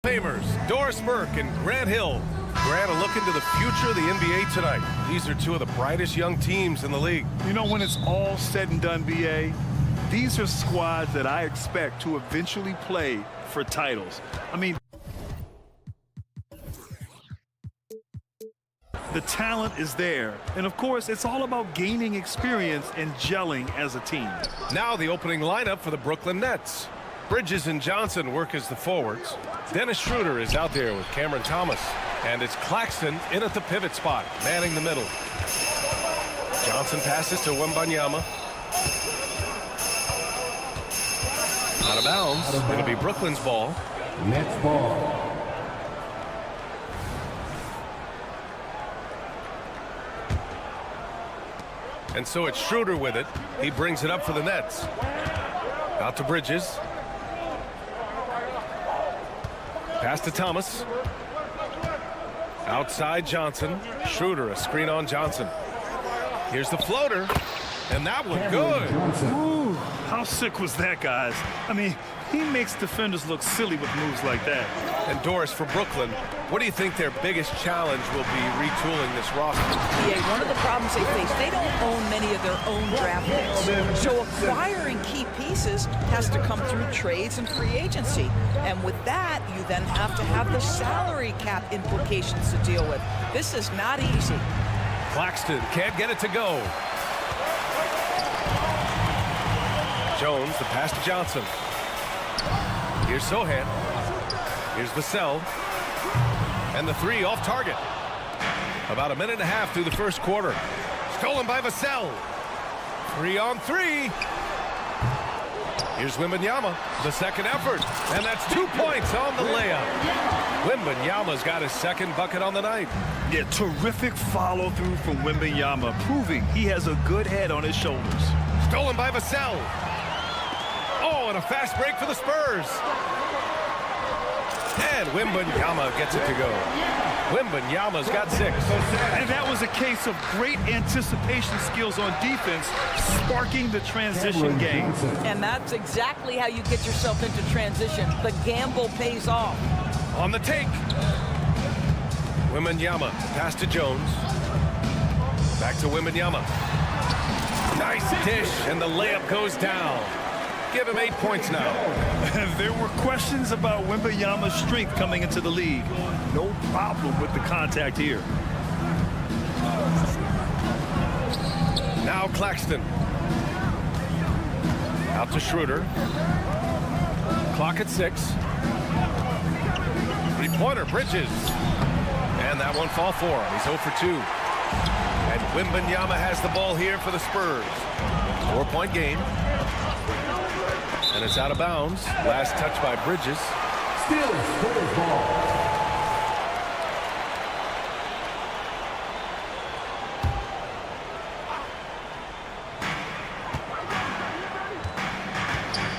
Famers, Doris Burke and Grant Hill. Grant, a look into the future of the NBA tonight. These are two of the brightest young teams in the league. You know, when it's all said and done, BA, these are squads that I expect to eventually play for titles. I mean, the talent is there. And, of course, it's all about gaining experience and gelling as a team. Now the opening lineup for the Brooklyn Nets. Bridges and Johnson work as the forwards. Dennis Schroeder is out there with Cameron Thomas. And it's Claxton in at the pivot spot, manning the middle. Johnson passes to Wembanyama. Out of bounds. It'll be Brooklyn's ball. Nets ball. And so it's Schroeder with it. He brings it up for the Nets. Out to Bridges. Pass to Thomas. Outside Johnson. Schroeder, a screen on Johnson. Here's the floater. And that one good. Ooh, how sick was that, guys? I mean, he makes defenders look silly with moves like that. And Doris, for Brooklyn, what do you think their biggest challenge will be retooling this roster? Yeah, one of the problems they face, they don't own many of their own draft picks. So acquiring key pieces has to come through trades and free agency. And with that, you then have to have the salary cap implications to deal with. This is not easy. Claxton can't get it to go. Jones, the pass to Johnson. Here's Sohan. Here's Vassell. And the three off target. About a minute and a half through the first quarter. Stolen by Vassell. 3 on 3. Here's Wembanyama, the second effort. And that's 2 points on the layup. Wembanyama's got his second bucket on the night. Yeah, terrific follow-through from Wembanyama, proving he has a good head on his shoulders. Stolen by Vassell. Oh, and a fast break for the Spurs. And Wembanyama gets it to go. Wembanyama's got 6. And that was a case of great anticipation skills on defense, sparking the transition game. And that's exactly how you get yourself into transition. The gamble pays off. On the take. Wembanyama, pass to Jones. Back to Wembanyama. Nice dish, and the layup goes down. Give him 8 points now. There were questions about Wembanyama's strength coming into the league. No problem with the contact here. Now Claxton. Out to Schroeder. Clock at 6. Three-pointer, Bridges. And that won't fall for him. He's 0 for 2. And Wembanyama has the ball here for the Spurs. 4-point game. And it's out of bounds. Last touch by Bridges. Still Spurs ball.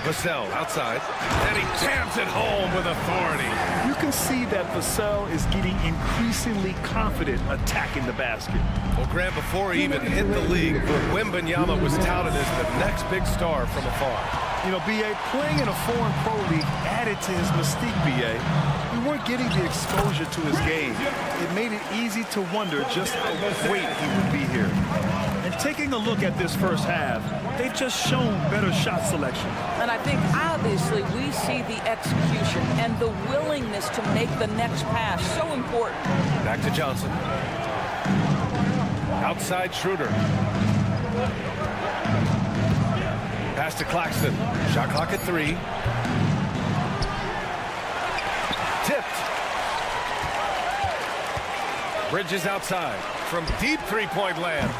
Vassell outside. And he jams it home with authority. You can see that Vassell is getting increasingly confident attacking the basket. Well, Grant, before he even hit the league, Wembanyama was touted as the next big star from afar. You know, B.A., playing in a foreign pro league added to his mystique, B.A. We weren't getting the exposure to his game. It made it easy to wonder just how great he would be here. And taking a look at this first half, they've just shown better shot selection. And I think, obviously, we see the execution and the willingness to make the next pass so important. Back to Johnson. Outside Schroeder. Pass to Claxton. Shot clock at 3. Tipped. Bridges outside from deep three-point land.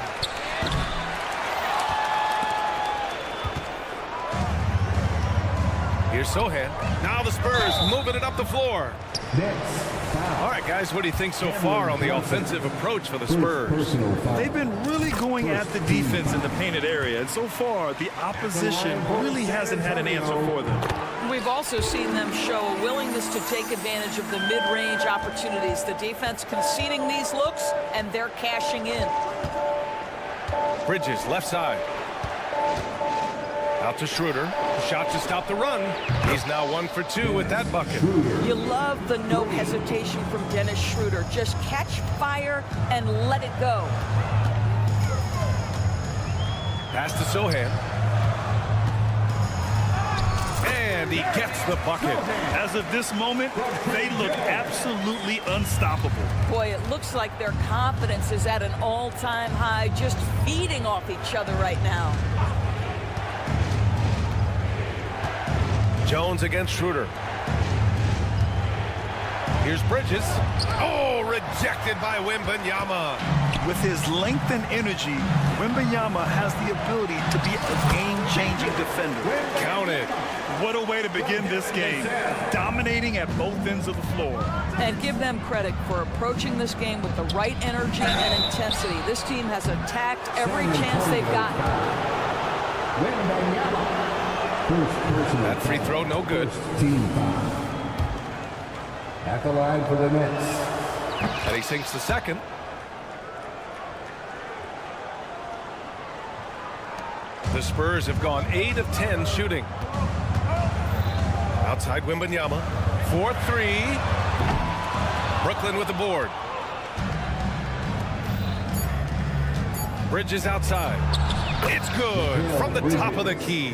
Here's Sohan. Now the Spurs moving it up the floor. Nets. All right, guys, what do you think so far on the offensive approach for the Spurs? Personal foul. They've been really going at the defense in the painted area, and so far the opposition really hasn't had an answer for them. We've also seen them show a willingness to take advantage of the mid-range opportunities. The defense conceding these looks, and they're cashing in. Bridges, left side. Out to Schroeder. Shot to stop the run. He's now 1 for 2 with that bucket. You love the no hesitation from Dennis Schroeder. Just catch fire and let it go. Pass to Sohan. And he gets the bucket. As of this moment, they look absolutely unstoppable. Boy, it looks like their confidence is at an all-time high, just feeding off each other right now. Jones against Schroeder. Here's Bridges. Oh, rejected by Wembanyama. With his length and energy, Wembanyama has the ability to be a game-changing defender. Counted. What a way to begin this game. Dominating at both ends of the floor. And give them credit for approaching this game with the right energy and intensity. This team has attacked every chance they've gotten. That free throw, no good. Team foul. At the line for the Nets. And he sinks the second. The Spurs have gone 8 of 10 shooting. Outside Wembanyama. 4-3. Brooklyn with the board. Bridges outside. It's good from the top of the key.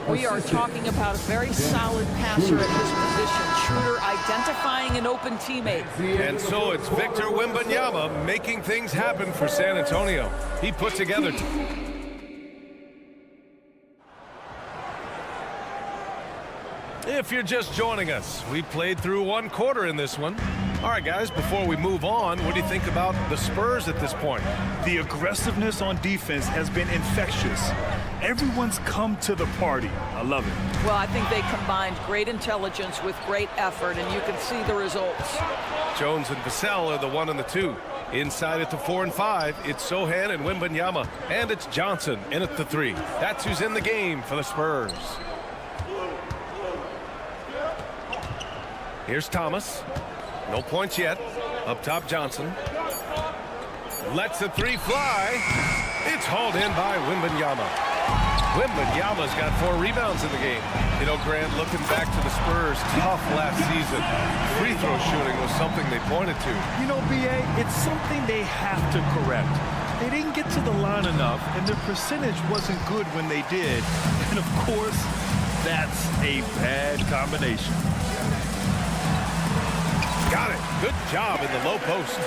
We are talking about a very solid passer at his position. Schroeder identifying an open teammate. And so it's Victor Wembanyama making things happen for San Antonio. He put together. If you're just joining us, we played through 1 quarter in this one. All right, guys, before we move on, what do you think about the Spurs at this point? The aggressiveness on defense has been infectious. Everyone's come to the party. I love it. Well, I think they combined great intelligence with great effort, and you can see the results. Jones and Vassell are the 1 and the 2. Inside at the 4 and 5, it's Sohan and Wembanyama. And it's Johnson in at the 3. That's who's in the game for the Spurs. Here's Thomas. No points yet. Up top, Johnson. Lets the 3 fly. It's hauled in by Wembanyama. Wembanyama's got 4 rebounds in the game. You know, Grant, looking back to the Spurs' tough last season, free throw shooting was something they pointed to. You know, B.A., it's something they have to correct. They didn't get to the line enough, and their percentage wasn't good when they did. And, of course, that's a bad combination. Got it. Good job in the low post.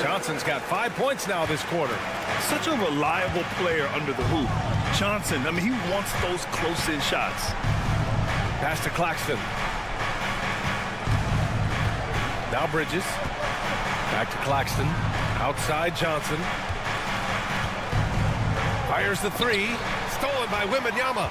Johnson's got 5 points now this quarter. Such a reliable player under the hoop. Johnson, I mean, he wants those close-in shots. Pass to Claxton. Now Bridges. Back to Claxton. Outside Johnson. Fires the 3. Stolen by Wembanyama.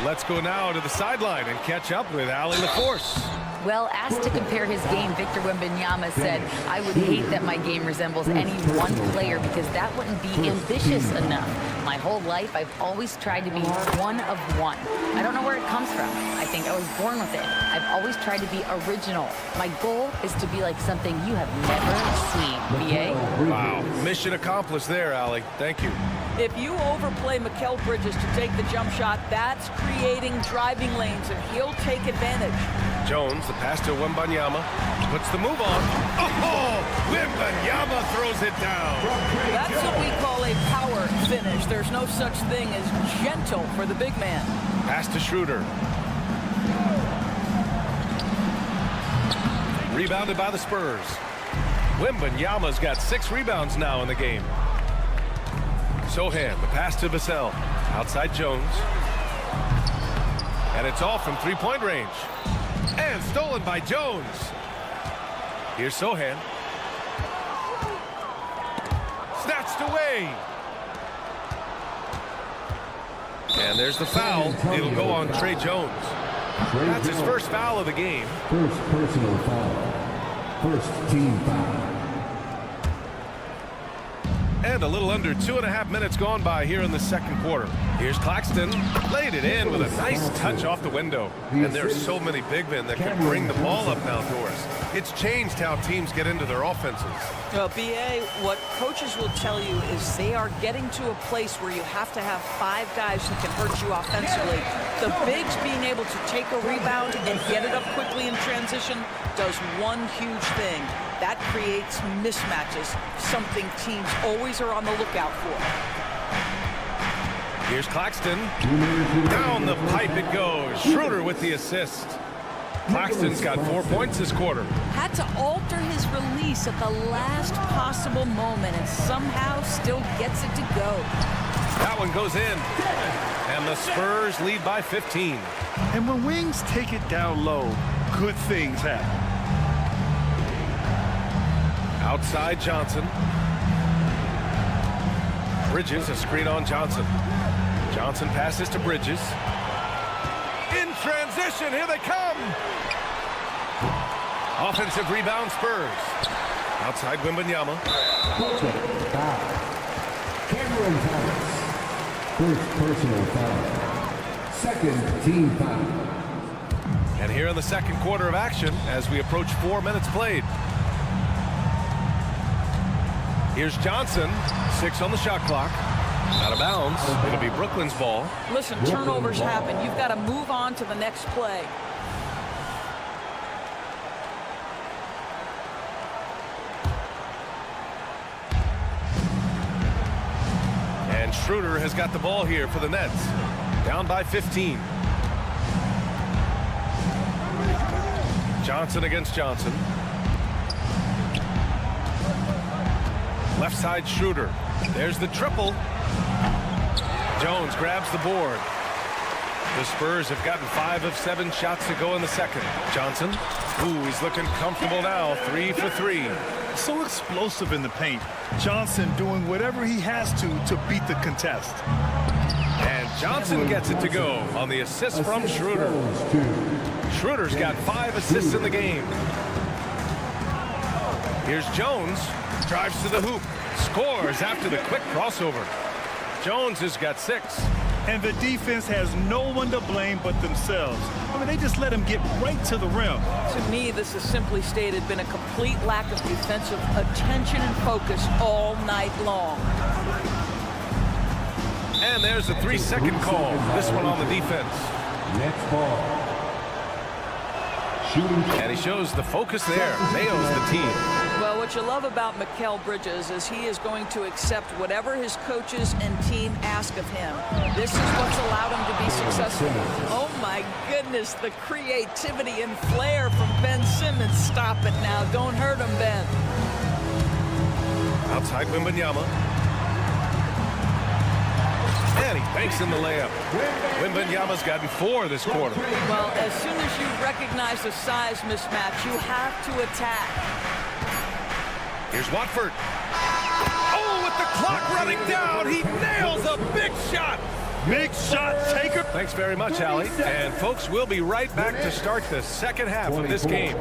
Let's go now to the sideline and catch up with Allie LaForce. Well, asked to compare his game, Victor Wembanyama said, "I would hate that my game resembles any one player because that wouldn't be ambitious enough. My whole life, I've always tried to be one of one. I don't know where it comes from. I think I was born with it. I've always tried to be original. My goal is to be like something you have never seen." B.A.? Wow. Mission accomplished there, Allie. Thank you. If you overplay Mikal Bridges to take the jump shot, that's creating driving lanes, and he'll take advantage. Jones, the pass to Wembanyama, puts the move on. Oh, Wembanyama throws it down. That's what we call a power finish. There's no such thing as gentle for the big man. Pass to Schroeder. Rebounded by the Spurs. Wembanyama's got 6 rebounds now in the game. Sohan, the pass to Vassell. Outside Jones. And it's off from 3-point range. And stolen by Jones. Here's Sohan. Snatched away. And there's the foul. It'll go on Trey Jones. That's his first foul of the game. First personal foul. First team foul. And a little under 2.5 minutes gone by here in the second quarter. Here's Claxton. Laid it in with a nice touch off the window. And there are so many big men that can bring the ball up now, Doris. It's changed how teams get into their offenses. Well, BA, what coaches will tell you is they are getting to a place where you have to have 5 guys who can hurt you offensively. The bigs being able to take a rebound and get it up quickly in transition does one huge thing. That creates mismatches, something teams always are on the lookout for. Here's Claxton. Down the pipe it goes. Schroeder with the assist. Claxton's got 4 points this quarter. Had to alter his release at the last possible moment and somehow still gets it to go. That one goes in. And the Spurs lead by 15. And when wings take it down low, good things happen. Outside Johnson. Bridges, a screen on Johnson. Johnson passes to Bridges. In transition, here they come. Offensive rebound, Spurs. Outside Wembanyama. Cameron Thomas. First personal foul. Second team foul. And here in the second quarter of action as we approach 4 minutes played. Here's Johnson, 6 on the shot clock. Out of bounds. It'll be Brooklyn's ball. Listen, turnovers happen. You've got to move on to the next play. And Schroeder has got the ball here for the Nets. Down by 15. Johnson against Johnson. Left side Schroeder. There's the triple. Jones grabs the board. The Spurs have gotten 5 of 7 shots to go in the second. Johnson. Ooh, he's looking comfortable now. 3 for 3. So explosive in the paint. Johnson doing whatever he has to beat the contest. And Johnson gets it to go on the assist from Schroeder. Schroeder's got 5 assists in the game. Here's Jones. Drives to the hoop. Scores after the quick crossover. Jones has got 6. And the defense has no one to blame but themselves. I mean, they just let him get right to the rim. To me, this has simply stated been a complete lack of defensive attention and focus all night long. And there's a 3-second call. This one on the defense. Next ball. And he shows the focus there. Mayo's the team. Well, what you love about Mikal Bridges is he is going to accept whatever his coaches and team ask of him. This is what's allowed him to be successful. Oh, my goodness, the creativity and flair from Ben Simmons. Stop it now. Don't hurt him, Ben. Outside Wembanyama. And he banks in the layup. Wembanyama's gotten 4 this quarter. Well, as soon as you recognize the size mismatch, you have to attack. Here's Watford. Oh, with the clock running down, he nails a big shot. Big shot taker. Thanks very much, Allie. And folks, we'll be right back to start the second half of this game.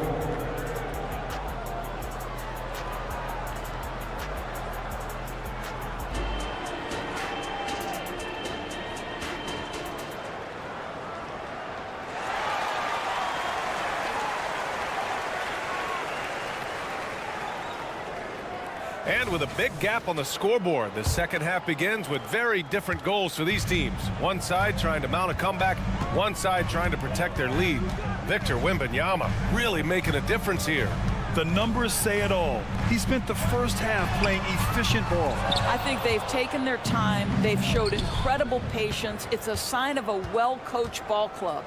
And with a big gap on the scoreboard, the second half begins with very different goals for these teams. One side trying to mount a comeback, one side trying to protect their lead. Victor Wembanyama really making a difference here. The numbers say it all. He spent the first half playing efficient ball. I think they've taken their time. They've showed incredible patience. It's a sign of a well-coached ball club.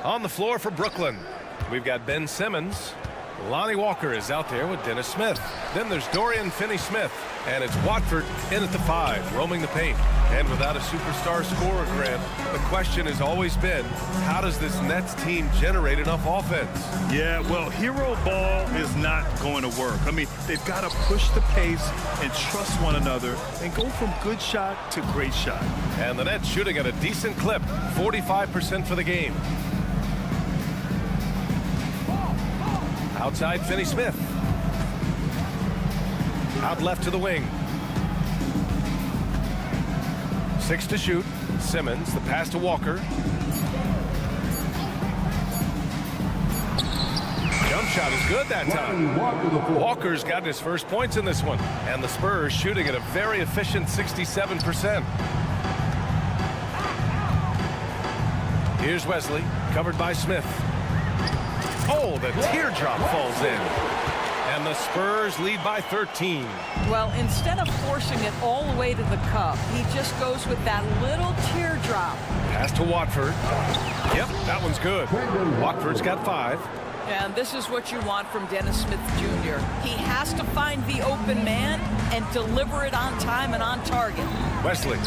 On the floor for Brooklyn, we've got Ben Simmons. Lonnie Walker is out there with Dennis Smith. Then there's Dorian Finney-Smith. And it's Watford in at the 5, roaming the paint. And without a superstar scorer, Grant, the question has always been, how does this Nets team generate enough offense? Yeah, well, hero ball is not going to work. I mean, they've got to push the pace and trust one another and go from good shot to great shot. And the Nets shooting at a decent clip, 45% for the game. Outside Finney-Smith. Out left to the wing. 6 to shoot. Simmons, the pass to Walker. Jump shot is good that time. Walker's gotten his first points in this one. And the Spurs shooting at a very efficient 67%. Here's Wesley, covered by Smith. Oh, the teardrop falls in. And the Spurs lead by 13. Well, instead of forcing it all the way to the cup, he just goes with that little teardrop. Pass to Watford. Yep, that one's good. Watford's got 5. And this is what you want from Dennis Smith Jr. He has to find the open man and deliver it on time and on target. Wesley.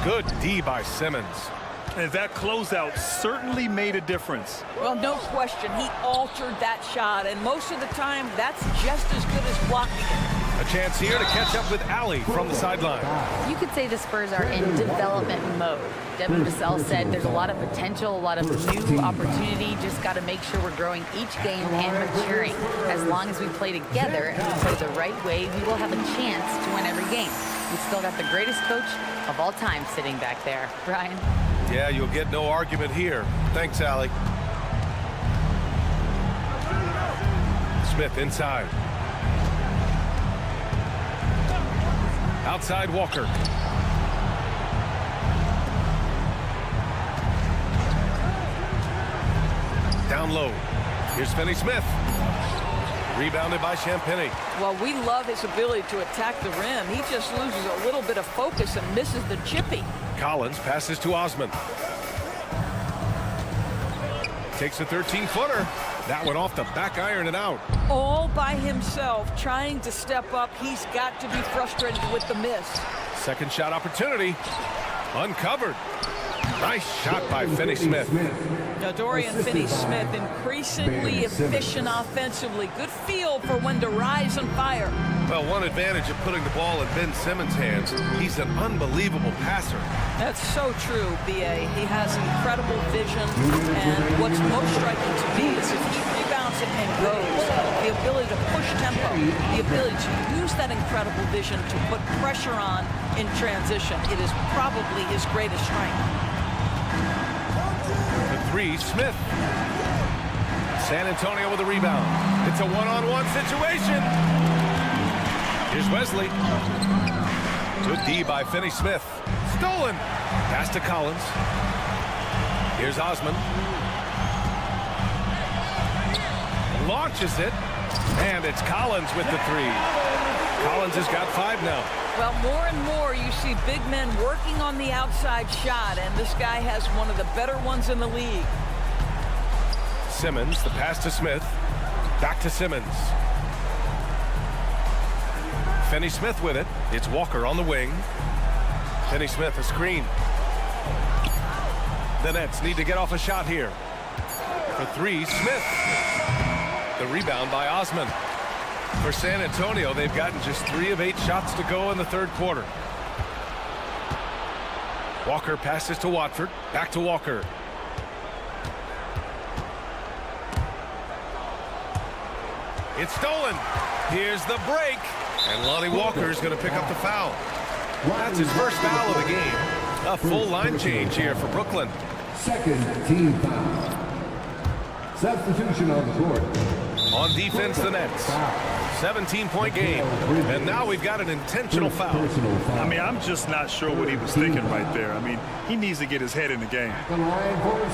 Good D by Simmons. And that closeout certainly made a difference. Well, no question. He altered that shot, and most of the time, that's just as good as blocking it. A chance here to catch up with Allie from the sideline. You could say the Spurs are in development mode. Devin Vassell said there's a lot of potential, a lot of new opportunity. Just got to make sure we're growing each game and maturing. As long as we play together and we play the right way, we will have a chance to win every game. We still got the greatest coach of all time sitting back there. Brian? Yeah, you'll get no argument here. Thanks, Allie. Smith inside. Outside Walker. Down low. Here's Finney Smith. Rebounded by Champagny. Well, we love his ability to attack the rim. He just loses a little bit of focus and misses the chippy. Collins passes to Osman. Takes a 13-footer. That one off the back iron and out. All by himself, trying to step up. He's got to be frustrated with the miss. Second shot opportunity. Uncovered. Nice shot by Finney Smith. Now, Dorian Finney-Smith increasingly efficient offensively. Good feel for when to rise and fire. Well, one advantage of putting the ball in Ben Simmons' hands, he's an unbelievable passer. That's so true, B.A. He has incredible vision, and what's most striking to me is if he rebounds it and goes, the ability to push tempo, the ability to use that incredible vision to put pressure on in transition. It is probably his greatest strength. The 3, Smith. San Antonio with a rebound. It's a one-on-one situation. Here's Wesley. Good D by Finney Smith. Stolen. Pass to Collins. Here's Osman. Launches it. And it's Collins with the 3. Collins has got 5 now. Well, more and more you see big men working on the outside shot, and this guy has one of the better ones in the league. Simmons, the pass to Smith. Back to Simmons. Finney Smith with it. It's Walker on the wing. Finney Smith, a screen. The Nets need to get off a shot here. For 3, Smith. The rebound by Osman. For San Antonio, they've gotten just 3 of 8 shots to go in the third quarter. Walker passes to Watford. Back to Walker. It's stolen. Here's the break. And Lonnie Walker's going to pick up the foul. That's his first foul of the game. A full line change here for Brooklyn. Second team foul. Substitution on the court. On defense, the Nets. 17-point game. And now we've got an intentional foul. I mean, I'm just not sure what he was thinking right there. I mean, he needs to get his head in the game.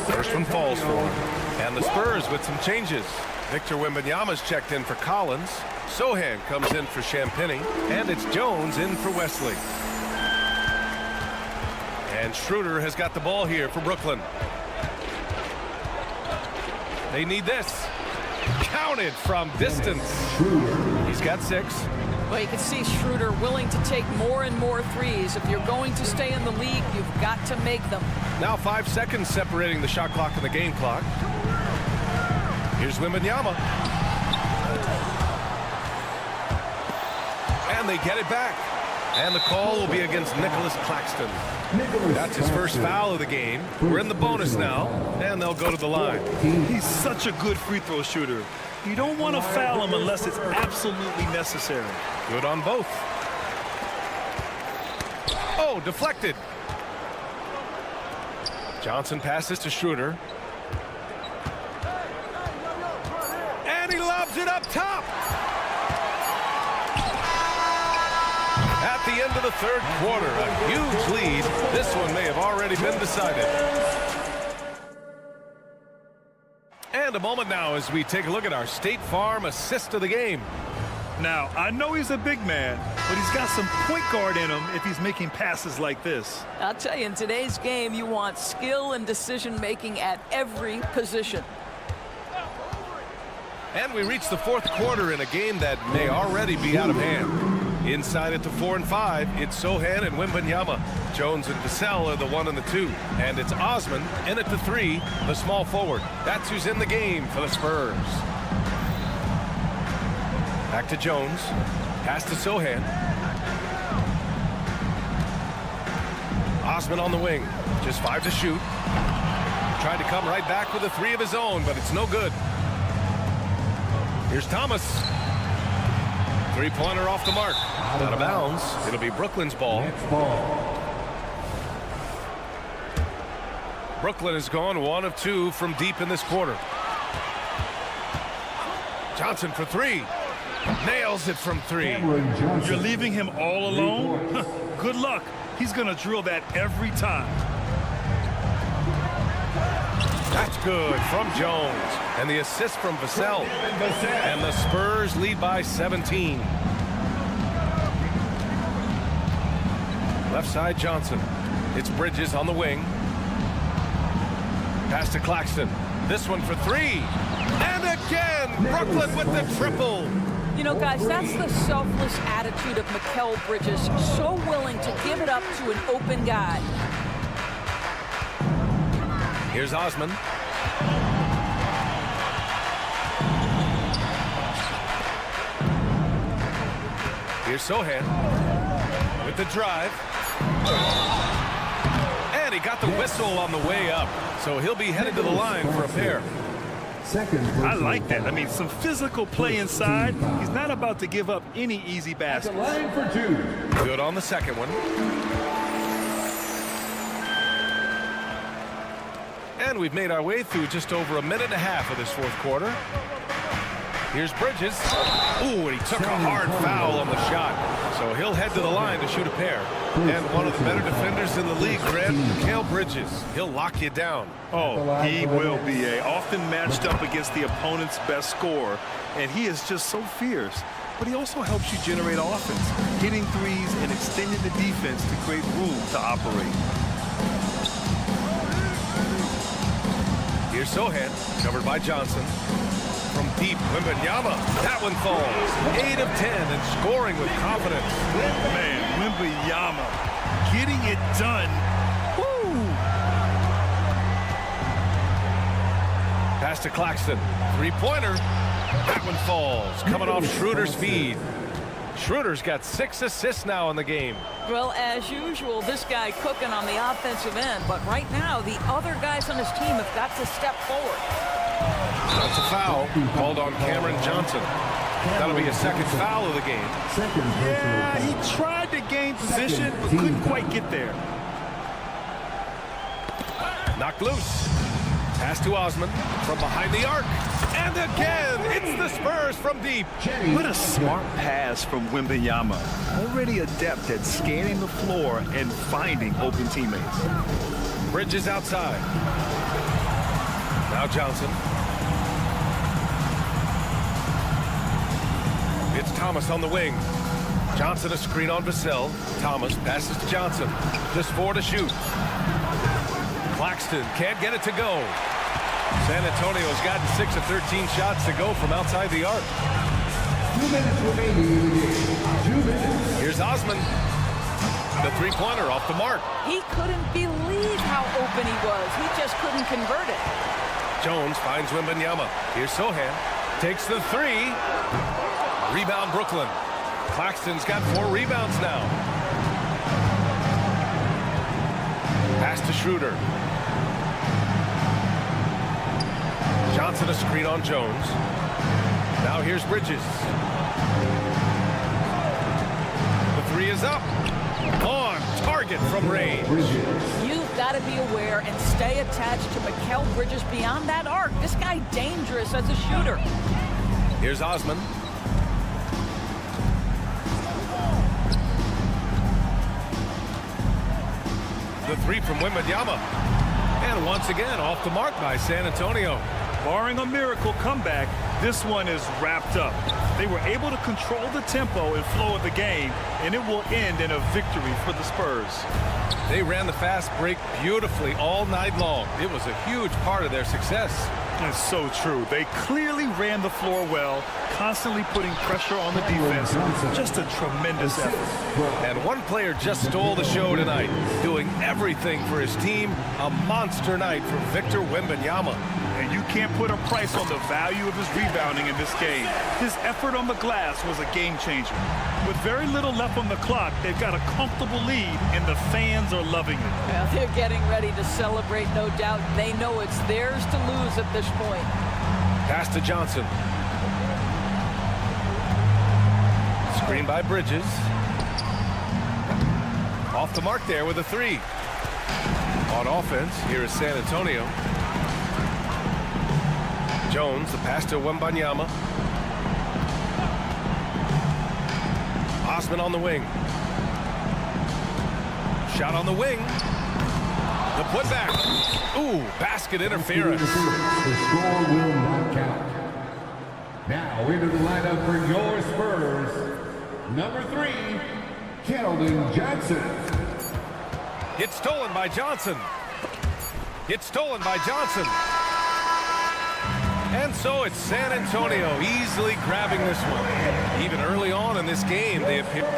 First one falls for him. And the Spurs with some changes. Victor Wembanyama's checked in for Collins. Sohan comes in for Champagny. And it's Jones in for Wesley. And Schroeder has got the ball here for Brooklyn. They need this. Counted from distance. He's got 6. Well, you can see Schroeder willing to take more and more threes. If you're going to stay in the league, you've got to make them. Now 5 seconds separating the shot clock and the game clock. Here's Wembanyama. And they get it back. And the call will be against Nicholas Claxton. That's his first foul of the game. We're in the bonus now, and they'll go to the line. He's such a good free throw shooter. You don't want to foul him unless it's absolutely necessary. Good on both. Oh, deflected. Johnson passes to Schroeder. And he lobs it up top. At the end of the third quarter, a huge lead. This one may have already been decided. And a moment now as we take a look at our State Farm assist of the game. Now, I know he's a big man, but he's got some point guard in him if he's making passes like this. I'll tell you, in today's game, you want skill and decision-making at every position. And we reach the fourth quarter in a game that may already be out of hand. Inside at the 4 and 5, it's Sohan and Wembanyama. Jones and Vassell are the 1 and the 2. And it's Osman in at the 3, the small forward. That's who's in the game for the Spurs. Back to Jones. Pass to Sohan. Osman on the wing. Just 5 to shoot. Tried to come right back with a 3 of his own, but it's no good. Here's Thomas. Three-pointer off the mark. Out of bounds. It'll be Brooklyn's ball. Brooklyn has gone 1 of 2 from deep in this quarter. Johnson for 3. Nails it from 3. You're leaving him all alone? Good luck. He's going to drill that every time. That's good from Jones. And the assist from Vassell. And the Spurs lead by 17. Left side Johnson. It's Bridges on the wing. Pass to Claxton. This one for 3. And again, Brooklyn with the triple. You know, guys, that's the selfless attitude of Mikal Bridges. So willing to give it up to an open guy. Here's Osman. Here's Sohan with the drive. And he got the whistle on the way up. So he'll be headed to the line for a pair. I like that. I mean, some physical play inside. He's not about to give up any easy baskets. Line for 2. Good on the second one. And we've made our way through just over a minute and a half of this fourth quarter. Here's Bridges. Ooh, and he took a hard foul on the shot. So he'll head to the line to shoot a pair. And one of the better defenders in the league, Grant, Mikal Bridges. He'll lock you down. Oh, he will be often matched up against the opponent's best scorer. And he is just so fierce. But he also helps you generate offense, hitting threes and extending the defense to create room to operate. Here's Sohan, covered by Johnson. From deep, Wembanyama. That one falls. 8 of 10 and scoring with confidence. Man, Wembanyama getting it done. Woo! Pass to Claxton. Three-pointer. That one falls. Coming off Schroeder's feed. Schroeder's got 6 assists now in the game. Well, as usual, this guy cooking on the offensive end. But right now, the other guys on his team have got to step forward. That's a foul called on Cameron Johnson. That'll be a second foul of the game. Yeah, he tried to gain position, but couldn't quite get there. Knocked loose. Pass to Osman from behind the arc. And again, it's the Spurs from deep. What a smart pass from Wembanyama. Already adept at scanning the floor and finding open teammates. Bridges outside. Now Johnson. It's Thomas on the wing. Johnson a screen on Vassell. Thomas passes to Johnson. Just 4 to shoot. Claxton can't get it to go. San Antonio's gotten 6 of 13 shots to go from outside the arc. 2 minutes remaining in the game. 2 minutes. Here's Osman. The three-pointer off the mark. He couldn't believe how open he was. He just couldn't convert it. Jones finds Wembanyama. Here's Sohan. Takes the 3. Rebound Brooklyn. Claxton's got 4 rebounds now. Pass to Schroeder. Johnson a screen on Jones. Now here's Bridges. The three is up. On target from range. You've got to be aware and stay attached to Mikal Bridges beyond that arc. This guy dangerous as a shooter. Here's Osman. The three from Wembanyama. And once again, off the mark by San Antonio. Barring a miracle comeback, this one is wrapped up. They were able to control the tempo and flow of the game, and it will end in a victory for the Spurs. They ran the fast break beautifully all night long. It was a huge part of their success. That's so true. They clearly ran the floor well, constantly putting pressure on the defense. Just a tremendous effort. And one player just stole the show tonight, doing everything for his team. A monster night for Victor Wembanyama. And you can't put a price on the value of his rebounding in this game. His effort on the glass was a game changer. With very little left on the clock, they've got a comfortable lead, and the fans are loving it. Well, they're getting ready to celebrate, no doubt. They know it's theirs to lose at this point. Pass to Johnson. Screen by Bridges. Off the mark there with a three. On offense, here is San Antonio. Jones, the pass to Wembanyama. Osman on the wing. Shot on the wing. The putback. Ooh, basket interference. The score will not count. Now into the lineup for your Spurs, number 3, Keldon Johnson. It's stolen by Johnson. It's stolen by Johnson. And so it's San Antonio easily grabbing this one. Even early on in this game, they appear.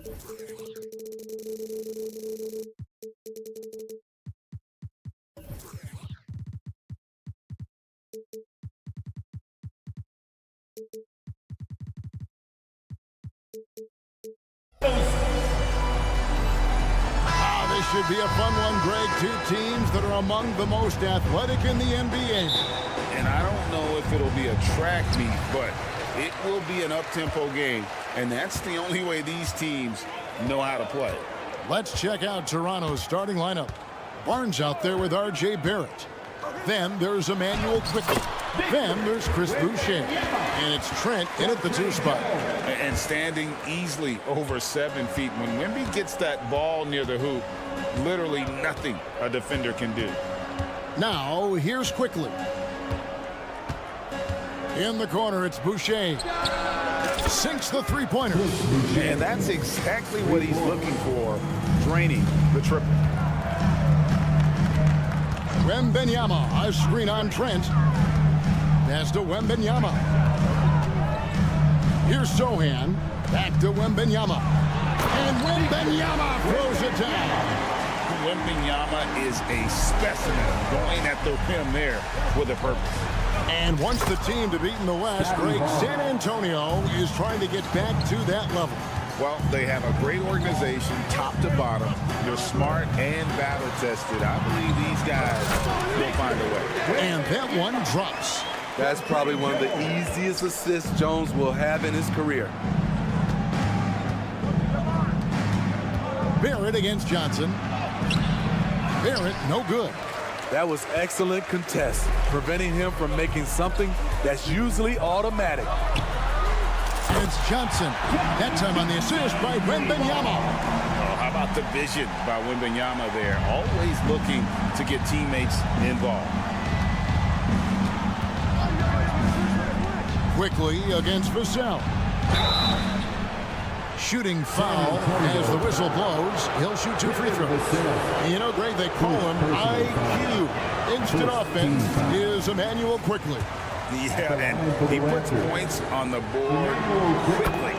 This should be a fun one, Greg. Two teams that are among the most athletic in the NBA. And I don't know if it'll be a track meet, but it will be an up-tempo game. And that's the only way these teams know how to play. Let's check out Toronto's starting lineup. Barnes out there with R.J. Barrett. Then there's Emmanuel Quickly. Then there's Chris Boucher. And it's Trent in at the 2 spot. And standing easily over 7 feet. When Wemby gets that ball near the hoop, literally nothing a defender can do. Now, here's Quickly. In the corner, it's Boucher. Sinks the three-pointer. And that's exactly what he's looking for, draining the triple. Wembanyama, a screen on Trent. Pass to Wembanyama. Here's Sohan. Back to Wembanyama. And Wembanyama throws it down. Wembanyama is a specimen going at the rim there with a purpose. And wants the team to beat in the West, Greg, San Antonio is trying to get back to that level. Well, they have a great organization, top to bottom. They're smart and battle-tested. I believe these guys will find a way. And that one drops. That's probably one of the easiest assists Jones will have in his career. Barrett against Johnson. Barrett, no good. That was excellent contest, preventing him from making something that's usually automatic. It's Johnson. That time on the assist by Wembanyama. Oh, how about the vision by Wembanyama there? Always looking to get teammates involved. Quickly against Vassell. Shooting foul as the whistle blows. He'll shoot 2 free throws. And you know, Greg, they call him IQ. Instant offense is Emmanuel Quickly. Yeah, and he puts points on the board quickly.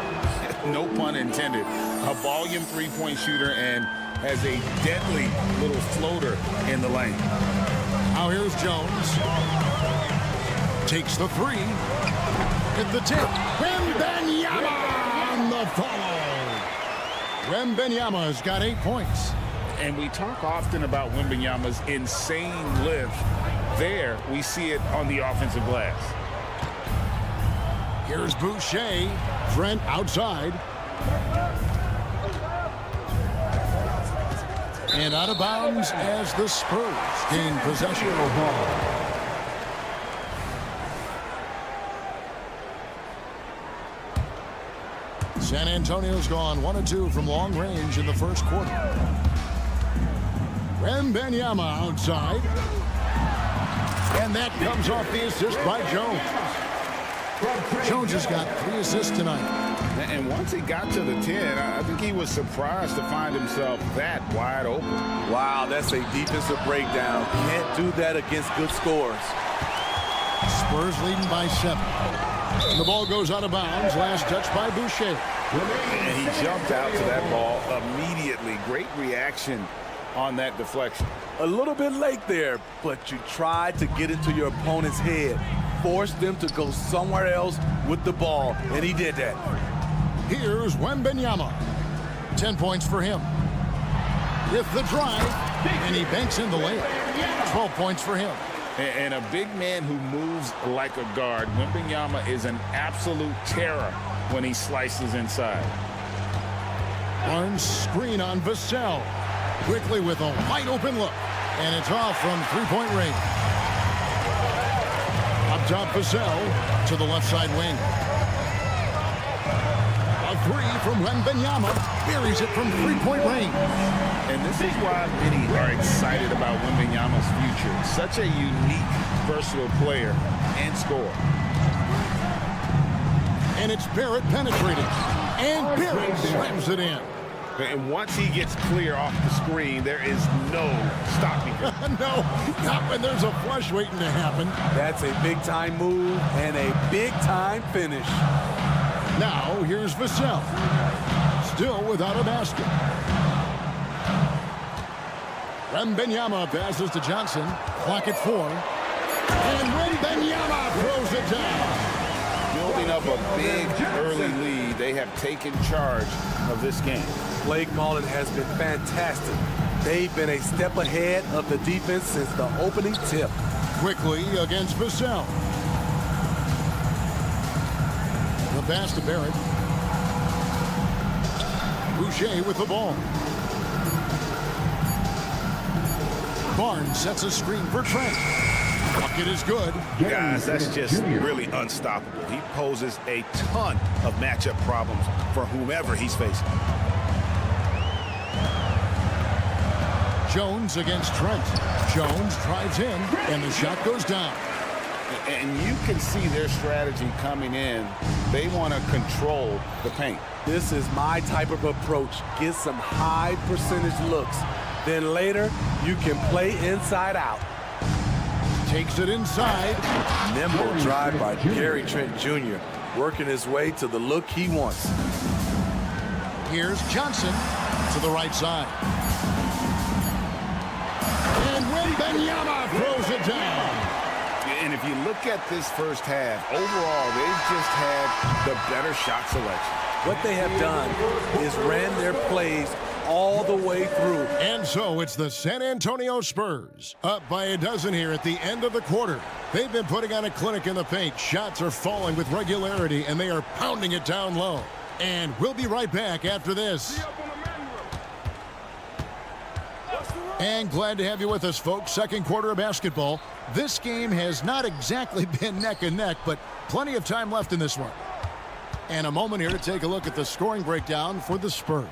No pun intended. A volume three-point shooter and has a deadly little floater in the lane. Now here's Jones. Takes the 3. At the tip. Wembanyama on the follow. Wembanyama's got 8 points. And we talk often about Wembanyama's insane lift. There, we see it on the offensive glass. Here's Boucher. Trent outside. And out of bounds as the Spurs gain possession of the ball. San Antonio's gone 1 of 2 from long range in the first quarter. Wembanyama outside. And that comes off the assist by Jones. Jones has got 3 assists tonight. And once he got to the 10, I think he was surprised to find himself that wide open. Wow, that's a defensive breakdown. Can't do that against good scores. Spurs leading by 7. And the ball goes out of bounds. Last touch by Boucher. And he jumped out to that ball immediately. Great reaction on that deflection. A little bit late there, but you tried to get into your opponent's head. Force them to go somewhere else with the ball, and he did that. Here's Wembanyama. 10 points for him. With the drive, and he banks in the layup. 12 points for him. And a big man who moves like a guard. Wembanyama is an absolute terror when he slices inside. Barnes screen on Vassell. Quickly with a wide open look. And it's off from three-point range. Up top, Vassell to the left side wing. A 3 from Wembanyama. Buries it from three-point range. And this is why many are excited about Wembanyama's future. Such a unique, versatile player and scorer. And it's Barrett penetrating. And Barrett slams it in. And once he gets clear off the screen, there is no stopping him. No, not when there's a flush waiting to happen. That's a big-time move and a big-time finish. Now, here's Vassell. still without a basket. Wembanyama passes to Johnson. Clock at 4. And Wembanyama throws it down. Building up a big early lead, they have taken charge of this game. Play calling has been fantastic. They've been a step ahead of the defense since the opening tip. Quickly against Vassell. The pass to Barrett. Boucher with the ball. Barnes sets a screen for Trent. Bucket is good. Guys, that's just really unstoppable. He poses a ton of matchup problems for whomever he's facing. Jones against Trent. Jones drives in, and the shot goes down. And you can see their strategy coming in. They want to control the paint. This is my type of approach. Get some high percentage looks. Then later, you can play inside out. Takes it inside. Nimble drive by Gary Trent Jr., working his way to the look he wants. Here's Johnson to the right side. And Wembanyama throws it down. And if you look at this first half, overall, they've just had the better shot selection. What they have done is ran their plays all the way through. And so it's the San Antonio Spurs, up by a dozen here at the end of the quarter. They've been putting on a clinic in the paint. Shots are falling with regularity, and they are pounding it down low. And we'll be right back after this. And glad to have you with us, folks. Second quarter of basketball. This game has not exactly been neck and neck, but plenty of time left in this one. And a moment here to take a look at the scoring breakdown for the Spurs.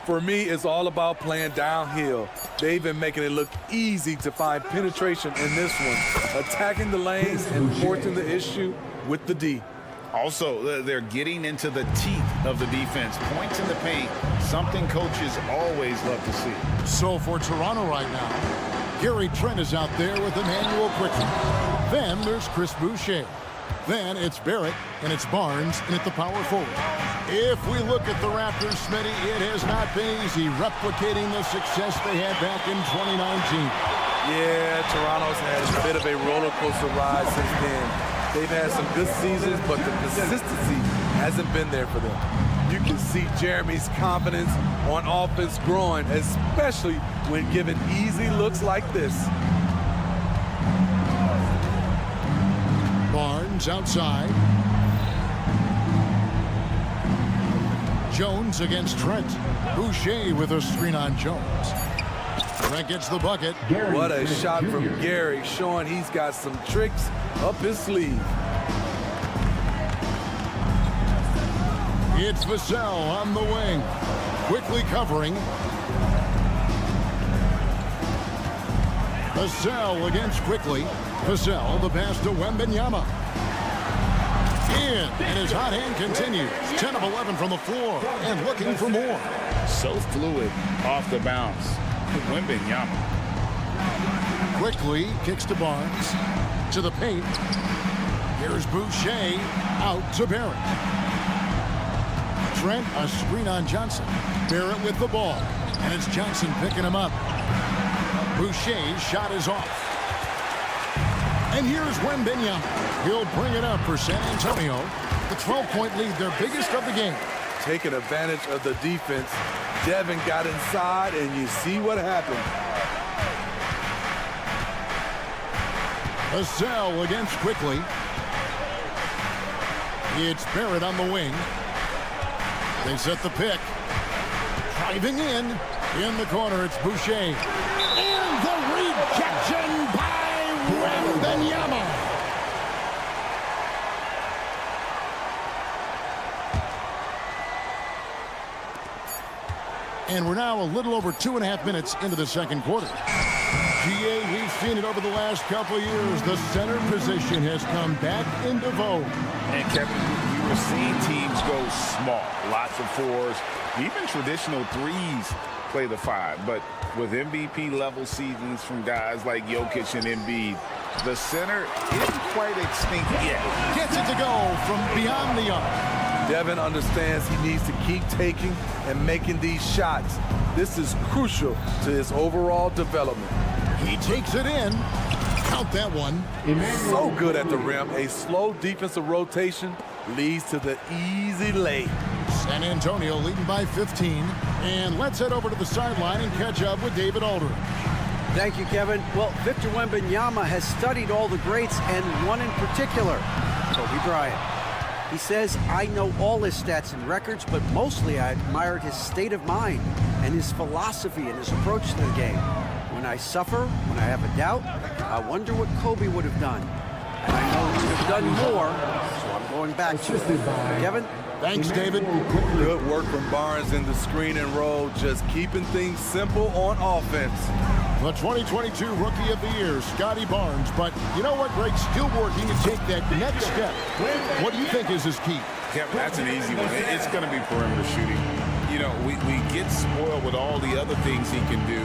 For me, it's all about playing downhill. They've been making it look easy to find penetration in this one, attacking the lanes and forcing the issue with the D. Also, they're getting into the teeth of the defense. Points in the paint, something coaches always love to see. So for Toronto right now, Gary Trent is out there with Emmanuel Quickly. Then there's Chris Boucher. Then it's Barrett, and it's Barnes, and at the power forward. If we look at the Raptors, Smitty, it has not been easy replicating the success they had back in 2019. Yeah, Toronto's had a bit of a roller coaster ride since then. They've had some good seasons, but the consistency hasn't been there for them. You can see Jeremy's confidence on offense growing, especially when given easy looks like this. Barnes outside. Jones against Trent. Boucher with a screen on Jones. Trent gets the bucket. What a shot from Gary, showing he's got some tricks up his sleeve. It's Vassell on the wing. Quickly covering. Vassell against Quickly. Vassell, the pass to Wembanyama. In, and his hot hand continues. 10 of 11 from the floor, and looking for more. So fluid off the bounce. Wembanyama. Quickly kicks to Barnes. To the paint. Here's Boucher out to Barrett. Trent, a screen on Johnson. Barrett with the ball, and it's Johnson picking him up. Boucher's shot is off. And here's Wembanyama. He'll bring it up for San Antonio. The 12-point lead, their biggest of the game. Taking advantage of the defense. Devin got inside, and you see what happened. Vassell against Quickly. It's Barrett on the wing. They set the pick. Driving in the corner, it's Boucher. And the rejection by Wembanyama. And we're now a little over 2.5 minutes into the second quarter. GA, we've seen it over the last couple years. The center position has come back into vogue. And Kevin, you were seeing teams go small, lots of fours, even traditional threes play the five. But with MVP level seasons from guys like Jokic and Embiid, the center isn't quite extinct yet. Gets it to go from beyond the arc. Devin understands he needs to keep taking and making these shots. This is crucial to his overall development. He takes it in. Count that one. So good at the rim. A slow defensive rotation leads to the easy lay. San Antonio leading by 15. And let's head over to the sideline and catch up with David Aldridge. Thank you, Kevin. Well, Victor Wembanyama has studied all the greats and one in particular, Kobe Bryant. He says, I know all his stats and records, but mostly I admired his state of mind and his philosophy and his approach to the game. When I suffer, when I have a doubt, I wonder what Kobe would have done. And I know he would have done more, so I'm going back to it. Kevin? Thanks, David. Good work from Barnes in the screen and roll, just keeping things simple on offense. The 2022 Rookie of the Year, Scotty Barnes. But you know what, Greg? Still working to take that next step. What do you think is his key? Kevin, that's an easy one. It's going to be perimeter shooting. You know, we get spoiled with all the other things he can do,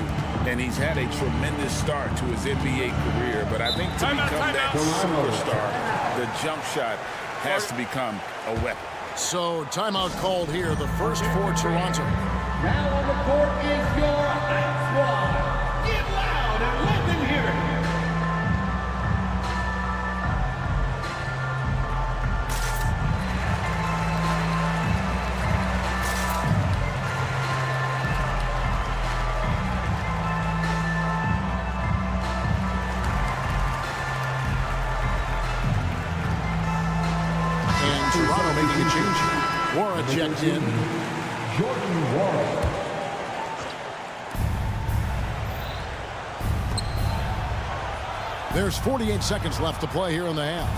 and he's had a tremendous start to his NBA career. But I think to become that superstar, the jump shot has to become a weapon. So, timeout called here, the first for Toronto. Now on the court is your hype squad. Get loud and let them hear it. And Toronto making a change. Wara checked in. Jordan Wara. There's 48 seconds left to play here in the half.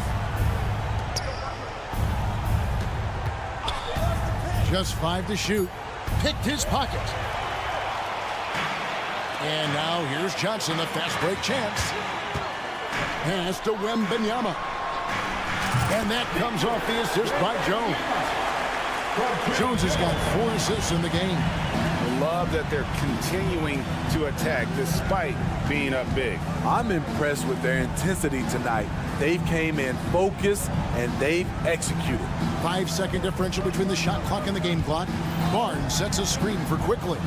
Just 5 to shoot. Picked his pocket. And now here's Johnson, the fast break chance. Pass to Wembanyama. And that comes off the assist by Jones. Jones has got 4 assists in the game. I love that they're continuing to attack despite being up big. I'm impressed with their intensity tonight. They've came in focused and they've executed. 5-second differential between the shot clock and the game clock. Barnes sets a screen for Quickly.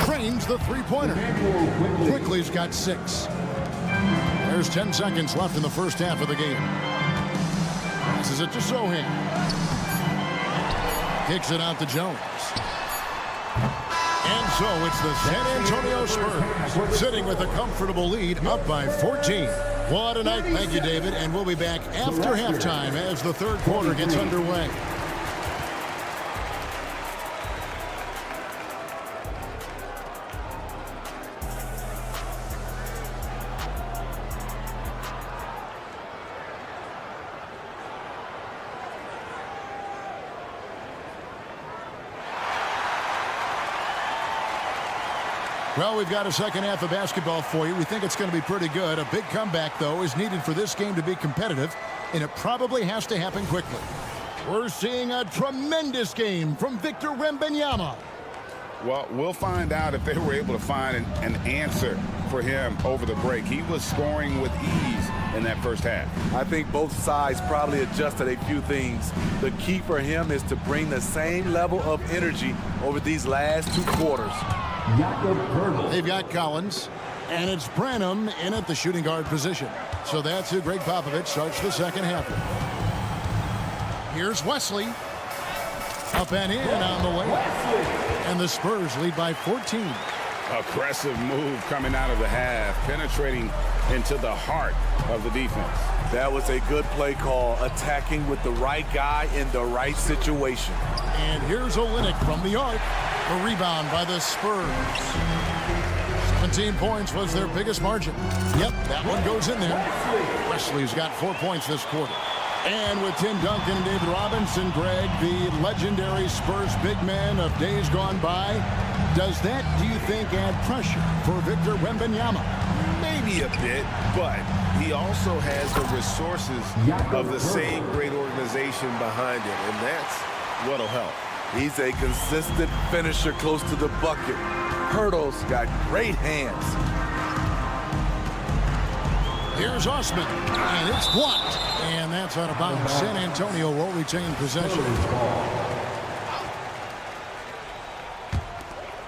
Trains the three-pointer. Quickly's got 6. There's 10 seconds left in the first half of the game. Passes it to Sohan. Kicks it out to Jones. And so it's the San Antonio Spurs sitting with a comfortable lead up by 14. What a night. Thank you, David. And we'll be back after halftime as the third quarter gets underway. Well, we've got a second half of basketball for you. We think it's going to be pretty good. A big comeback, though, is needed for this game to be competitive, and it probably has to happen quickly. We're seeing a tremendous game from Victor Wembanyama. Well, we'll find out if they were able to find an answer for him over the break. He was scoring with ease in that first half. I think both sides probably adjusted a few things. The key for him is to bring the same level of energy over these last 2 quarters. They've got Collins, and it's Branham in at the shooting guard position. So that's who Greg Popovich starts the second half with. Here's Wesley. Up and in on the way. And the Spurs lead by 14. Aggressive move coming out of the half, penetrating into the heart of the defense. That was a good play call, attacking with the right guy in the right situation. And here's Olynyk from the arc. A rebound by the Spurs. 17 points was their biggest margin. Yep, that one goes in there. Wesley's got 4 points this quarter. And with Tim Duncan and David Robinson, Greg, the legendary Spurs big man of days gone by, does that, do you think, add pressure for Victor Wembanyama? Maybe a bit, but he also has the resources of the same great organization behind him, and that's what'll help. He's a consistent finisher close to the bucket. Hurdle's got great hands. Here's Osman, and it's blocked. And that's out of bounds. San Antonio will retain possession.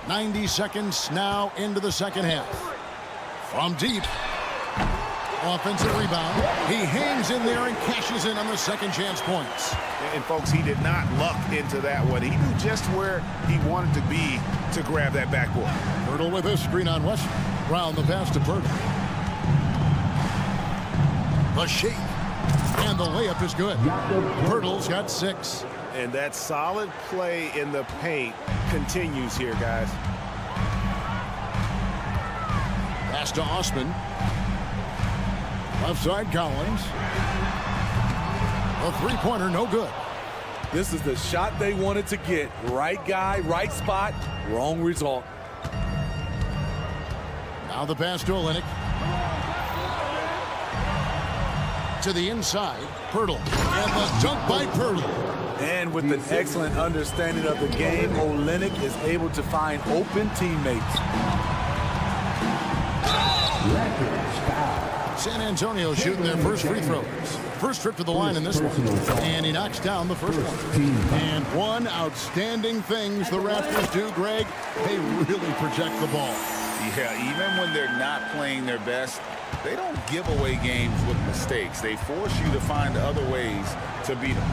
90 seconds now into the second half. From deep. Offensive rebound. He hangs in there and cashes in on the second chance points. And folks, he did not luck into that one. He knew just where he wanted to be to grab that backboard. Pirtle with a screen on West. Brown the pass to Pirtle. The shake. And the layup is good. Pirtle's got 6. And that solid play in the paint continues here, guys. Pass to Osman. Left side Collins. A three-pointer, no good. This is the shot they wanted to get. Right guy, right spot, wrong result. Now the pass to Olynyk. To the inside, Pirtle. And the dunk by Pirtle. And with an excellent understanding of the game, Olynyk is able to find open teammates. San Antonio shooting their first free throws. First trip to the line in this one. And he knocks down the first one. And one outstanding things the Raptors do, Greg, they really project the ball. Yeah, even when they're not playing their best, they don't give away games with mistakes. They force you to find other ways to beat them.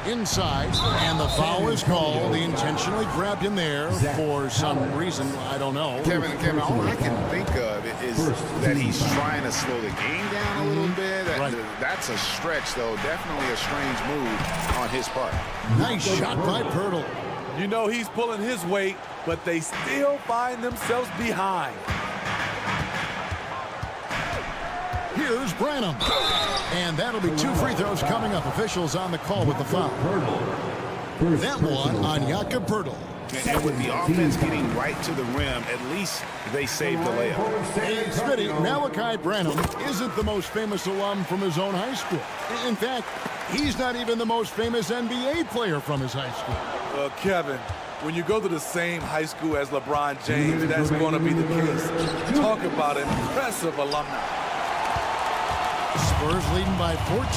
Inside, and the foul is called. He intentionally grabbed him there for some reason. I don't know. Kevin, all I can think of is that he's trying to slow the game down a little bit. That's a stretch, though. Definitely a strange move on his part. Nice shot by Pirtle. You know he's pulling his weight, but they still find themselves behind. Here's Branham. And that'll be 2 free throws coming up. Officials on the call with the foul. That one on Jakob Pirtle. And with the offense getting right to the rim, at least they saved the layup. Hey, Smitty, Malachi Branham isn't the most famous alum from his own high school. In fact, he's not even the most famous NBA player from his high school. Kevin, when you go to the same high school as LeBron James, that's going to be the case. Talk about impressive alumni. Spurs leading by 14.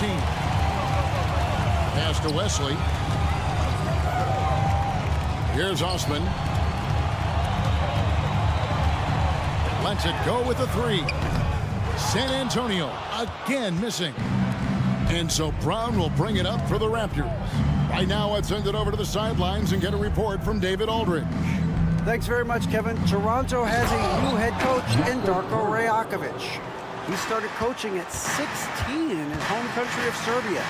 Pass to Wesley. Here's Osman. Lets it go with the 3. San Antonio again missing. And so Brown will bring it up for the Raptors. Right now, let's send it over to the sidelines and get a report from David Aldridge. Thanks very much, Kevin. Toronto has a new head coach in Darko Rajakovic. He started coaching at 16 in his home country of Serbia.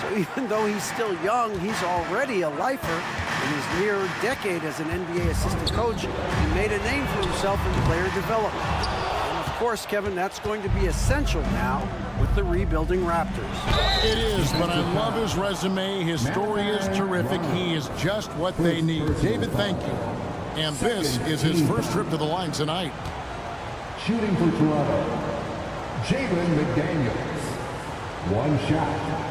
So even though he's still young, he's already a lifer. In his near decade as an NBA assistant coach, he made a name for himself in player development. And of course, Kevin, that's going to be essential now with the rebuilding Raptors. It is, but I love his resume. His story is terrific. He is just what they need. David, thank you. And this is his first trip to the line tonight. Shooting for Toronto, Jalen McDaniels. 1 shot.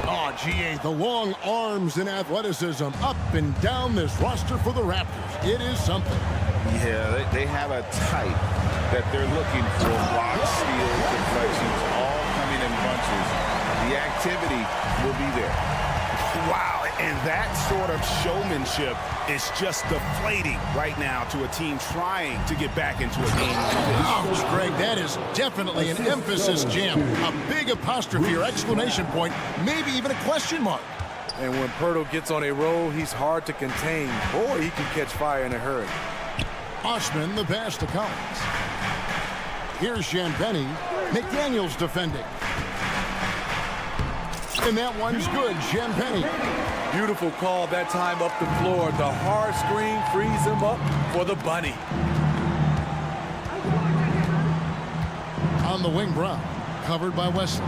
Oh, GA, the long arms and athleticism up and down this roster for the Raptors. It is something. Yeah, they have a type that they're looking for. Rock, steel, deflections, all coming in bunches. The activity will be there. Wow, and that sort of showmanship is just deflating right now to a team trying to get back into a game. Ouch, Greg, that is definitely an emphasis jam. A big apostrophe or exclamation point, maybe even a question mark. And when Pirtle gets on a roll, he's hard to contain. Boy, he can catch fire in a hurry. Osman, the pass to Collins. Here's Champagnie. McDaniels defending. And that one's good. Champagnie. Beautiful call that time up the floor. The hard screen frees him up for the bunny. On the wing, Brown. Covered by Wesley.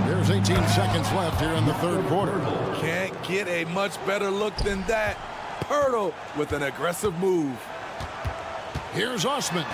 There's 18 seconds left here in the third quarter. Can't get a much better look than that. Pirtle with an aggressive move. Here's Osman.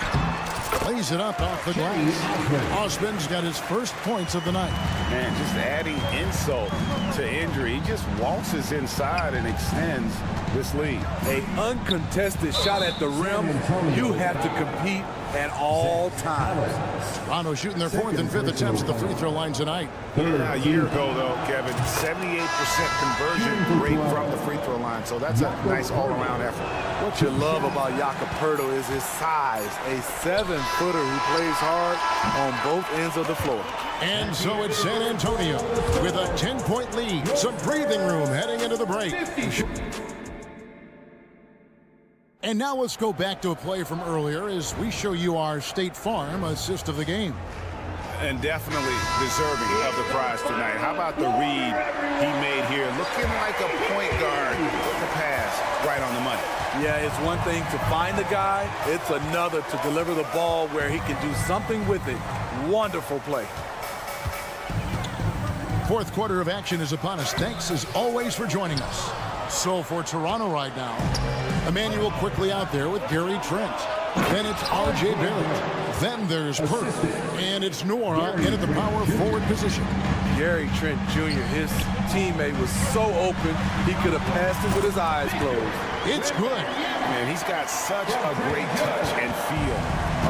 Lays it up off the glass. Osman's got his first points of the night. Man, just adding insult to injury. He just waltzes inside and extends this lead. An uncontested shot at the rim, you have to compete at all times. Toronto shooting their fourth and fifth attempts at the free throw line tonight. A year ago, though, Kevin, 78% conversion rate from the free throw line. So that's a nice all-around effort. What you love about Jakob Poeltl is his size. A 7-footer who plays hard on both ends of the floor. And so it's San Antonio with a 10-point lead. Some breathing room heading into the break. And now let's go back to a play from earlier as we show you our State Farm assist of the game. And definitely deserving of the prize tonight. How about the read he made here? Looking like a point guard with the pass right on the money. Yeah, it's one thing to find the guy. It's another to deliver the ball where he can do something with it. Wonderful play. Fourth quarter of action is upon us. Thanks as always for joining us. So for Toronto right now, Emmanuel quickly out there with Gary Trent. Then it's R.J. Barrett. Then there's Perk. And it's Noura in at the power forward position. Gary Trent Jr., his teammate was so open, he could have passed it with his eyes closed. It's good. Man, he's got such a great touch and feel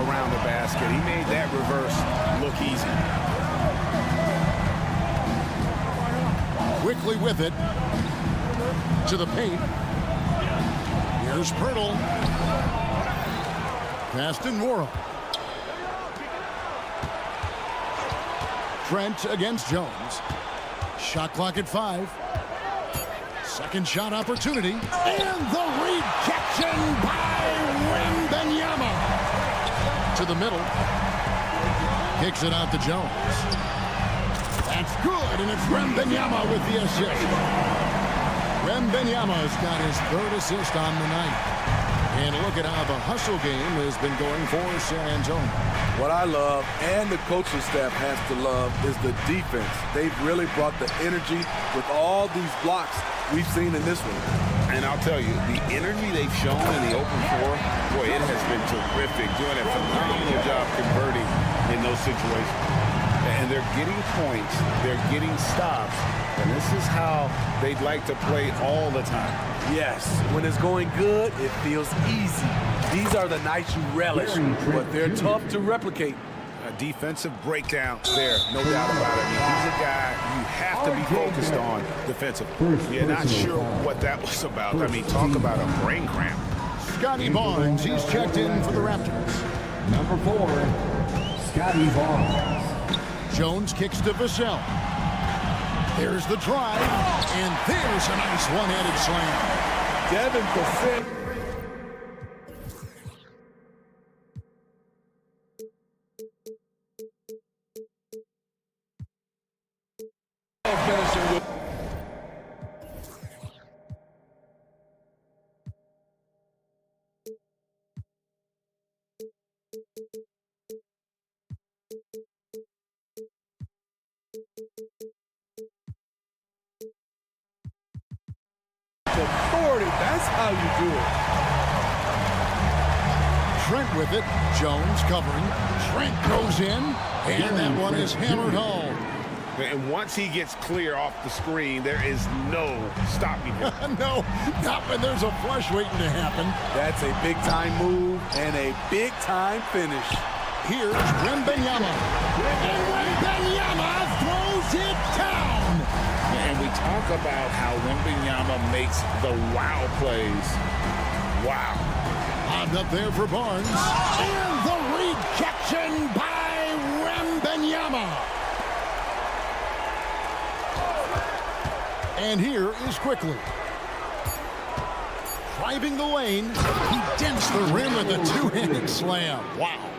around the basket. He made that reverse look easy. Quickly with it. To the paint. Here's Poeltl. Pass to Noura. Trent against Jones. Shot clock at 5. Second shot opportunity. And the rejection by Wembanyama. To the middle. Kicks it out to Jones. That's good, and it's Wembanyama with the assist. Wembanyama's got his third assist on the night. And look at how the hustle game has been going for San Antonio. What I love, and the coaching staff has to love, is the defense. They've really brought the energy with all these blocks we've seen in this one. And I'll tell you, the energy they've shown in the open floor, boy, it has been terrific. Doing a phenomenal job converting in those situations. And they're getting points, they're getting stops, and this is how they'd like to play all the time. Yes, when it's going good, it feels easy. These are the nights you relish, but they're tough to replicate. A defensive breakdown there, no doubt about it. I mean, he's a guy you have to be focused on defensively. You're not sure what that was about. I mean, talk about a brain cramp. Scotty Barnes, he's checked in for the Raptors. Number 4, Scotty Barnes. Jones kicks to Vassell. There's the drive, and there's a nice one-handed slam. Devin Vassell. Finishing with authority. That's how you do it. Trent with it. Jones covering. Trent goes in, and that one is hammered home. And once he gets clear off the screen, there is no stopping him. No, not when there's a flush waiting to happen. That's a big-time move and a big-time finish. Here's Wembanyama. And Wembanyama throws it down. And we talk about how Wembanyama makes the wow plays. Wow. Lobbed up there for Barnes. And the rejection by Wembanyama. And here is Quickly. Driving the lane. He dents the rim with a two-handed slam. Wow.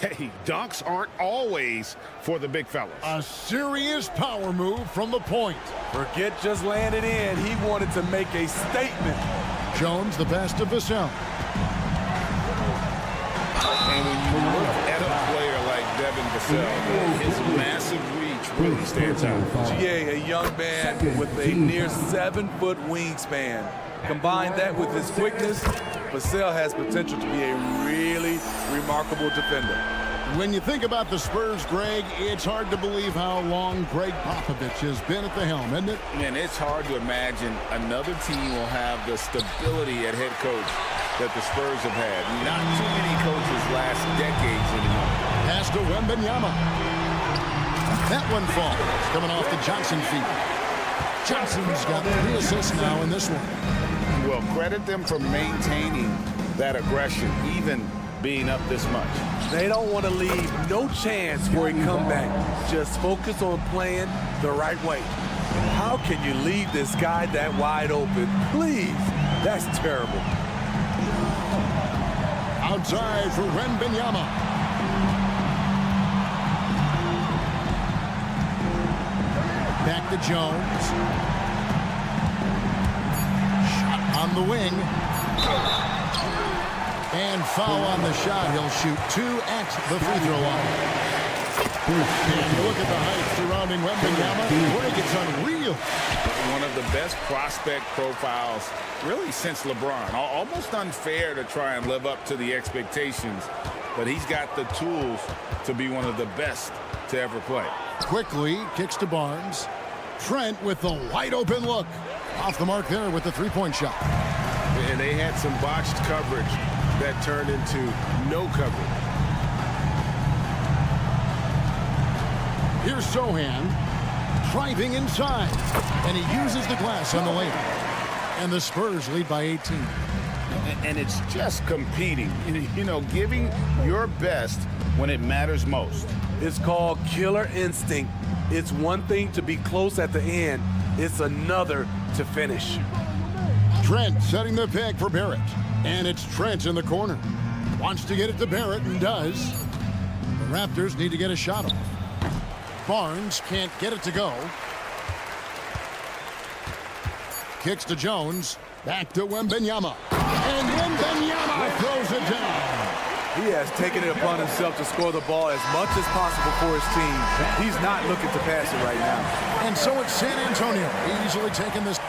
Hey, dunks aren't always for the big fellas. A serious power move from the point. Forget just landing in. He wanted to make a statement. Jones, the pass to Vassell. And when you look at a player like Devin Vassell, his massive reach really stands out. GA, a young man with a near 7-foot wingspan. Combine that with his quickness, Vassell has potential to be a really remarkable defender. When you think about the Spurs, Greg, it's hard to believe how long Greg Popovich has been at the helm, isn't it? Man, it's hard to imagine another team will have the stability at head coach that the Spurs have had. Not too many coaches last decades anymore. Pass to Wembanyama. That one falls, coming off the Johnson feet. Johnson's got 3 assists now in this one. Well, credit them for maintaining that aggression, even being up this much. They don't want to leave no chance for a comeback. Just focus on playing the right way. How can you leave this guy that wide open? Please, that's terrible. Outside for Wembanyama. Back to Jones. Shot on the wing. And foul on the shot. He'll shoot 2 at the free throw line. And look at the height surrounding Wembanyama. Greg, it's unreal. One of the best prospect profiles really since LeBron. Almost unfair to try and live up to the expectations, but he's got the tools to be one of the best to ever play. Quickly kicks to Barnes. Trent with the wide open look. Off the mark there with the 3-point shot. And they had some botched coverage that turned into no coverage. Here's Sohan driving inside, and he uses the glass on the layup. And the Spurs lead by 18. And it's just competing, you know, giving your best when it matters most. It's called killer instinct. It's one thing to be close at the end. It's another to finish. Trent setting the pick for Barrett. And it's Trent in the corner. Wants to get it to Barrett and does. The Raptors need to get a shot off. Barnes can't get it to go. Kicks to Jones. Back to Wembanyama. And Wembanyama throws it down. He has taken it upon himself to score the ball as much as possible for his team. He's not looking to pass it right now. And so it's San Antonio easily taking this.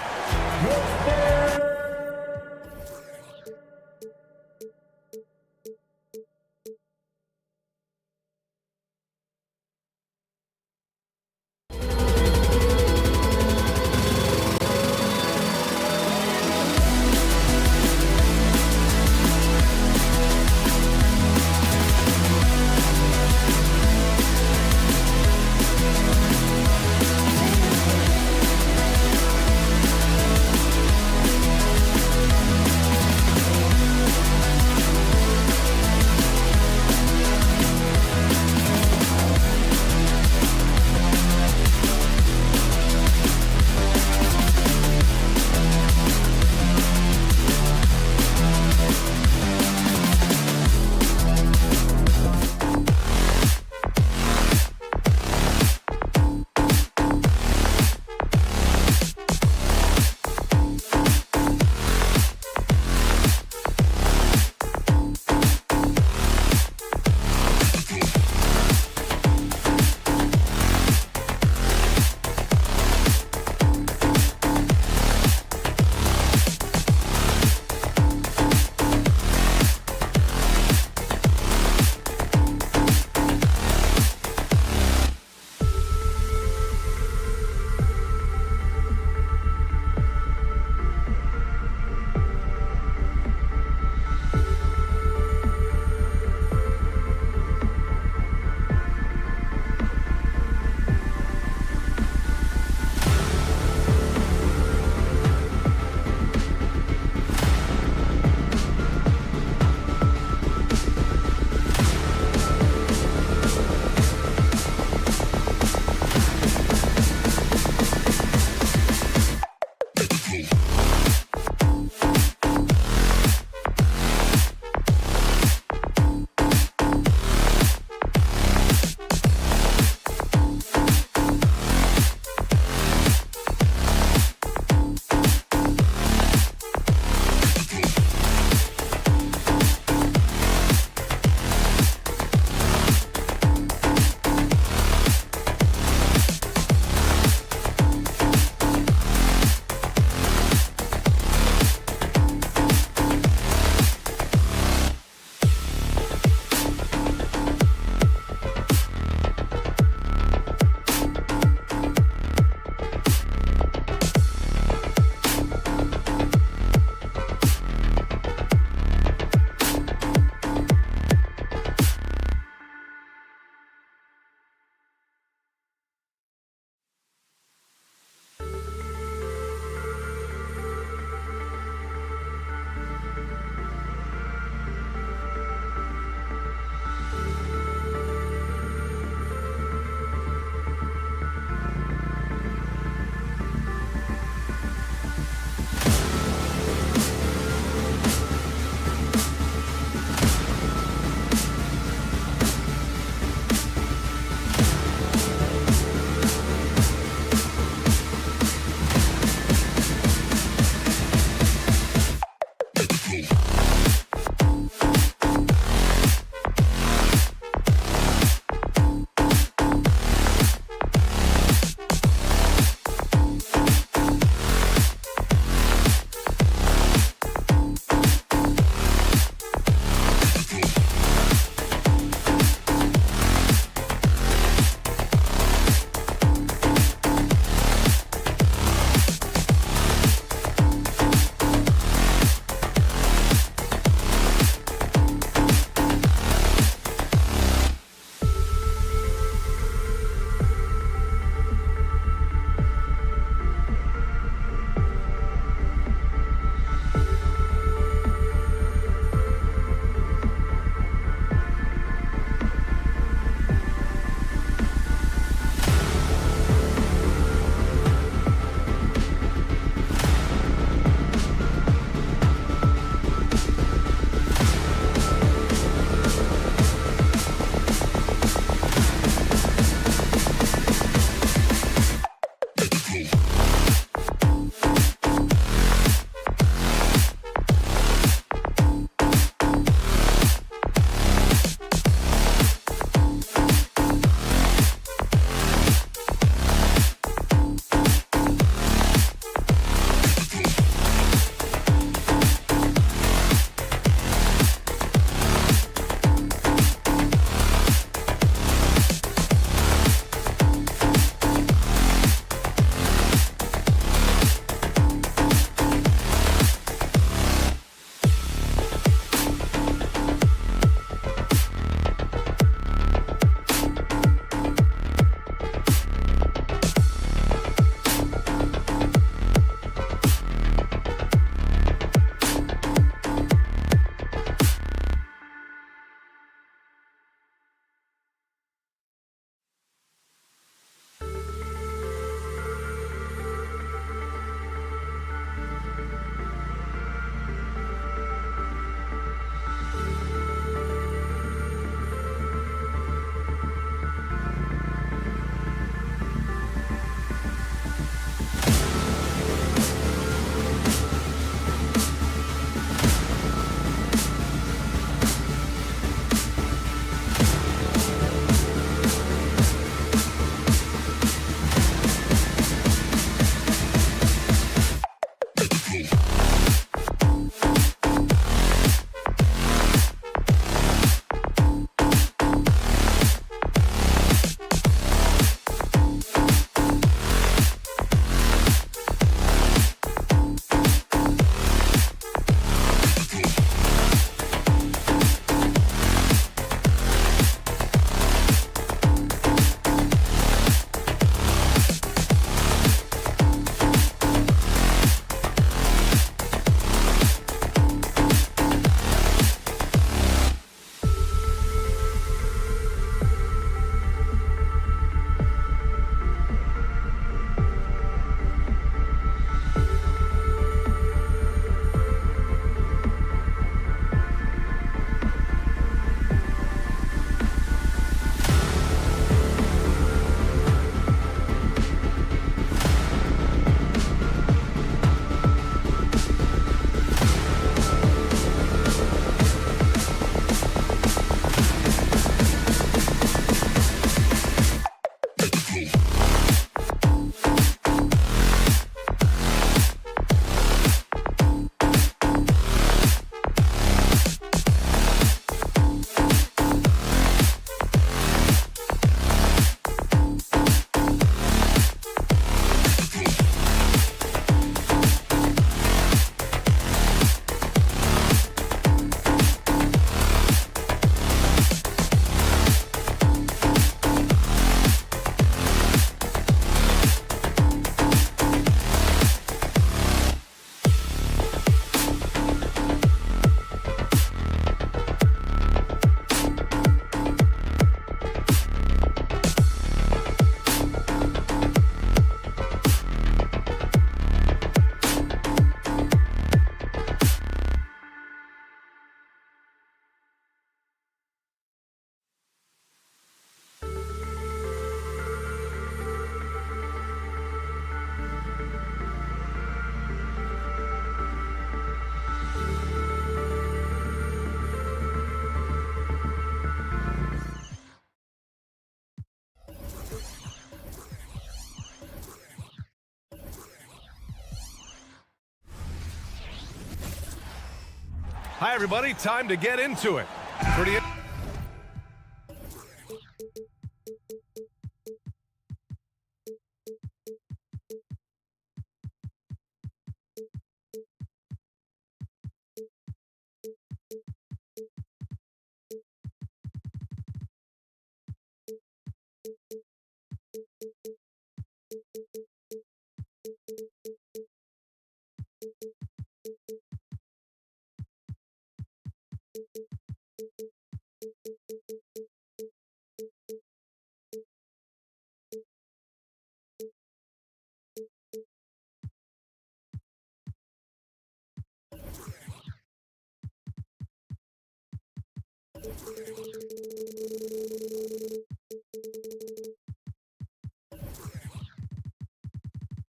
Hi, everybody. Time to get into it. Pretty.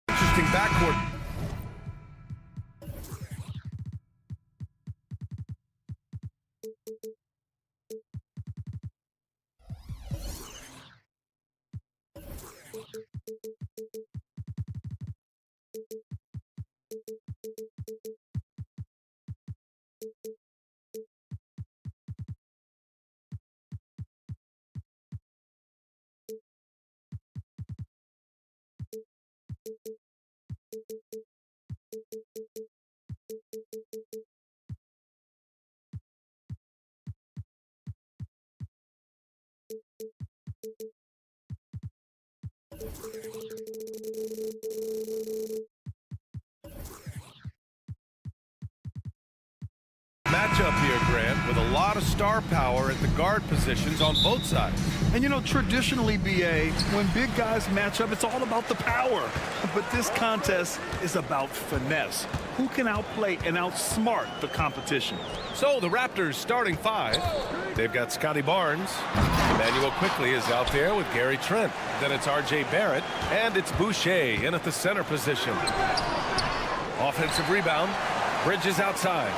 Interesting backcourt. Matchup here, Grant, with a lot of star power at the guard positions on both sides. And you know, traditionally, BA, when big guys match up, it's all about the power. But this contest is about finesse. Who can outplay and outsmart the competition? So the Raptors starting five. They've got Scotty Barnes. Emmanuel Quickley is out there with Gary Trent. Then it's R.J. Barrett, and it's Boucher in at the center position. Offensive rebound. Bridges outside.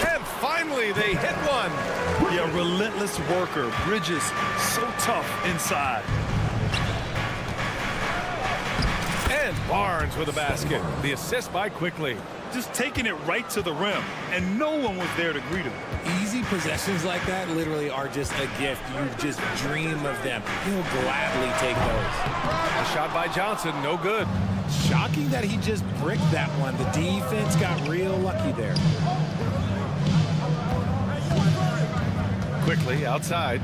And finally, they hit one. Yeah, relentless worker. Bridges, so tough inside. And Barnes with a basket. The assist by Quickley. Just taking it right to the rim, and no one was there to greet him. Easy possessions like that literally are just a gift. You just dream of them. He'll gladly take those. A shot by Johnson, no good. Shocking that he just bricked that one. The defense got real lucky there. Quickly outside.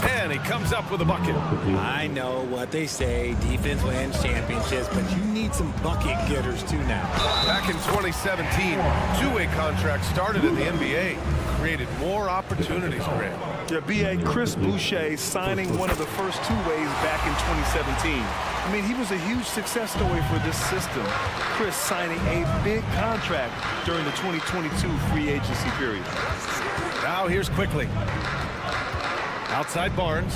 And he comes up with a bucket. I know what they say, defense wins championships, but you need some bucket getters too now. Back in 2017, two-way contract started in the NBA. Created more opportunities, Grant. Yeah, B.A. Chris Boucher signing one of the first two-ways back in 2017. I mean, he was a huge success story for this system. Chris signing a big contract during the 2022 free agency period. Now here's Quickley. Outside Barnes.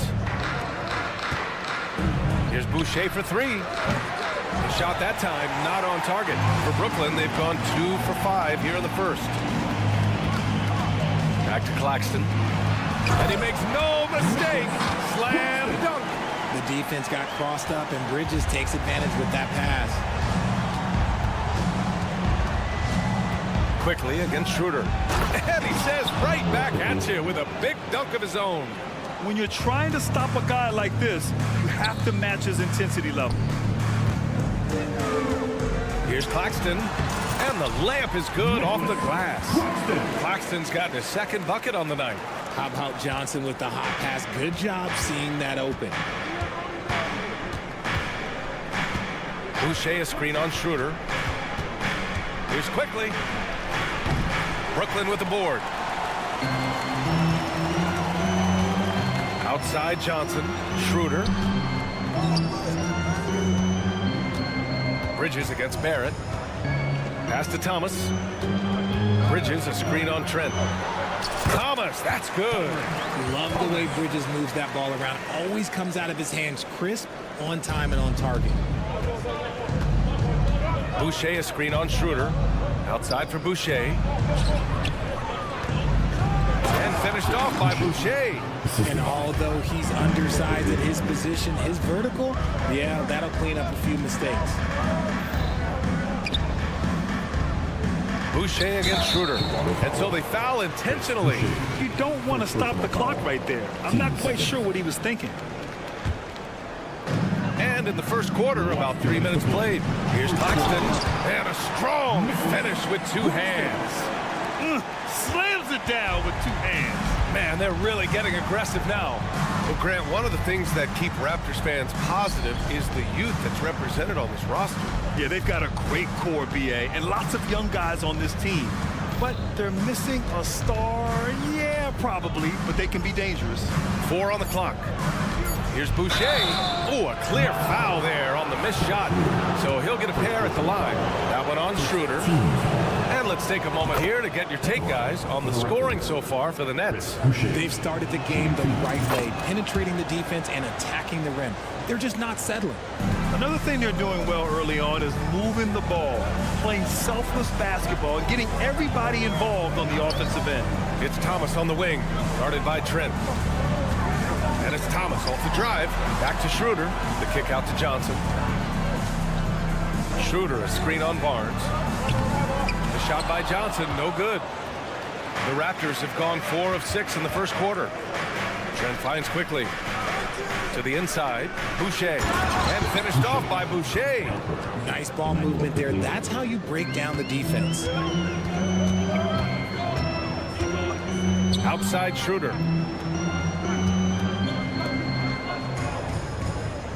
Here's Boucher for three. The shot that time not on target. For Brooklyn, they've gone 2 for 5 here in the first. Back to Claxton. And he makes no mistake. Slam dunk. The defense got crossed up, and Bridges takes advantage with that pass. Quickly against Schroeder. And he says right back at you with a big dunk of his own. When you're trying to stop a guy like this, you have to match his intensity level. Here's Claxton. And the layup is good off the glass. Claxton's gotten his second bucket on the night. How about Johnson with the hot pass? Good job seeing that open. Boucher a screen on Schroeder. Here's Quickley. Brooklyn with the board. Outside Johnson. Schroeder. Bridges against Barrett. Pass to Thomas. Bridges a screen on Trent. Thomas, that's good. Love the way Bridges moves that ball around. Always comes out of his hands crisp, on time, and on target. Boucher a screen on Schroeder. Outside for Boucher. And finished off by Boucher. And although he's undersized at his position, his vertical, yeah, that'll clean up a few mistakes. Boucher against Schroeder. And so they foul intentionally. You don't want to stop the clock right there. I'm not quite sure what he was thinking. And in the first quarter, about 3 minutes played. Here's Claxton, and a strong finish with 2 hands. Slams it down with 2 hands. Man, they're really getting aggressive now. Well, Grant, one of the things that keep Raptors fans positive is the youth that's represented on this roster. Yeah, they've got a great core, BA, and lots of young guys on this team. But they're missing a star. Yeah, probably, but they can be dangerous. 4 on the clock. Here's Boucher. Oh, a clear foul there on the missed shot. So he'll get a pair at the line. That one on Schroeder. And let's take a moment here to get your take, guys, on the scoring so far for the Nets. They've started the game the right way, penetrating the defense and attacking the rim. They're just not settling. Another thing they're doing well early on is moving the ball, playing selfless basketball, and getting everybody involved on the offensive end. It's Thomas on the wing, guarded by Trent. And it's Thomas off the drive. Back to Schroeder. The kick out to Johnson. Schroeder, a screen on Barnes. The shot by Johnson, no good. The Raptors have gone 4 of 6 in the first quarter. Trent finds quickly. To the inside, Boucher. And finished off by Boucher. Nice ball movement there. That's how you break down the defense. Outside Schroeder.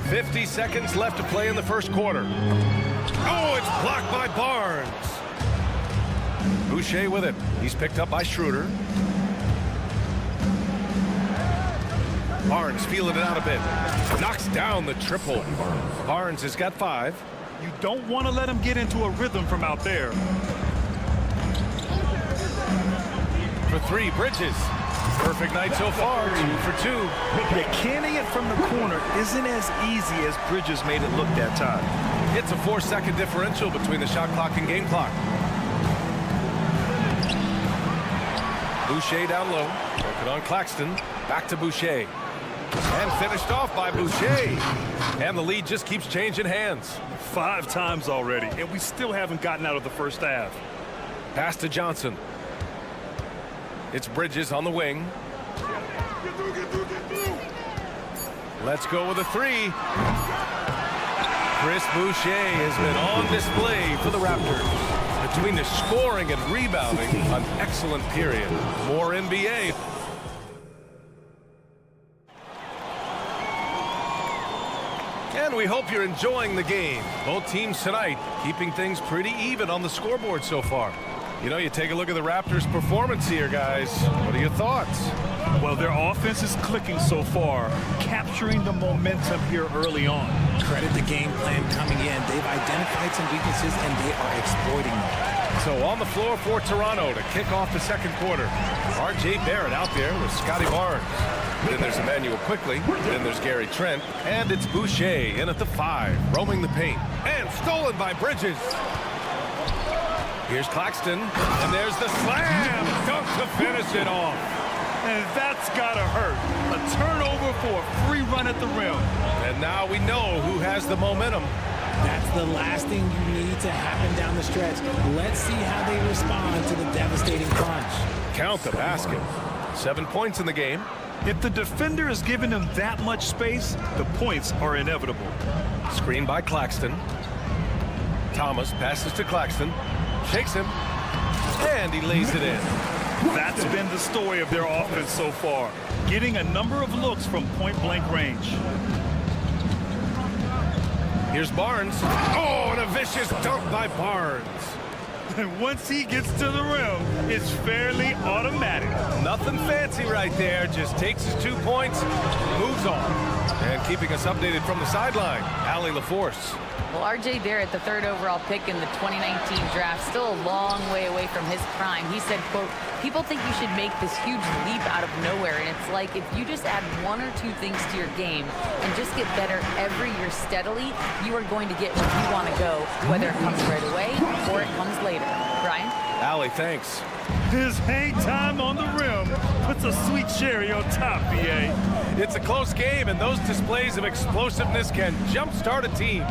50 seconds left to play in the first quarter. Oh, it's blocked by Barnes. Boucher with it. He's picked up by Schroeder. Barnes feeling it out a bit. Knocks down the triple. Barnes has got 5. You don't want to let him get into a rhythm from out there. For 3, Bridges. Perfect night so far, 2 for 2. Yeah, canning it from the corner isn't as easy as Bridges made it look that time. It's a 4-second differential between the shot clock and game clock. Boucher down low. Working on Claxton. Back to Boucher. And finished off by Boucher. And the lead just keeps changing hands. 5 times already, and we still haven't gotten out of the first half. Pass to Johnson. It's Bridges on the wing. Let's go with a 3. Chris Boucher has been on display for the Raptors. Between the scoring and rebounding, an excellent period. More NBA. And we hope you're enjoying the game. Both teams tonight keeping things pretty even on the scoreboard so far. You know, you take a look at the Raptors' performance here, guys. What are your thoughts? Well, their offense is clicking so far, capturing the momentum here early on. Credit the game plan coming in. They've identified some weaknesses, and they are exploiting them. So on the floor for Toronto to kick off the second quarter. R.J. Barrett out there with Scotty Barnes. Then there's Emmanuel Quickly. Then there's Gary Trent. And it's Boucher in at the 5, roaming the paint. And stolen by Bridges. Here's Claxton, and there's the slam dunk to finish it off. And that's gotta hurt. A turnover for a free run at the rim. And now we know who has the momentum. That's the last thing you need to happen down the stretch. Let's see how they respond to the devastating punch. Count the basket. 7 points in the game. If the defender is giving him that much space, the points are inevitable. Screen by Claxton. Thomas passes to Claxton. Shakes him, and he lays it in. That's been the story of their offense so far, getting a number of looks from point-blank range. Here's Barnes. Oh, and a vicious dunk by Barnes. And once he gets to the rim, it's fairly automatic. Nothing fancy right there. Just takes his 2 points, moves on. And keeping us updated from the sideline, Allie LaForce. Well, R.J. Barrett, the 3rd overall pick in the 2019 draft, still a long way away from his prime. He said, quote, people think you should make this huge leap out of nowhere, and it's like if you just add 1 or 2 things to your game and just get better every year steadily, you are going to get where you want to go, whether it comes right away or it comes later. Brian? Allie, thanks. His hang time on the rim puts a sweet cherry on top, BA. It's a close game, and those displays of explosiveness can jumpstart a team.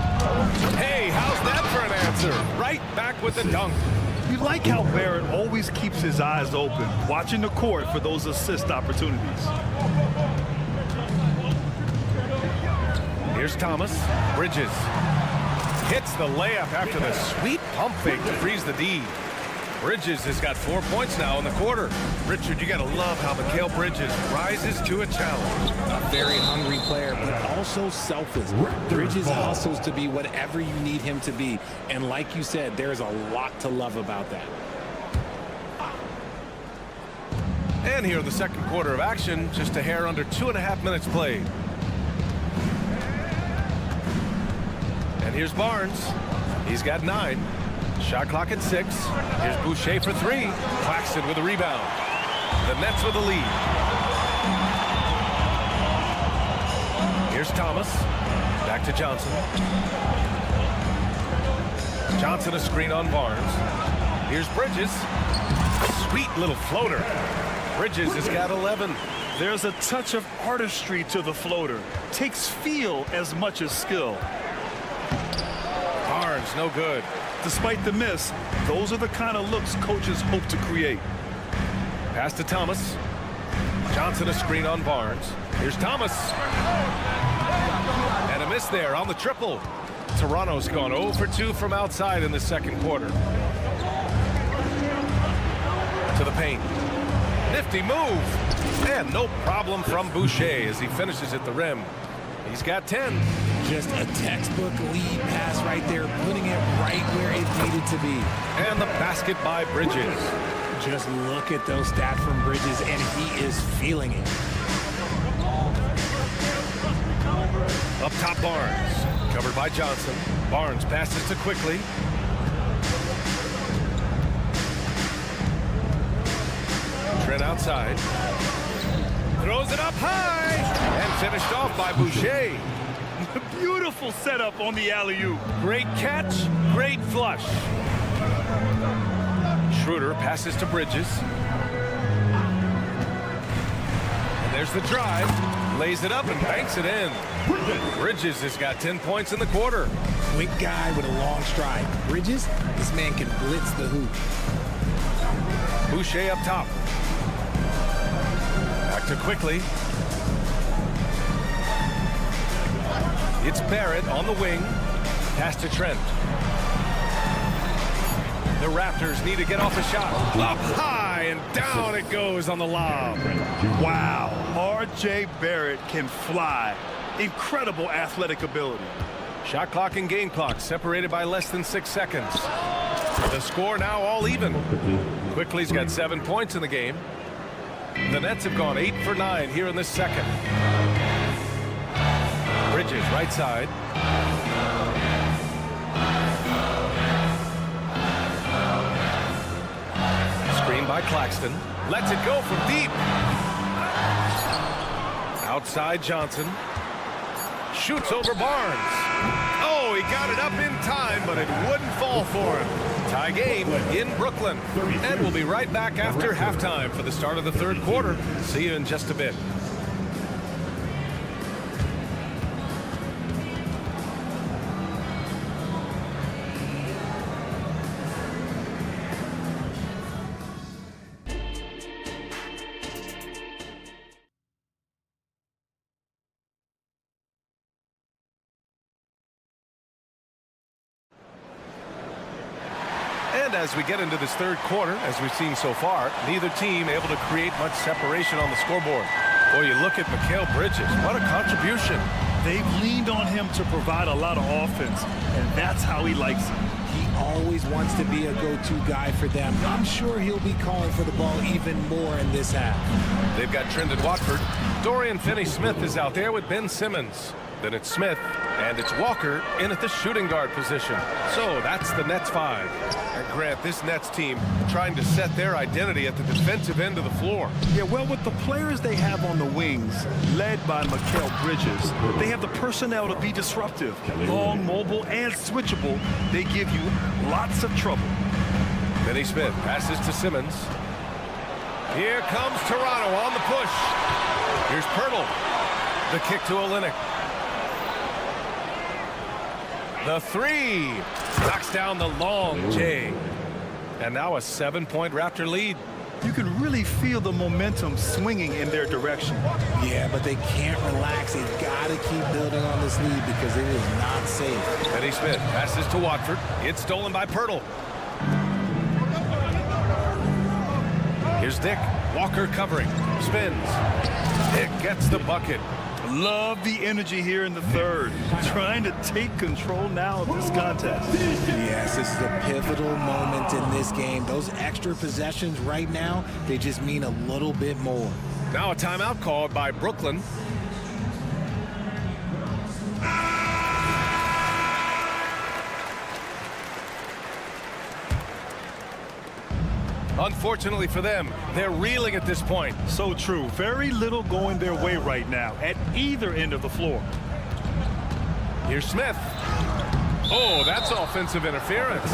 Hey, how's that for an answer? Right back with the dunk. You like how Barrett always keeps his eyes open, watching the court for those assist opportunities. Here's Thomas. Bridges hits the layup after the sweet pump fake to freeze the D. Bridges has got 4 points now in the quarter. Richard, you got to love how Mikal Bridges rises to a challenge. A very hungry player, but also selfless. Bridges hustles to be whatever you need him to be. And like you said, there's a lot to love about that. And here in the second quarter of action, just a hair under 2.5 minutes played. And here's Barnes. He's got 9. Shot clock at 6. Here's Boucher for 3. Claxton with a rebound. The Nets with the lead. Here's Thomas. Back to Johnson. Johnson a screen on Barnes. Here's Bridges. Sweet little floater. Bridges has got 11. There's a touch of artistry to the floater. Takes feel as much as skill. Barnes no good. Despite the miss, those are the kind of looks coaches hope to create. Pass to Thomas. Johnson a screen on Barnes. Here's Thomas. And a miss there on the triple. Toronto's gone 0 for 2 from outside in the second quarter. To the paint. Nifty move. And no problem from Boucher as he finishes at the rim. He's got 10. Just a textbook lead pass right there, putting it right where it needed to be. And the basket by Bridges. Just look at those stats from Bridges, and he is feeling it. Up top, Barnes. Covered by Johnson. Barnes passes to Quickly. Trent outside. Throws it up high. And finished off by Boucher. Beautiful setup on the alley-oop. Great catch, great flush. Schroeder passes to Bridges. And there's the drive. Lays it up and banks it in. Bridges has got 10 points in the quarter. Quick guy with a long stride. Bridges, this man can blitz the hoop. Boucher up top. Back to Quickly. It's Barrett on the wing. Pass to Trent. The Raptors need to get off a shot. Up high and down it goes on the lob. Wow, R.J. Barrett can fly. Incredible athletic ability. Shot clock and game clock separated by less than 6 seconds. The score now all even. Quickly's got 7 points in the game. The Nets have gone 8 for 9 here in this second. Bridges right side. Screen by Claxton. Lets it go from deep. Outside Johnson. Shoots over Barnes. Oh, he got it up in time, but it wouldn't fall for him. Tie game in Brooklyn. And we'll be right back after halftime for the start of the third quarter. See you in just a bit. And as we get into this third quarter, as we've seen so far, neither team able to create much separation on the scoreboard. Boy, you look at Mikal Bridges. What a contribution. They've leaned on him to provide a lot of offense, and that's how he likes it. He always wants to be a go-to guy for them. I'm sure he'll be calling for the ball even more in this half. They've got Trendon Watford. Dorian Finney-Smith is out there with Ben Simmons. Then it's Smith, and it's Walker in at the shooting guard position. So that's the Nets 5. And Grant, this Nets team trying to set their identity at the defensive end of the floor. Yeah, well, with the players they have on the wings, led by Mikal Bridges, they have the personnel to be disruptive. Long, mobile, and switchable. They give you lots of trouble. Finney-Smith passes to Simmons. Here comes Toronto on the push. Here's Pirtle. The kick to Olynyk. The three. Knocks down the long J. And now a 7-point Raptor lead. You can really feel the momentum swinging in their direction. Yeah, but they can't relax. They've got to keep building on this lead because it is not safe. Benny Smith passes to Watford. It's stolen by Pirtle. Here's Dick. Walker covering. Spins. Dick gets the bucket. Love the energy here in the third. Trying to take control now of this contest. Yes, this is a pivotal moment in this game. Those extra possessions right now, they just mean a little bit more. Now a timeout called by Brooklyn. Unfortunately for them, they're reeling at this point. So true. Very little going their way right now at either end of the floor. Here's Smith. Oh, that's offensive interference.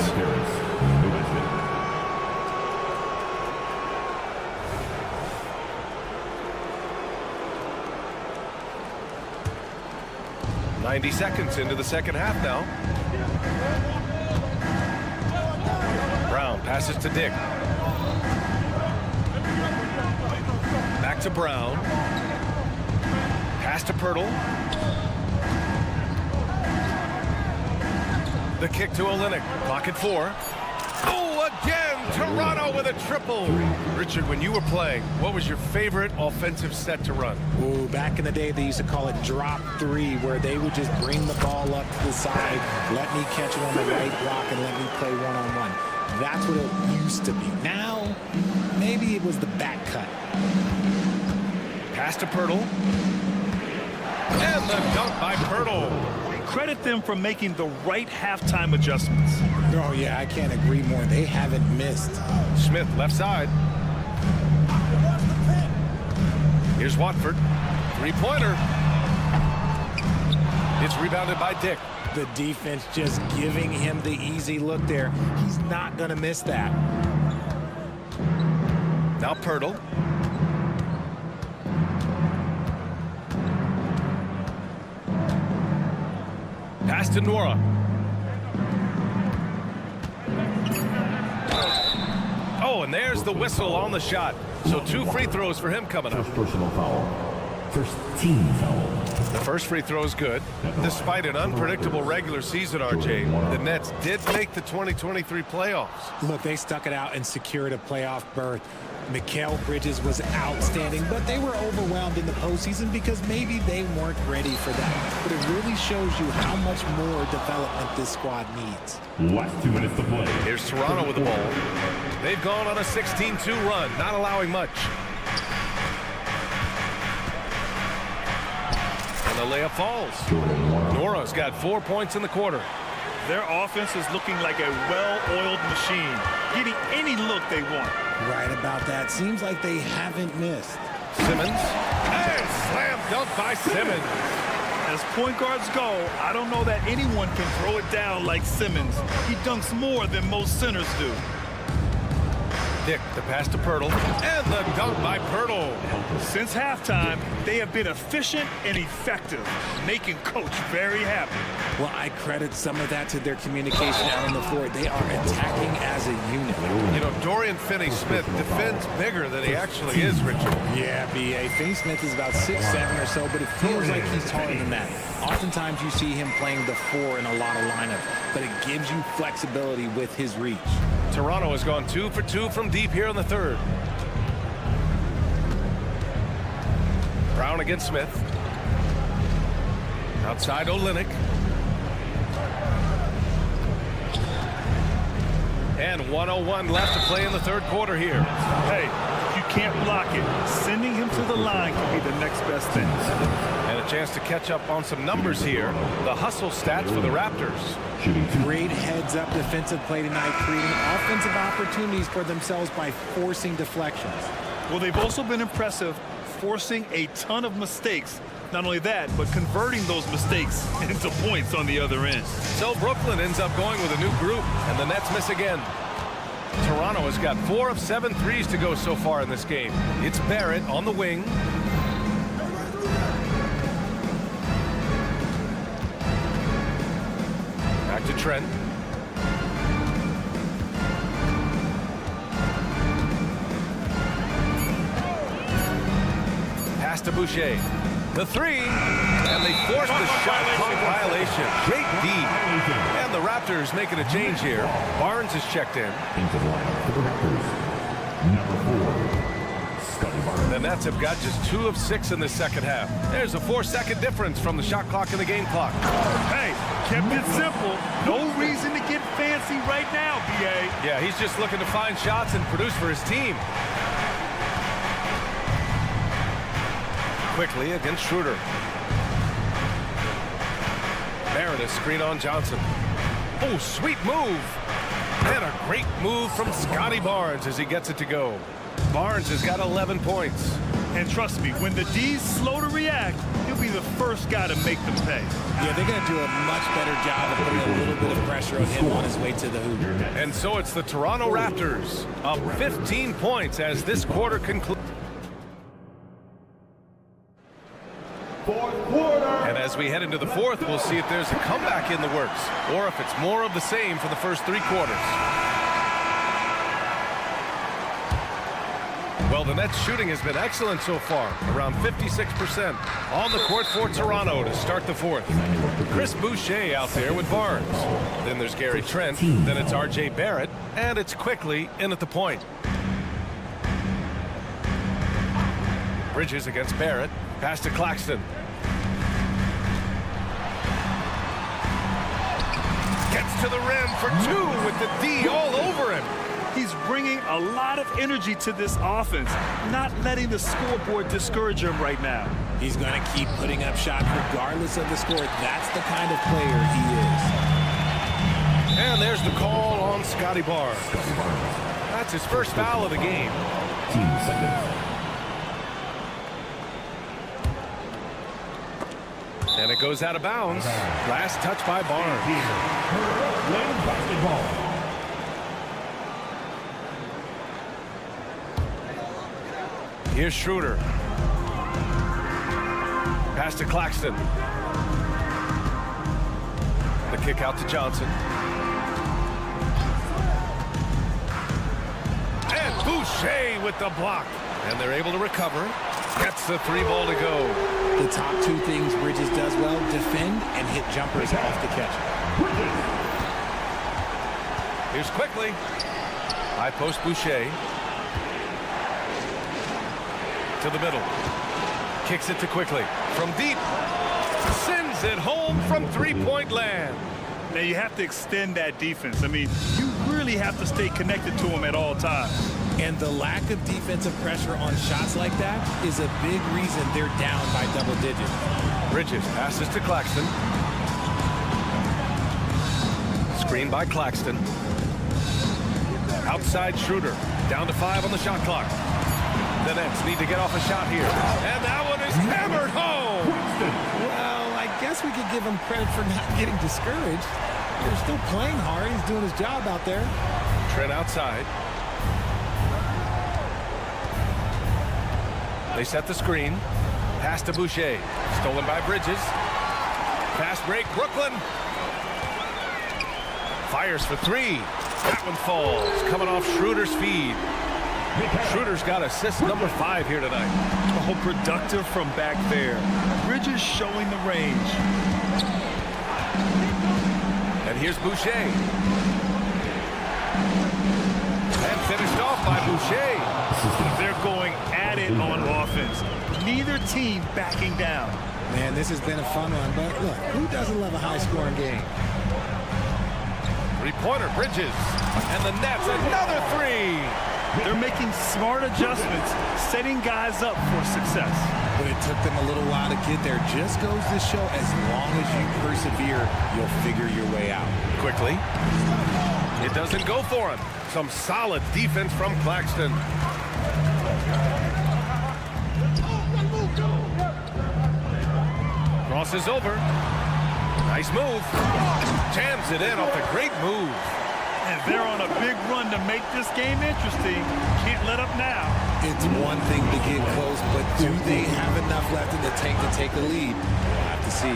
"90 seconds into the second half now. Brown passes to Dick. Back to Brown. Pass to Pirtle. The kick to Olynyk. Clock at 4. Oh, again! Toronto with a triple. Richard, when you were playing, what was your favorite offensive set to run? Ooh, back in the day, they used to call it drop 3, where they would just bring the ball up to the side, let me catch it on the right block, and let me play one-on-one. That's what it used to be. Now, maybe it was the back cut. Pass to Pirtle. And the dunk by Pirtle. Credit them for making the right halftime adjustments. Oh, yeah, I can't agree more. They haven't missed. Smith, left side. Here's Watford. Three-pointer. It's rebounded by Dick. The defense just giving him the easy look there. He's not going to miss that. Now Pirtle. Pass to Nora. Oh, and there's the whistle on the shot. So 2 free throws for him coming up. First personal foul. First team foul. The first free throw is good. Despite an unpredictable regular season, RJ, the Nets did make the 2023 playoffs. Look, they stuck it out and secured a playoff berth. Mikal Bridges was outstanding, but they were overwhelmed in the postseason because maybe they weren't ready for that. But it really shows you how much more development this squad needs. Last 2 minutes to play. Here's Toronto with the ball. They've gone on a 16-2 run, not allowing much. And the layup falls. Nora's got 4 points in the quarter. Their offense is looking like a well-oiled machine, getting any look they want. Right about that. Seems like they haven't missed. Simmons. And slam dunk by Simmons. As point guards go, I don't know that anyone can throw it down like Simmons. He dunks more than most centers do. Dick, the pass to Pirtle. And the dunk by Pirtle. Since halftime, they have been efficient and effective, making Coach very happy. Well, I credit some of that to their communication out on the floor. They are attacking as a unit. You know, Dorian Finney-Smith defends bigger than he actually is, Richard. Yeah, B.A. Finney-Smith is about 6'7" or so, but it feels like he's taller than that. Oftentimes you see him playing the 4 in a lot of lineups, but it gives you flexibility with his reach. Toronto has gone 2 for 2 from deep here in the third. Brown against Smith. Outside Olynyk. And 1:01 left to play in the third quarter here. Hey, if you can't block it, sending him to the line can be the next best thing. And a chance to catch up on some numbers here. The hustle stats for the Raptors. Great heads-up defensive play tonight, creating offensive opportunities for themselves by forcing deflections. Well, they've also been impressive, forcing a ton of mistakes. Not only that, but converting those mistakes into points on the other end. So Brooklyn ends up going with a new group, and the Nets miss again. Toronto has got 4 of 7 threes to go so far in this game. It's Barrett on the wing. Back to Trent. Pass to Boucher. The three, and they force the shot clock violation. Great D. And the Raptors making a change here. Barnes is checked in. Into the lineup for the Raptors, number 4, Scotty Barnes. The Nets have got just 2 of 6 in the second half. There's a 4-second difference from the shot clock and the game clock. Hey, kept it simple. No reason to get fancy right now, B.A. Yeah, he's just looking to find shots and produce for his team. Quickly against Schroeder. Barrett is screen on Johnson. Oh, sweet move. And a great move from Scotty Barnes as he gets it to go. Barnes has got 11 points. And trust me, when the D's slow to react, he'll be the first guy to make them pay. Yeah, they're going to do a much better job of putting a little bit of pressure on him on his way to the hoop. And so it's the Toronto Raptors up 15 points as this quarter concludes. And as we head into the fourth, we'll see if there's a comeback in the works or if it's more of the same for the first 3 quarters. Well, the Nets shooting has been excellent so far, around 56% on the court for Toronto to start the fourth. Chris Boucher out there with Barnes. Then there's Gary Trent, then it's R.J. Barrett, and it's quickly in at the point. Bridges against Barrett. Pass to Claxton. Gets to the rim for 2 with the D all over him. He's bringing a lot of energy to this offense, not letting the scoreboard discourage him right now. He's going to keep putting up shots regardless of the score. That's the kind of player he is. And there's the call on Scotty Barnes. That's his first foul of the game. Team seconds. And it goes out of bounds. Last touch by Barnes. Here's Schroeder. Pass to Claxton. The kick out to Johnson. And Boucher with the block. And they're able to recover. Gets the 3 ball to go. The top 2 things Bridges does well, defend and hit jumpers off the catch. Here's quickly. High post Boucher. To the middle. Kicks it to quickly. From deep. Sends it home from 3-point land. Now you have to extend that defense. I mean, you really have to stay connected to him at all times. And the lack of defensive pressure on shots like that is a big reason they're down by double digits. Bridges passes to Claxton. Screen by Claxton. Outside Schroeder. Down to 5 on the shot clock. The Nets need to get off a shot here. And that one is hammered home. Well, I guess we could give him credit for not getting discouraged. They're still playing hard. He's doing his job out there. Trent outside. They set the screen. Pass to Boucher. Stolen by Bridges. Fast break, Brooklyn. Fires for 3. That one falls. Coming off Schroeder's feed. Schroeder's got assist number 5 here tonight. Oh, productive from back there. Bridges showing the range. And here's Boucher. And finished off by Boucher. They're going at it on offense. Neither team backing down. Man, this has been a fun one, but look, who doesn't love a high-scoring game? 3-pointer, Bridges. And the Nets, another 3. They're making smart adjustments, setting guys up for success. But it took them a little while to get there. Just goes to show, as long as you persevere, you'll figure your way out. Quickly. It doesn't go for him. Some solid defense from Claxton. Crosses over. Nice move. Jams it in off a great move. And they're on a big run to make this game interesting. Can't let up now. It's one thing to get close, but do they have enough left in the tank to take a lead? We'll have to see.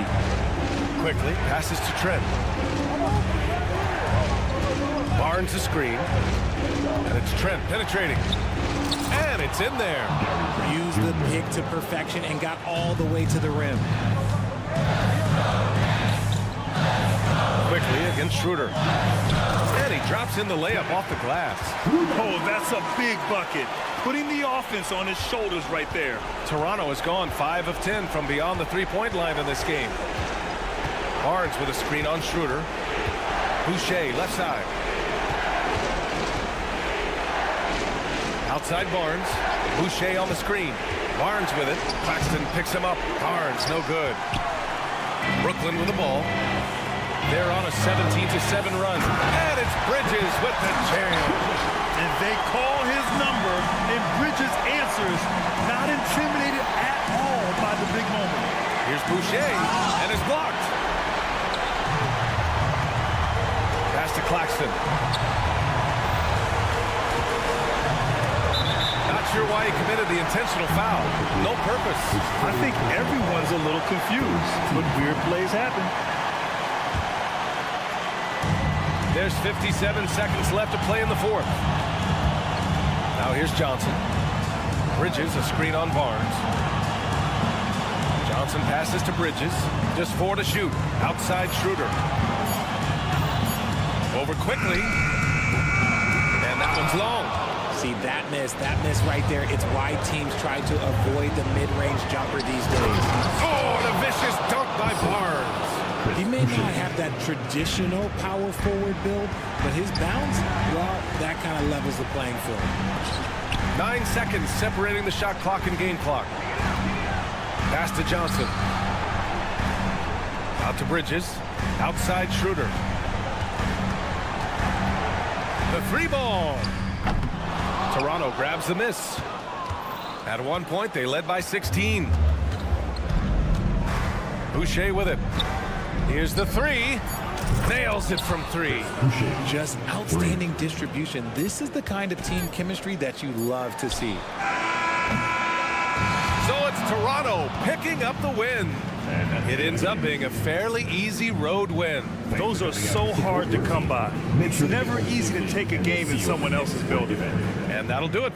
Quickly, passes to Trent. Barnes a screen. And it's Trent penetrating. And it's in there. Used the pick to perfection and got all the way to the rim. Quickly against Schroeder. And he drops in the layup off the glass. Oh, that's a big bucket. Putting the offense on his shoulders right there. Toronto has gone 5 of 10 from beyond the three-point line in this game. Barnes with a screen on Schroeder. Boucher, left side. Outside Barnes. Boucher on the screen. Barnes with it. Claxton picks him up. Barnes, no good. Brooklyn with the ball. They're on a 17-7 run. And it's Bridges with the jam. And they call his number, and Bridges answers, not intimidated at all by the big moment. Here's Boucher, and it's blocked. Pass to Claxton. Not sure why he committed the intentional foul. No purpose. I think everyone's a little confused, but weird plays happen. There's 57 seconds left to play in the fourth. Now here's Johnson. Bridges, a screen on Barnes. Johnson passes to Bridges. Just 4 to shoot. Outside Schroeder. Over quickly. And that one's long. See, that miss right there, it's why teams try to avoid the mid-range jumper these days. Oh, and a vicious dunk by Barnes. He may not have that traditional power forward build, but his bounce, well, that kind of levels the playing field. 9 seconds separating the shot clock and game clock. Pass to Johnson. Out to Bridges. Outside Schroeder. The 3-ball. Toronto grabs the miss. At one point, they led by 16. Boucher with it. Here's the 3. Nails it from 3. Just outstanding distribution. This is the kind of team chemistry that you love to see. So it's Toronto picking up the win. It ends up being a fairly easy road win. Those are so hard to come by. It's never easy to take a game in someone else's building. And that'll do it.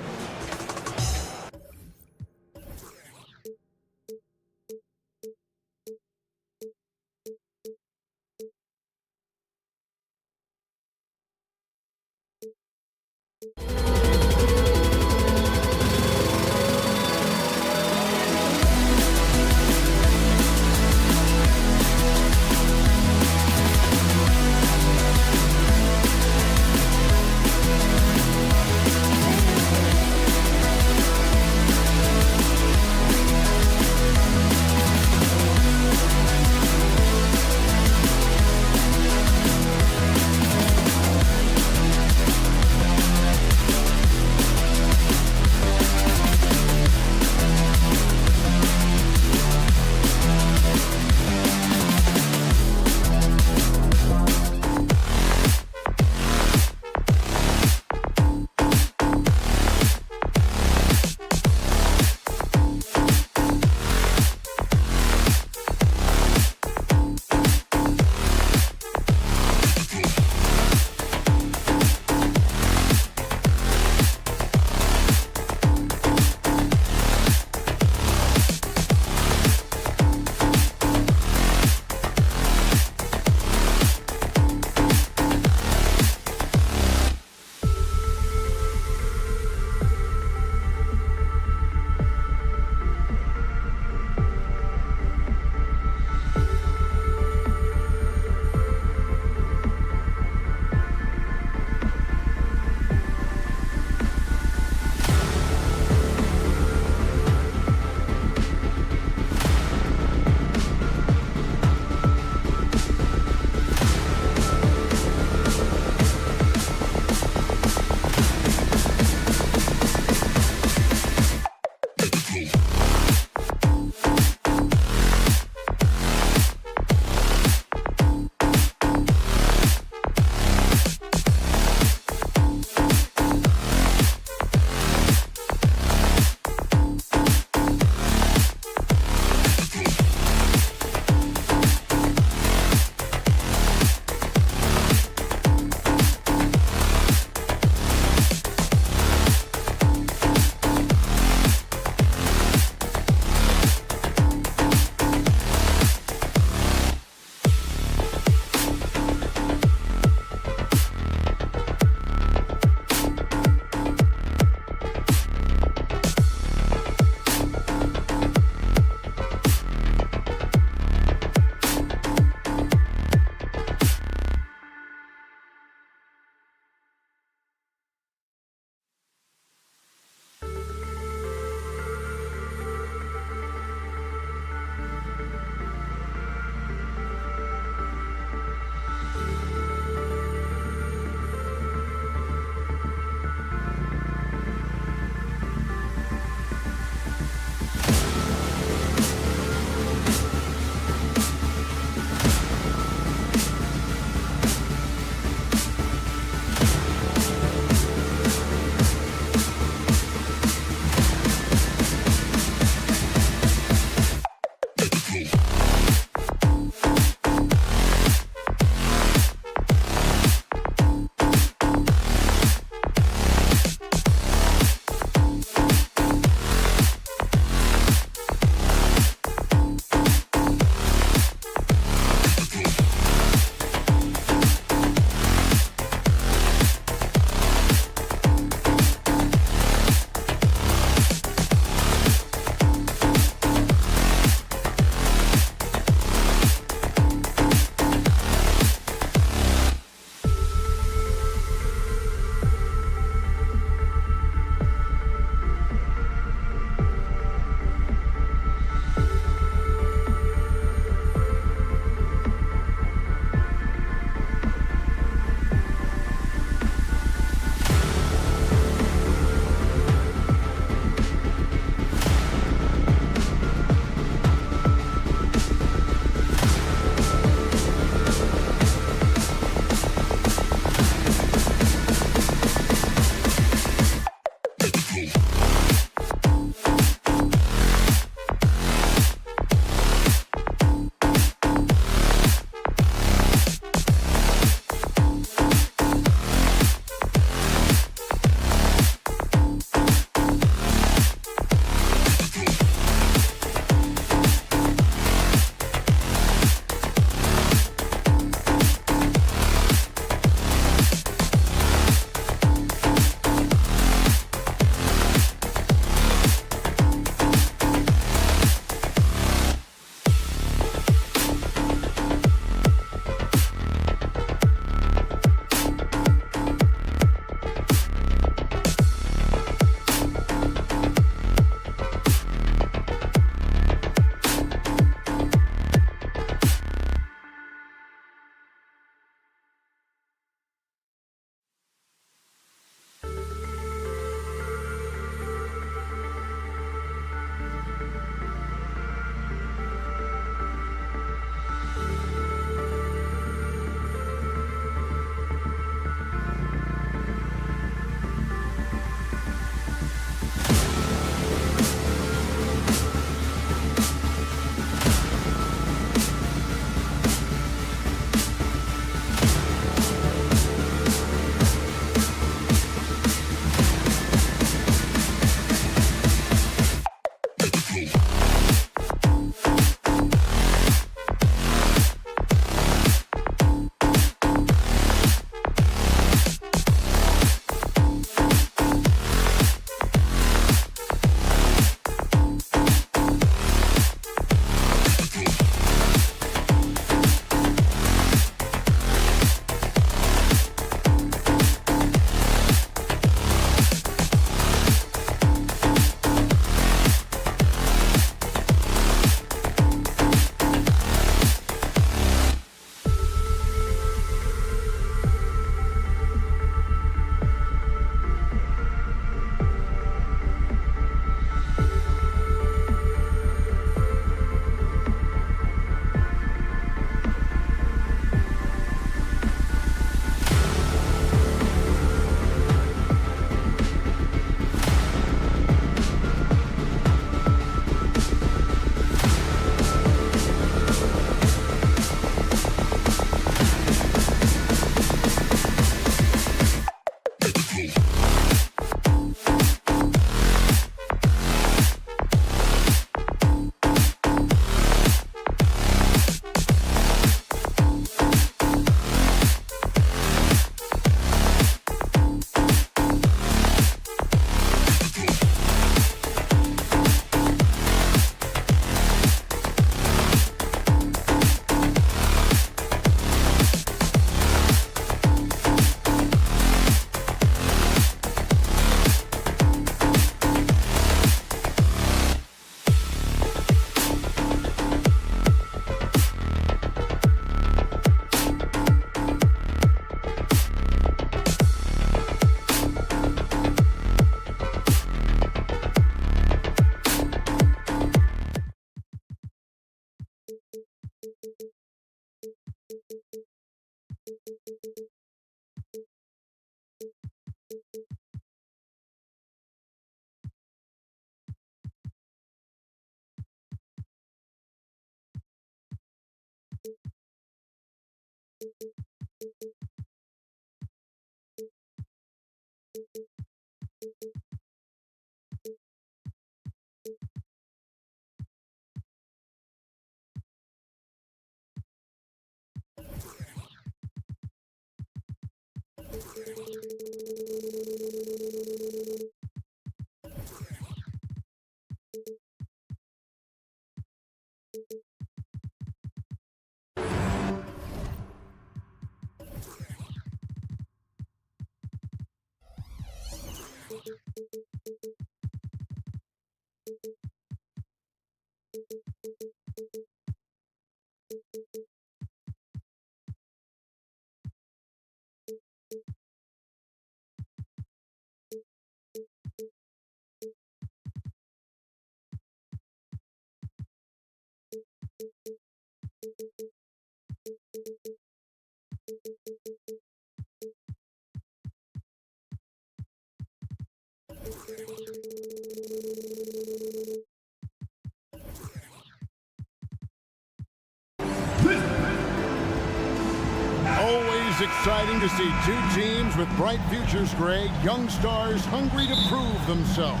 Always exciting to see two teams with bright futures, Greg. Young stars hungry to prove themselves.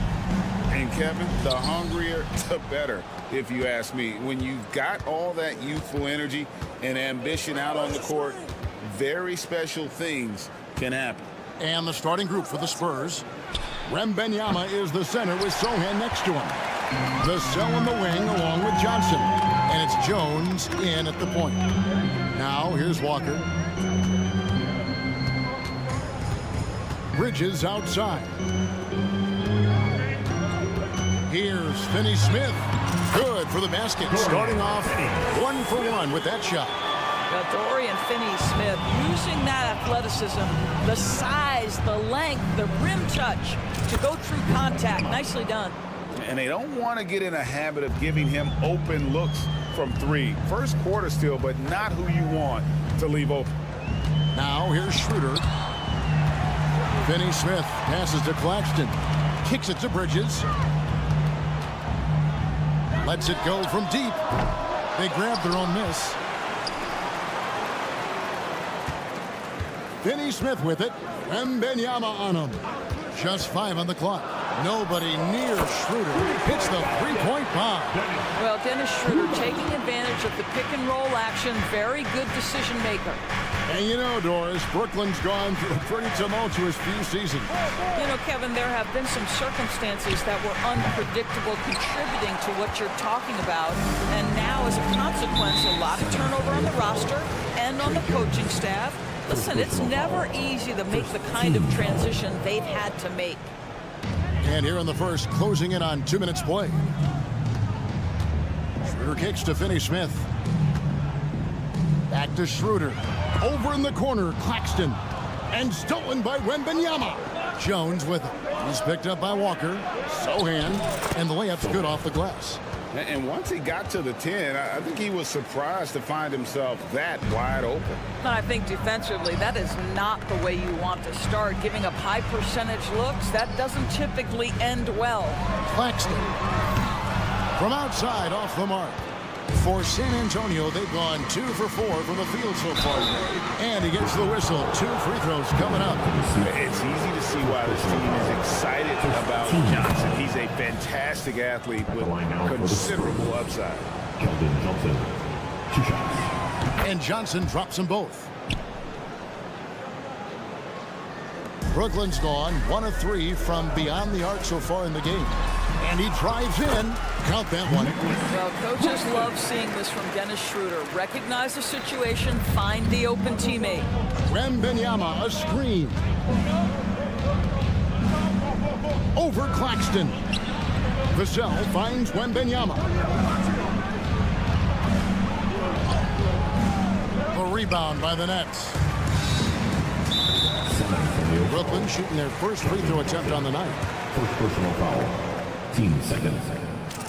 And Kevin, the hungrier, the better, if you ask me. When you've got all that youthful energy and ambition out on the court, very special things can happen. And the starting group for the Spurs. Wembanyama is the center with Sohan next to him. The cell in the wing along with Johnson. And it's Jones in at the point. Now here's Walker. Bridges outside. Here's Finney-Smith. Good for the basket. Starting off 1 for 1 with that shot. Dorian Finney-Smith using that athleticism, the size, the length, the rim touch to go through contact. Nicely done. And they don't want to get in a habit of giving him open looks from three. First quarter still, but not who you want to leave open. Now here's Schroeder. Finney-Smith passes to Claxton. Kicks it to Bridges. Lets it go from deep. They grab their own miss. Finney-Smith with it. Wembanyama on him. Just 5 on the clock. Nobody near Schroeder. Hits the three-point bomb. Well, Dennis Schroeder taking advantage of the pick-and-roll action. Very good decision maker. And you know, Doris, Brooklyn's gone through a pretty tumultuous few seasons. You know, Kevin, there have been some circumstances that were unpredictable contributing to what you're talking about. And now, as a consequence, a lot of turnover on the roster and on the coaching staff. Listen, it's never easy to make the kind of transition they've had to make. And here in the first, closing in on 2 minutes play. Schroeder kicks to Finney-Smith. Back to Schroeder. Over in the corner, Claxton. And stolen by Wembanyama. Jones with it. He's picked up by Walker. Sohan. And the layup's good off the glass. And once he got to the 10, I think he was surprised to find himself that wide open. I think defensively, that is not the way you want to start. Giving up high percentage looks, that doesn't typically end well. Claxton. From outside, off the mark. For San Antonio, they've gone 2 for 4 from the field so far. And he gets the whistle. 2 free throws coming up. It's easy to see why this team is excited about Johnson. He's a fantastic athlete with considerable upside. And Johnson drops them both. Brooklyn's gone 1 of 3 from beyond the arc so far in the game. And he drives in. Count that one. Well, coaches love seeing this from Dennis Schroeder. Recognize the situation, find the open teammate. Wembanyama, a screen. Over Claxton. Vassell finds Wembanyama. A rebound by the Nets. Brooklyn shooting their first free throw attempt on the night. First personal foul. Team second.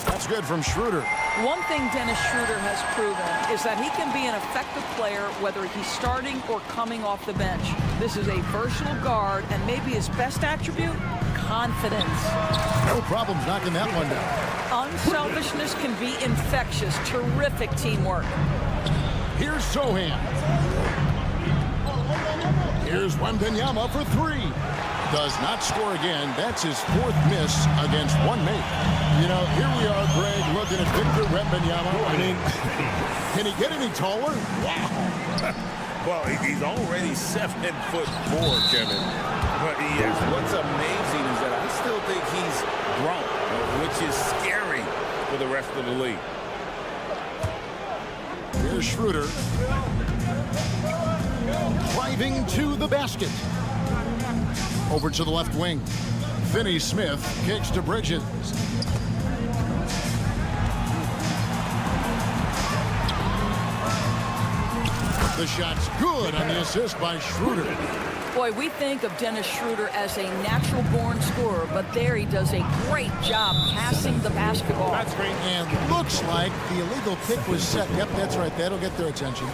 That's good from Schroeder. One thing Dennis Schroeder has proven is that he can be an effective player whether he's starting or coming off the bench. This is a versatile guard, and maybe his best attribute, confidence. No problems knocking that one down. Unselfishness can be infectious. Terrific teamwork. Here's Sohan. Here's Wembanyama for 3. Does not score again. That's his 4th miss against one mate. You know, here we are, Greg, looking at Victor Wembanyama. I mean, can he get any taller? Wow. Well, he's already 7'4", Kevin. But yes, what's amazing is that I still think he's grown, which is scary for the rest of the league. Here's Schroeder. Driving to the basket. Over to the left wing. Finney Smith kicks to Bridges. The shot's good on the assist by Schroeder. Boy, we think of Dennis Schroeder as a natural-born scorer, but there he does a great job passing the basketball. That's great. And looks like the illegal pick was set. Yep, that's right. That'll get their attention.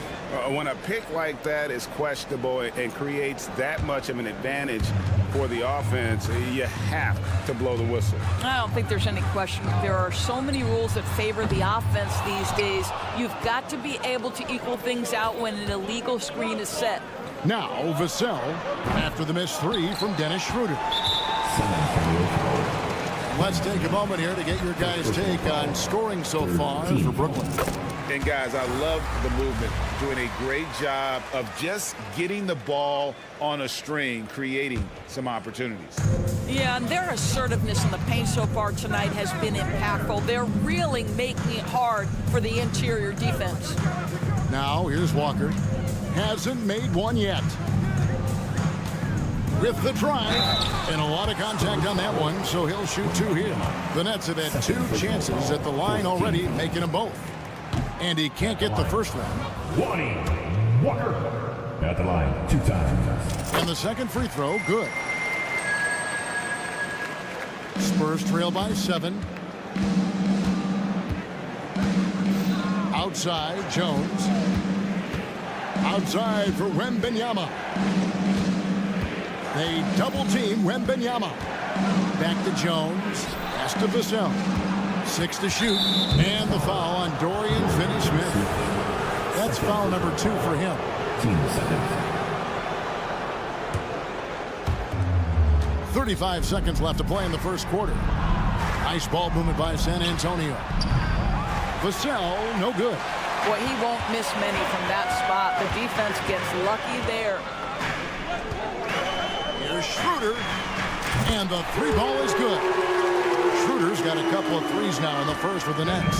When a pick like that is questionable and creates that much of an advantage for the offense, you have to blow the whistle. I don't think there's any question. There are so many rules that favor the offense these days. You've got to be able to equal things out when an illegal screen is set. Now, Vassell, after the missed three from Dennis Schroeder. Let's take a moment here to get your guys' take on scoring so far for Brooklyn. And guys, I love the movement, doing a great job of just getting the ball on a string, creating some opportunities. Yeah, and their assertiveness in the paint so far tonight has been impactful. They're really making it hard for the interior defense. Now, here's Walker. Hasn't made one yet. With the drive, and a lot of contact on that one, so he'll shoot two here. The Nets have had two chances at the line already, making them both. And he can't get the first one. Walker at the line 2 times. And the second free throw, good. Spurs trail by 7. Outside, Jones. Outside for Wembanyama. They double team Wembanyama. Back to Jones. Pass to Vassell. 6 to shoot. And the foul on Dorian Finney-Smith. That's foul number 2 for him. 35 seconds left to play in the first quarter. Nice ball movement by San Antonio. Vassell, no good. Boy, he won't miss many from that spot. The defense gets lucky there. Here's Schroeder. And the three ball is good. Schroeder's got a couple of threes now in the first for the Nets.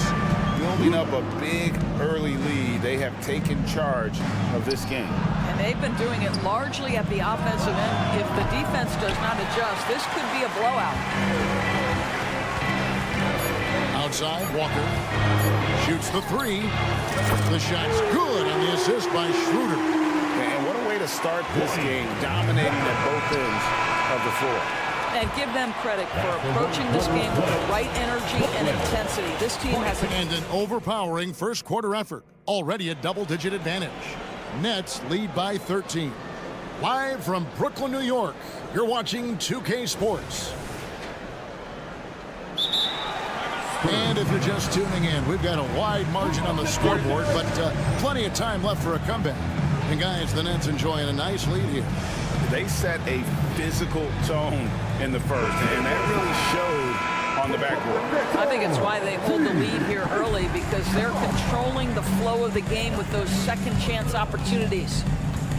Building up a big early lead, they have taken charge of this game. And they've been doing it largely at the offensive end. If the defense does not adjust, this could be a blowout. Outside, Walker shoots the three. The shot's good on the assist by Schroeder. And what a way to start this game, dominating at both ends of the floor. And give them credit for approaching this game with the right energy and intensity. This team has and an overpowering first quarter effort. Already a double-digit advantage. Nets lead by 13. Live from Brooklyn, New York, you're watching 2K Sports. And if you're just tuning in, we've got a wide margin on the scoreboard, but plenty of time left for a comeback. And guys, the Nets enjoying a nice lead here. They set a physical tone in the first, and that really showed on the backboard. I think it's why they hold the lead here early, because they're controlling the flow of the game with those second chance opportunities.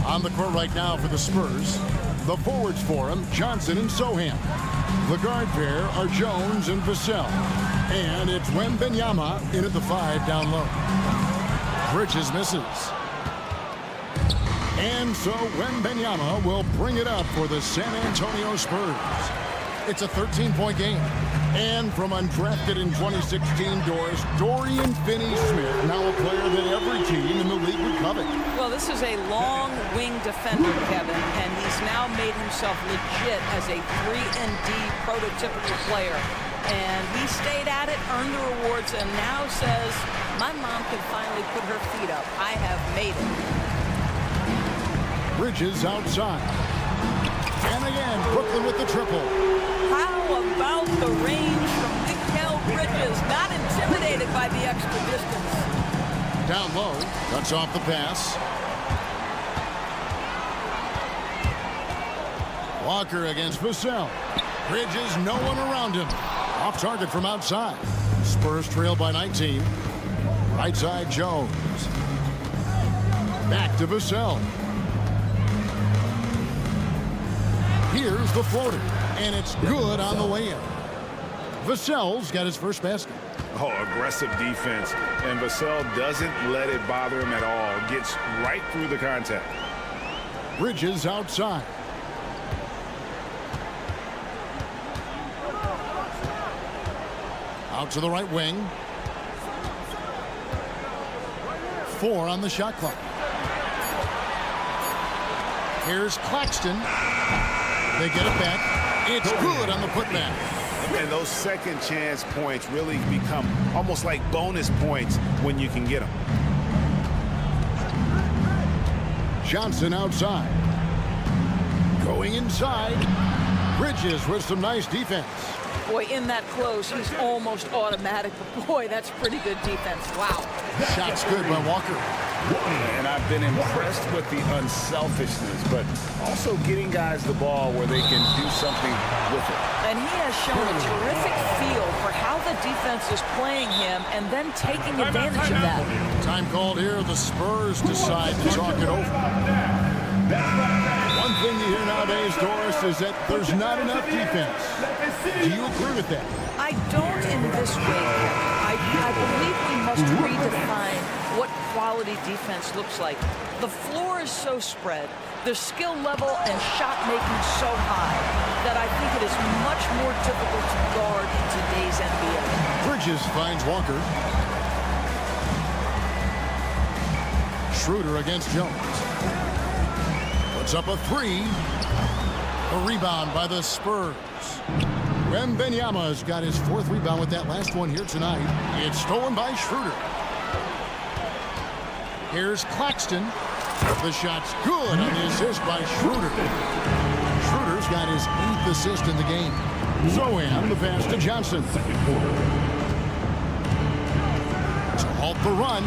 On the court right now for the Spurs, the forwards for them, Johnson and Sohan. The guard pair are Jones and Vassell. And it's Wembanyama in at the 5 down low. Bridges misses. And so Wembanyama will bring it up for the San Antonio Spurs. It's a 13-point game. And from undrafted in 2016 doors, Dorian Finney-Smith, now a player that every team in the league would covet. Well, this is a long wing defender, Kevin, and he's now made himself legit as a 3-and-D prototypical player. And he stayed at it, earned the rewards, and now says, my mom can finally put her feet up. I have made it. Bridges outside. And again, Brooklyn with the triple. How about the range from Mikal Bridges? Not intimidated by the extra distance. Down low, cuts off the pass. Walker against Vassell. Bridges, no one around him. Off target from outside. Spurs trail by 19. Right side, Jones. Back to Vassell. Here's the floater, and it's good on the way in. Vassell's got his first basket. Oh, aggressive defense. And Vassell doesn't let it bother him at all. Gets right through the contact. Bridges outside. Out to the right wing. 4 on the shot clock. Here's Claxton. They get it back. It's good on the putback. And those second chance points really become almost like bonus points when you can get them. Johnson outside. Going inside. Bridges with some nice defense. Boy, in that close, he's almost automatic. But boy, that's pretty good defense. Wow. Shot's good by Walker. And I've been impressed with the unselfishness, but also getting guys the ball where they can do something with it. And he has shown a terrific feel for how the defense is playing him and then taking advantage of that. Time called here. The Spurs decide to talk it over. One thing you hear nowadays, Doris, is that there's not enough defense. Do you agree with that? I don't in this way. I believe we must redefine what quality defense looks like. The floor is so spread, the skill level and shot making so high that I think it is much more difficult to guard in today's NBA. Bridges finds Walker. Schroeder against Jones. Puts up a 3. A rebound by the Spurs. Wembanyama's got his 4th rebound with that last one here tonight. It's stolen by Schroeder. Here's Claxton. The shot's good on the assist by Schroeder. Schroeder's got his 8th assist in the game. Zohan, the pass to Johnson. To halt the run.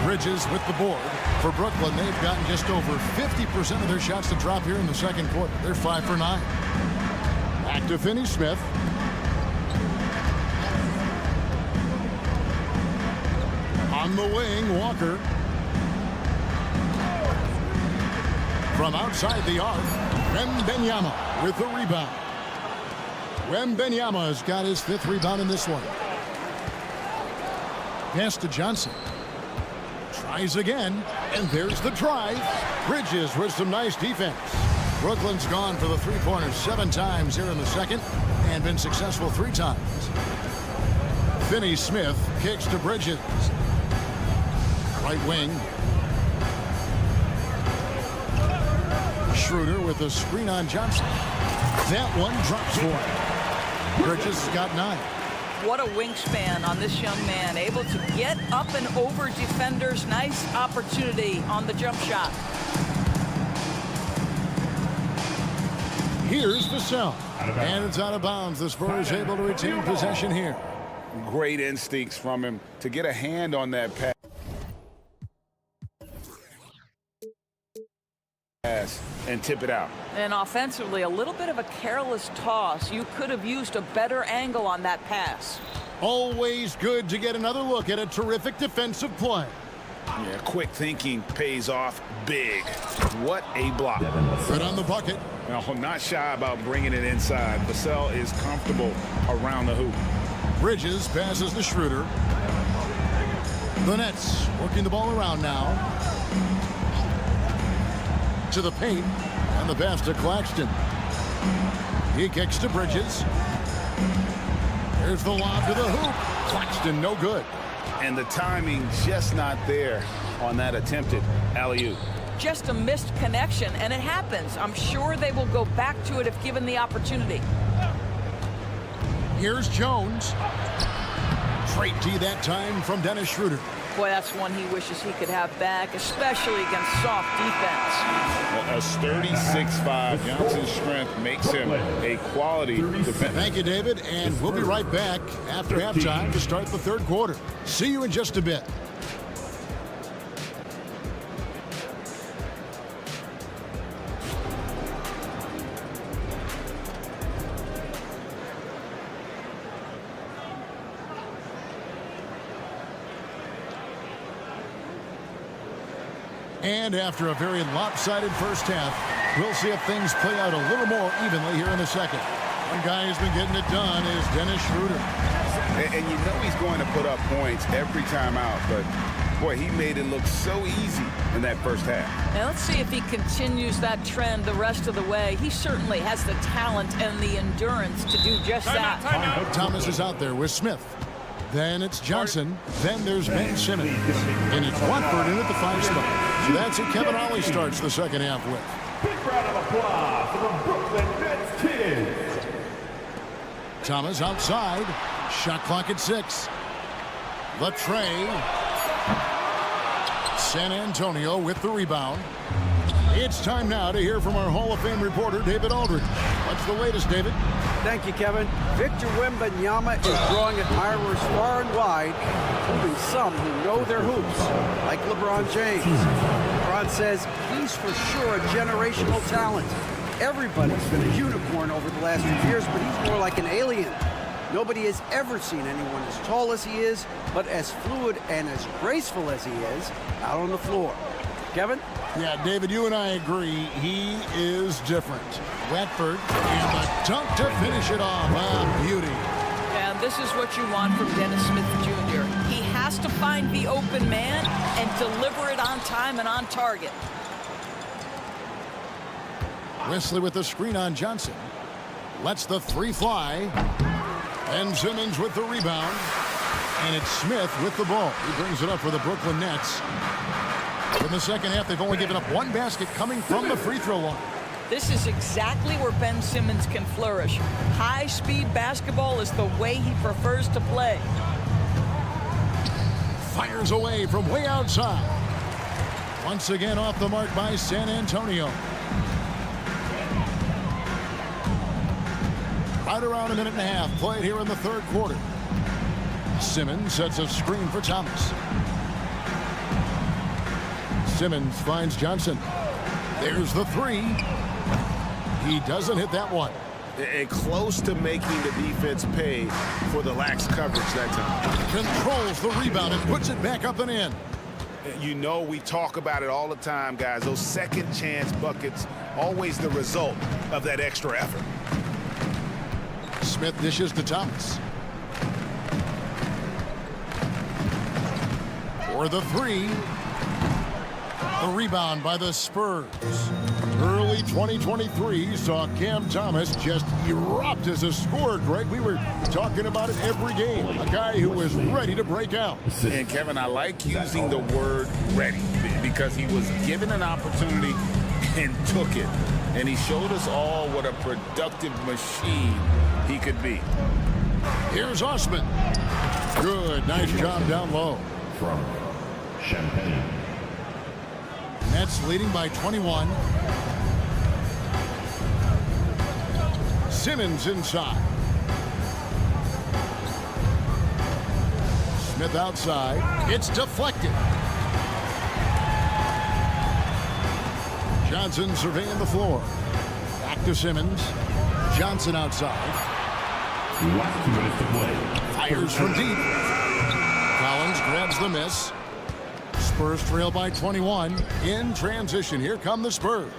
Bridges with the board. For Brooklyn, they've gotten just over 50% of their shots to drop here in the second quarter. They're 5 for 9. Back to Finney-Smith. On the wing, Walker. From outside the arc, Wembanyama with the rebound. Wembanyama's got his 5th rebound in this one. Pass to Johnson. Tries again, and there's the drive. Bridges with some nice defense. Brooklyn's gone for the three-pointers 7 times here in the second and been successful 3 times. Finney-Smith kicks to Bridges. Right wing. Schroeder with a screen on Johnson. That one drops for him. Bridges has got 9. What a wingspan on this young man, able to get up and over defenders. Nice opportunity on the jump shot. Here's Vassell, and it's out of bounds. The Spurs able to retain possession here. Great instincts from him to get a hand on that pass and tip it out. And offensively, a little bit of a careless toss. You could have used a better angle on that pass. Always good to get another look at a terrific defensive play. Yeah, quick thinking pays off big. What a block. Right on the bucket. Now, not shy about bringing it inside. Vassell is comfortable around the hoop. Bridges passes to Schroeder. The Nets working the ball around now. To the paint. And the pass to Claxton. He kicks to Bridges. Here's the lob to the hoop. Claxton, no good. And the timing just not there on that attempted alley-oop. Just a missed connection, and it happens. I'm sure they will go back to it if given the opportunity. Here's Jones. Straight D that time from Dennis Schroeder. Boy, that's one he wishes he could have back, especially against soft defense. A sturdy 6'5". Johnson's strength makes him a quality defender. Thank you, David, and we'll be right back after halftime to start the third quarter. See you in just a bit. And after a very lopsided first half, we'll see if things play out a little more evenly here in the second. One guy who's been getting it done is Dennis Schroeder. And you know he's going to put up points every time out, but boy, he made it look so easy in that first half. Now let's see if he continues that trend the rest of the way. He certainly has the talent and the endurance to do just that. Thomas is out there with Smith. Then it's Johnson. Then there's Ben Simmons. And it's Watford in at the 5 spot. So that's it. Kevin Ollie starts the second half with. Big round of applause for the Brooklyn Nets kids. Thomas outside. Shot clock at 6. The tray. San Antonio with the rebound. It's time now to hear from our Hall of Fame reporter, David Aldridge. What's the latest, David? Thank you, Kevin. Victor Wembanyama is drawing admirers far and wide, including some who know their hoops, like LeBron James. LeBron says he's for sure a generational talent. Everybody's been a unicorn over the last few years, but he's more like an alien. Nobody has ever seen anyone as tall as he is, but as fluid and as graceful as he is out on the floor. Kevin? Yeah, David, you and I agree. He is different. Watford and the dunk to finish it off. Ah, beauty. And this is what you want from Dennis Smith Jr. He has to find the open man and deliver it on time and on target. Wesley with the screen on Johnson. Lets the 3 fly. And Simmons with the rebound. And it's Smith with the ball. He brings it up for the Brooklyn Nets. In the second half, they've only given up 1 basket coming from the free throw line. This is exactly where Ben Simmons can flourish. High-speed basketball is the way he prefers to play. Fires away from way outside. Once again off the mark by San Antonio. Right around a minute and a half played here in the third quarter. Simmons sets a screen for Thomas. Simmons finds Johnson. There's the 3. He doesn't hit that one. And close to making the defense pay for the lax coverage that time. Controls the rebound and puts it back up and in. You know we talk about it all the time, guys. Those second chance buckets, always the result of that extra effort. Smith dishes to Thomas. For the 3. The rebound by the Spurs. Early 2023 saw Cam Thomas just erupt as a scorer, Greg. We were talking about it every game. A guy who was ready to break out. And Kevin, I like using the word ready because he was given an opportunity and took it. And he showed us all what a productive machine he could be. Here's Osman. Good, nice job down low. From Champaign. Nets leading by 21. Simmons inside. Smith outside. It's deflected. Johnson surveying the floor. Back to Simmons. Johnson outside. Last 2 minutes to play. Fires from deep. Collins grabs the miss. Spurs trail by 21. In transition. Here come the Spurs.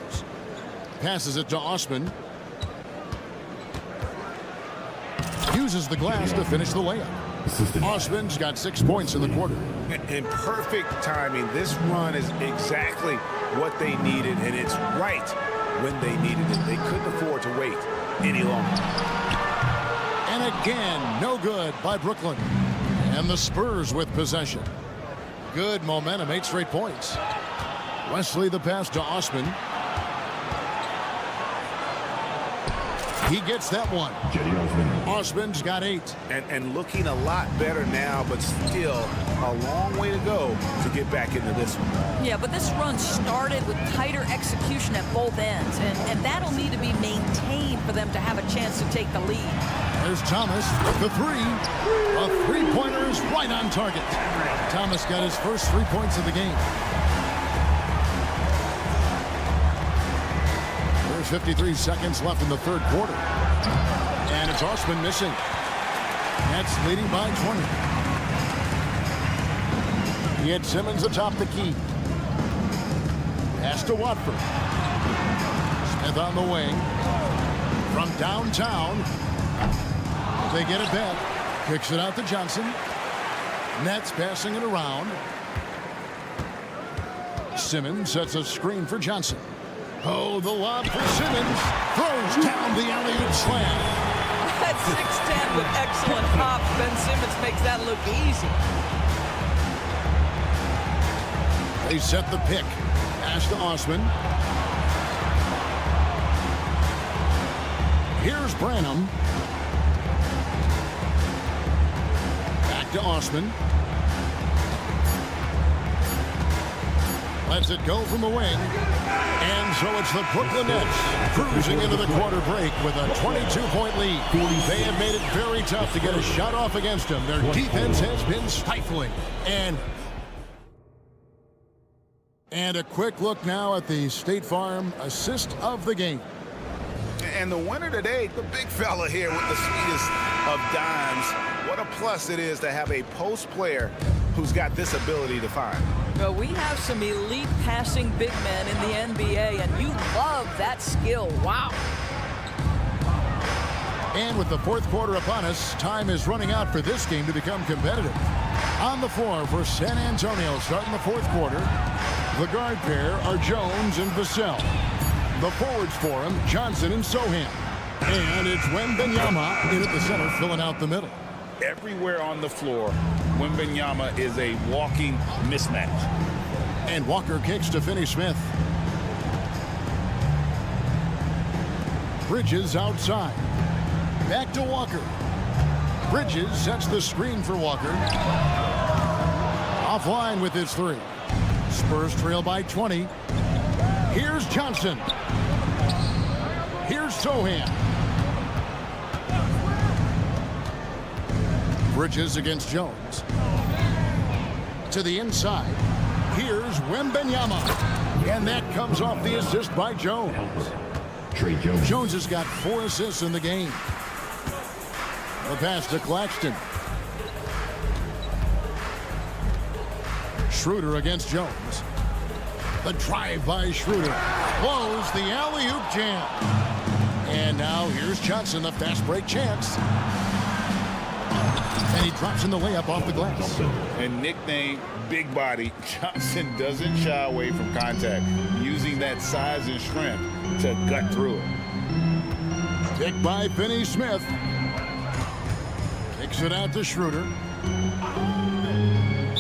Passes it to Osman. Uses the glass to finish the layup. Osman's got 6 points in the quarter. In perfect timing. This run is exactly what they needed, and it's right when they needed it. They couldn't afford to wait any longer. And again, no good by Brooklyn. And the Spurs with possession. Good momentum, 8 straight points. Wesley the pass to Osman. He gets that one. Osman's got 8. And looking a lot better now, but still a long way to go to get back into this one. Yeah, but this run started with tighter execution at both ends, and that'll need to be maintained for them to have a chance to take the lead. There's Thomas with the 3. A 3-pointer is right on target. Thomas got his first 3 points of the game. There's 53 seconds left in the third quarter. And it's Osman missing. Nets leading by 20. He had Simmons atop the key. Pass to Watford. Smith on the wing. From downtown, they get it back. Kicks it out to Johnson. Nets passing it around. Simmons sets a screen for Johnson. Oh, the lob for Simmons. Throws down the alley-oop slam. At 6'10" with excellent pops, Ben Simmons makes that look easy. They set the pick. Pass to Osman. Here's Branham. Back to Osman. Lets it go from the wing. And so it's the Brooklyn Nets cruising into the quarter break with a 22-point lead. They have made it very tough to get a shot off against them. Their defense has been stifling. And a quick look now at the State Farm assist of the game. And the winner today, the big fella here with the sweetest of dimes. What a plus it is to have a post player who's got this ability to find. Well, we have some elite passing big men in the NBA, and you love that skill. Wow. And with the fourth quarter upon us, time is running out for this game to become competitive. On the floor for San Antonio starting the fourth quarter, the guard pair are Jones and Vassell. The forwards for him, Johnson and Sohan. And it's Wembanyama in at the center, filling out the middle. Everywhere on the floor, Wembanyama is a walking mismatch. And Walker kicks to Finney-Smith. Bridges outside. Back to Walker. Bridges sets the screen for Walker. Offline with his three. Spurs trail by 20. Here's Johnson. Here's Sohan. Bridges against Jones. To the inside. Here's Wembanyama. And that comes off the assist by Jones. Jones has got 4 assists in the game. The pass to Claxton. Schroeder against Jones. The drive by Schroeder. Blows the alley-oop jam. And now here's Johnson, the fast break chance. And he drops in the layup off the glass. And nicknamed Big Body, Johnson doesn't shy away from contact, using that size and strength to gut through it. Picked by Finney-Smith. Kicks it out to Schroeder.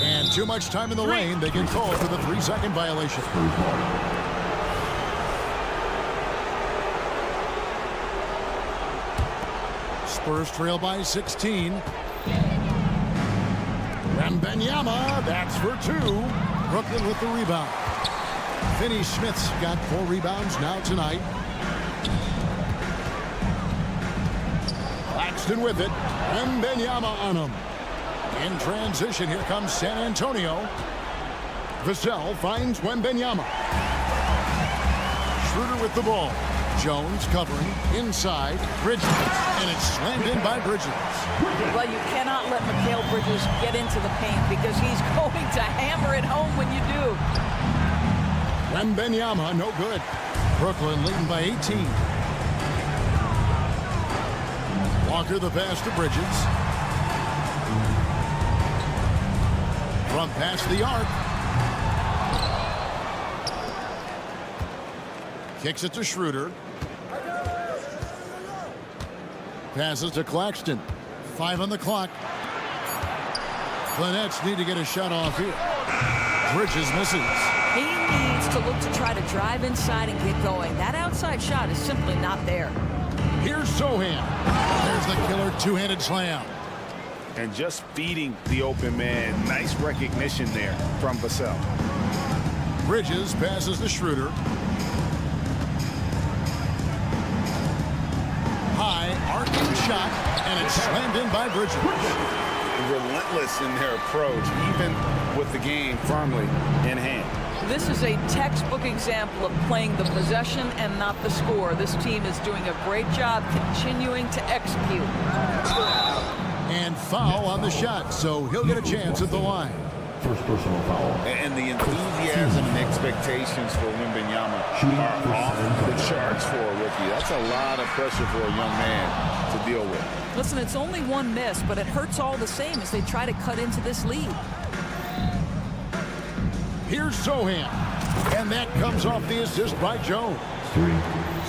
And too much time in the lane. They get called for the 3-second violation. Spurs trail by 16. Wembanyama, that's for 2. Brooklyn with the rebound. Finney-Smith's got 4 rebounds now tonight. Claxton with it. Wembanyama on him. In transition, here comes San Antonio. Vassell finds Wembanyama. Schroeder with the ball. Jones covering inside. Bridges. And it's slammed in by Bridges. Well, you cannot let Mikal Bridges get into the paint because he's going to hammer it home when you do. Wembanyama, no good. Brooklyn leading by 18. Walker the pass to Bridges. From past the arc. Kicks it to Schroeder. Passes to Claxton. 5 on the clock. The Nets need to get a shot off here. Bridges misses. He needs to look to try to drive inside and get going. That outside shot is simply not there. Here's Sohan. There's the killer two-handed slam. And just feeding the open man. Nice recognition there from Vassell. Bridges passes to Schroeder. High, arcing shot, and it's slammed in by Bridges. Relentless in their approach, even with the game firmly in hand. This is a textbook example of playing the possession and not the score. This team is doing a great job continuing to execute. And foul on the shot, so he'll get a chance at the line. First personal foul. And the enthusiasm and expectations for Wembanyama are off the charts for a rookie. That's a lot of pressure for a young man to deal with. Listen, it's only one miss, but it hurts all the same as they try to cut into this lead. Here's Sohan. And that comes off the assist by Jones.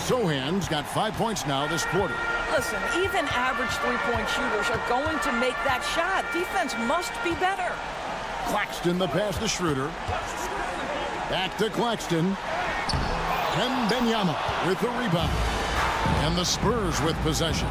Sohan's got 5 points now this quarter. Listen, even average three-point shooters are going to make that shot. Defense must be better. Claxton the pass to Schroeder. Back to Claxton. Wembanyama with the rebound. And the Spurs with possession.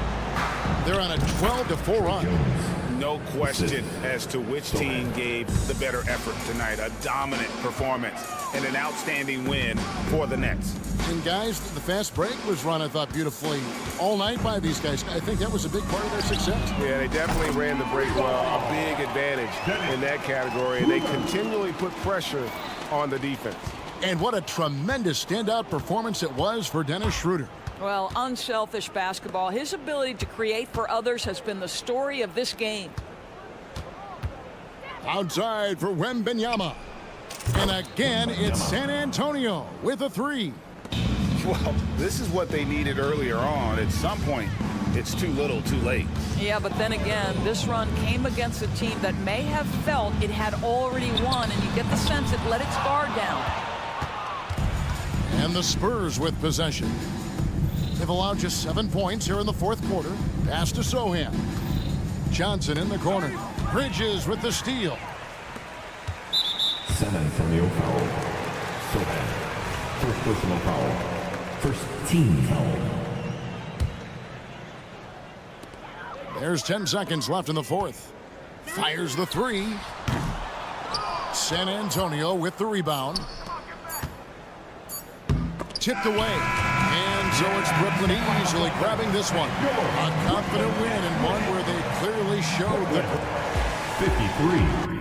They're on a 12-4 run. No question as to which team gave the better effort tonight. A dominant performance and an outstanding win for the Nets. And guys, the fast break was run, I thought, beautifully all night by these guys. I think that was a big part of their success. Yeah, they definitely ran the break well. A big advantage in that category. And they continually put pressure on the defense. And what a tremendous standout performance it was for Dennis Schroeder. Well, unselfish basketball. His ability to create for others has been the story of this game. Outside for Wembanyama. And again, it's San Antonio with a three. Well, this is what they needed earlier on. At some point, it's too little, too late. Yeah, but then again, this run came against a team that may have felt it had already won, and you get the sense it let its guard down. And the Spurs with possession. They've allowed just 7 points here in the fourth quarter. Pass to Sohan. Johnson in the corner. Bridges with the steal. San Antonio foul. Sohan. First personal foul. First team foul. There's 10 seconds left in the fourth. Fires the three. San Antonio with the rebound. Tipped away. And so it's Brooklyn easily grabbing this one. A confident win and one where they clearly showed the 53.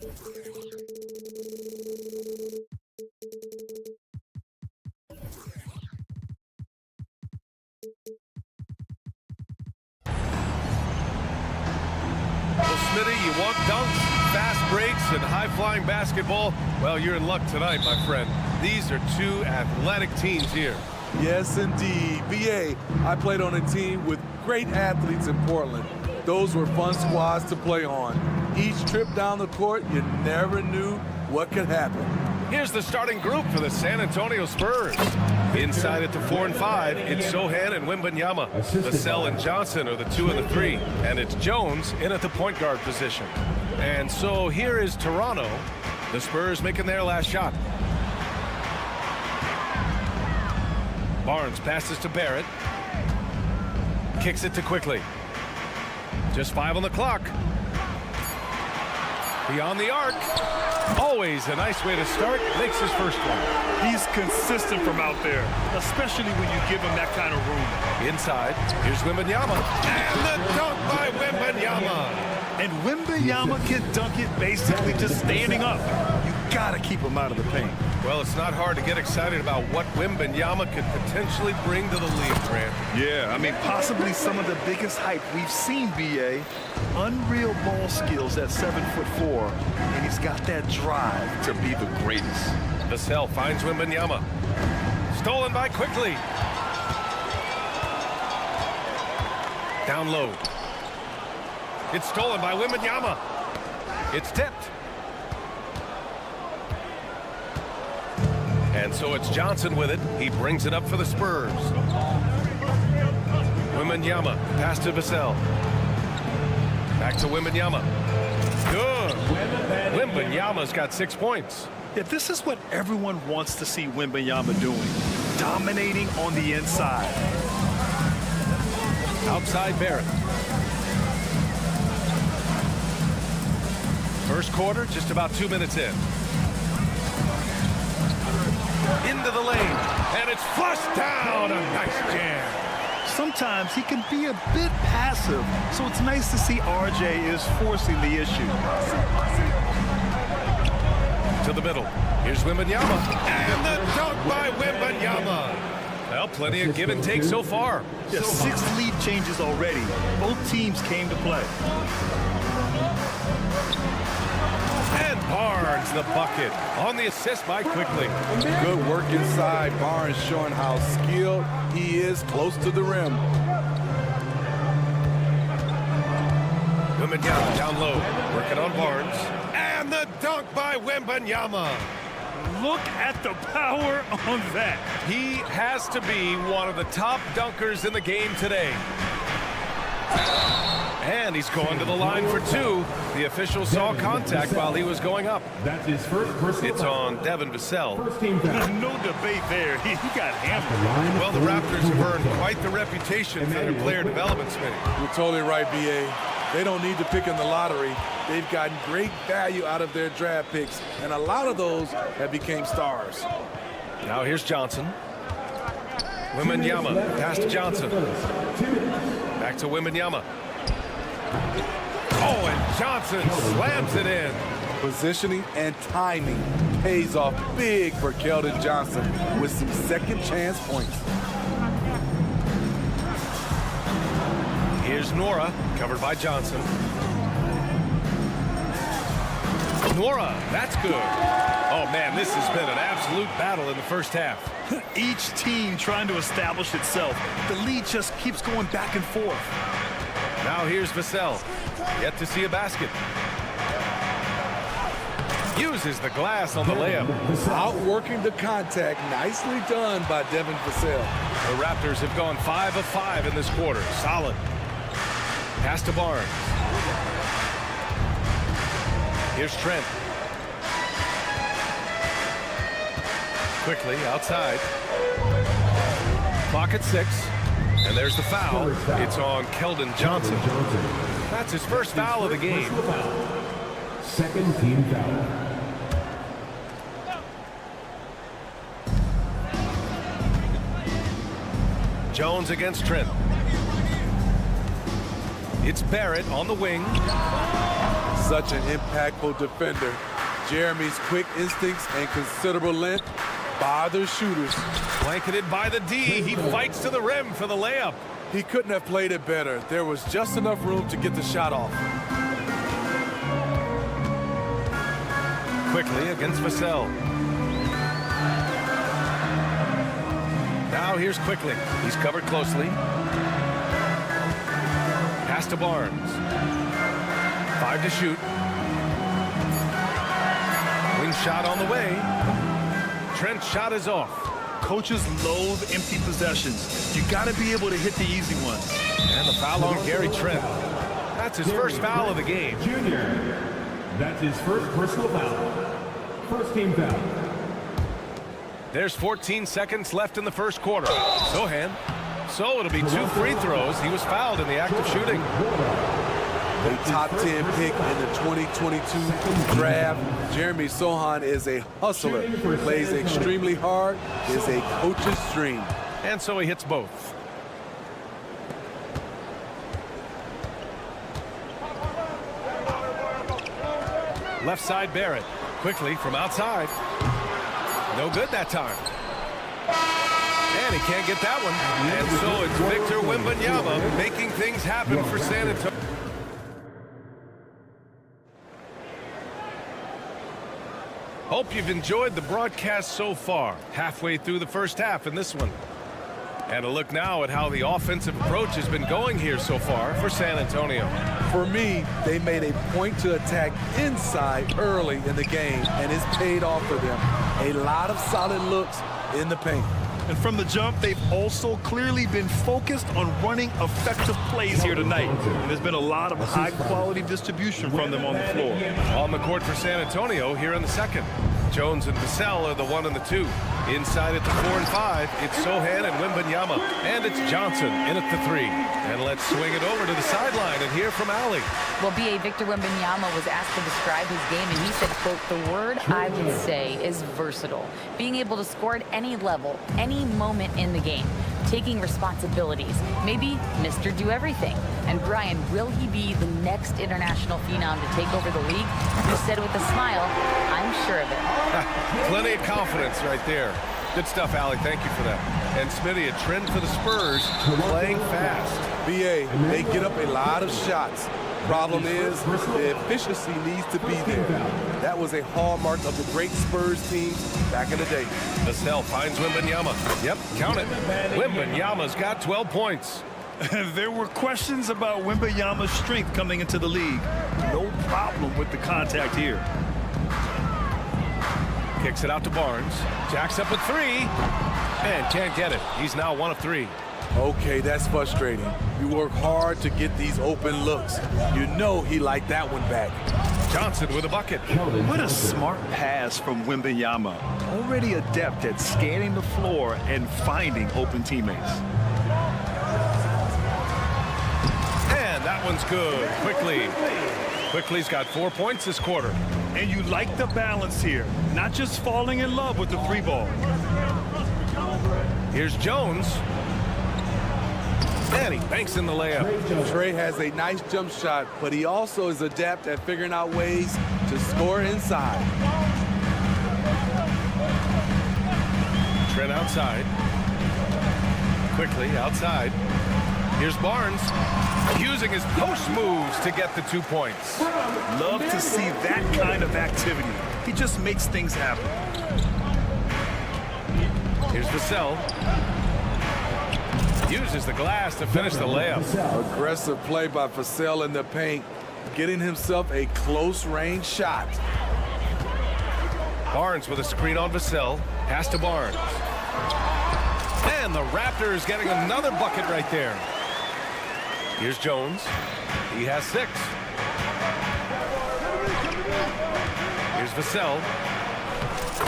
Well, Smitty, you want dunks, fast breaks, and high-flying basketball? Well, you're in luck tonight, my friend. These are two athletic teams here. Yes, indeed. BA, I played on a team with great athletes in Portland. Those were fun squads to play on. Each trip down the court, you never knew what could happen. Here's the starting group for the San Antonio Spurs. Inside at the 4 and 5, it's Sohan and Wembanyama. Vassell and Johnson are the 2 and the 3. And it's Jones in at the point guard position. And so here is Toronto. The Spurs making their last shot. Barnes passes to Barrett. Kicks it to Quickly. Just 5 on the clock. Beyond the arc. Always a nice way to start. Makes his first one. He's consistent from out there, especially when you give him that kind of room. Inside, here's Wembanyama. And the dunk by Wembanyama. And Wembanyama can dunk it basically just standing up. You gotta keep him out of the paint. Well, it's not hard to get excited about what Wembanyama could potentially bring to the league, Grant. Yeah, I mean, possibly some of the biggest hype we've seen, BA. Unreal ball skills at 7'4", and he's got that drive to be the greatest. Vassell finds Wembanyama. Stolen by Quickly. Down low. It's stolen by Wembanyama. It's tipped. And so it's Johnson with it. He brings it up for the Spurs. Wembanyama, pass to Vassell. Back to Wembanyama. Good. Wembanyama's got 6 points. Yeah, this is what everyone wants to see Wembanyama doing. Dominating on the inside. Outside Barrett. First quarter, just about 2 minutes in. Into the lane, and it's flushed down. A nice jam. Sometimes he can be a bit passive, so it's nice to see RJ is forcing the issue. To the middle. Here's Wembanyama. And the dunk by Wembanyama. Well, plenty of give and take so far. Yeah, 6 lead changes already. Both teams came to play. And Barnes, the bucket, on the assist by Quickly. Good work inside. Barnes showing how skilled he is close to the rim. Wembanyama down low, working on Barnes. And the dunk by Wembanyama. Look at the power on that. He has to be one of the top dunkers in the game today. And he's going to the line for 2. The official saw contact while he was going up. That's his first personal It's on Devin Vassell. No debate there. He got hammered. Well, the Raptors have earned quite the reputation for their player development, Smitty. You're totally right, BA. They don't need to pick in the lottery. They've gotten great value out of their draft picks, and a lot of those have become stars. Now here's Johnson. Wembanyama, pass to Johnson. Back to Wembanyama. Oh, and Johnson slams it in. Positioning and timing pays off big for Keldon Johnson with some second chance points. Here's Nora, covered by Johnson. Nora, that's good. Oh, man, this has been an absolute battle in the first half. Each team trying to establish itself. The lead just keeps going back and forth. Now here's Vassell. Yet to see a basket. Uses the glass on the layup. Outworking the contact. Nicely done by Devin Vassell. The Raptors have gone 5 of 5 in this quarter. Solid. Pass to Barnes. Here's Trent. Quickly outside. Clock at 6. And there's the foul. It's on Keldon Johnson. That's his first foul of the game. Second team foul. Jones against Trent. It's Barrett on the wing. Such an impactful defender. Jeremy's quick instincts and considerable length bother shooters. Blanketed by the D, he fights to the rim for the layup. He couldn't have played it better. There was just enough room to get the shot off. Quickly against Vassell. Now here's Quickly. He's covered closely. Pass to Barnes. 5 to shoot. Wing shot on the way. Trent's shot is off. Coaches loathe empty possessions. You got to be able to hit the easy ones. And the foul on Gary Trent. That's his first foul of the game. Junior. That's his first personal foul. First team foul. There's 14 seconds left in the first quarter. Sohan. So it'll be 2 free throws. He was fouled in the act of shooting. A top 10 pick in the 2022 draft. Jeremy Sohan is a hustler, plays extremely hard, is a coach's dream. And so he hits both. Left side Barrett. Quickly from outside. No good that time. And he can't get that one. And so it's Victor Wembanyama making things happen for San Antonio. Hope you've enjoyed the broadcast so far. Halfway through the first half in this one. And a look now at how the offensive approach has been going here so far for San Antonio. For me, they made a point to attack inside early in the game, and it's paid off for them. A lot of solid looks in the paint. And from the jump, they've also clearly been focused on running effective plays here tonight. And there's been a lot of high-quality distribution from them on the floor. On the court for San Antonio here in the second. Jones and Vassell are the 1 and the 2. Inside at the 4 and 5, it's Sohan and Wembanyama. And it's Johnson in at the 3. And let's swing it over to the sideline and hear from Allie. Well, B.A. Victor Wembanyama was asked to describe his game, and he said, quote, "The word I would say is versatile. Being able to score at any level, any moment in the game. Taking responsibilities. Maybe Mr. Do Everything." And Brian, will he be the next international phenom to take over the league? He said with a smile, "I'm sure of it." Plenty of confidence right there. Good stuff, Allie. Thank you for that. And Smitty, a trend for the Spurs, playing fast. BA, they get up a lot of shots. Problem is, the efficiency needs to be there. That was a hallmark of the great Spurs teams back in the day. Vassell finds Wembanyama. Yep, count it. Wembanyama's got 12 points. There were questions about Wembanyama's strength coming into the league. No problem with the contact here. Kicks it out to Barnes. Jacks up a 3. And can't get it. He's now 1 of 3. Okay, that's frustrating. You work hard to get these open looks. You know he liked that one back. Johnson with a bucket. What a smart pass from Wembanyama. Already adept at scanning the floor and finding open teammates. And that one's good. Quickly's got 4 points this quarter. And you like the balance here. Not just falling in love with the 3 ball. Here's Jones. And he banks in the layup. Trey has a nice jump shot, but he also is adept at figuring out ways to score inside. Trent outside. Quickly outside. Here's Barnes using his post moves to get the 2 points. Love to see that kind of activity. He just makes things happen. Here's Vassell. Uses the glass to finish the layup. Aggressive play by Vassell in the paint, getting himself a close-range shot. Barnes with a screen on Vassell. Pass to Barnes. And the Raptors getting another bucket right there. Here's Jones. He has 6. Here's Vassell.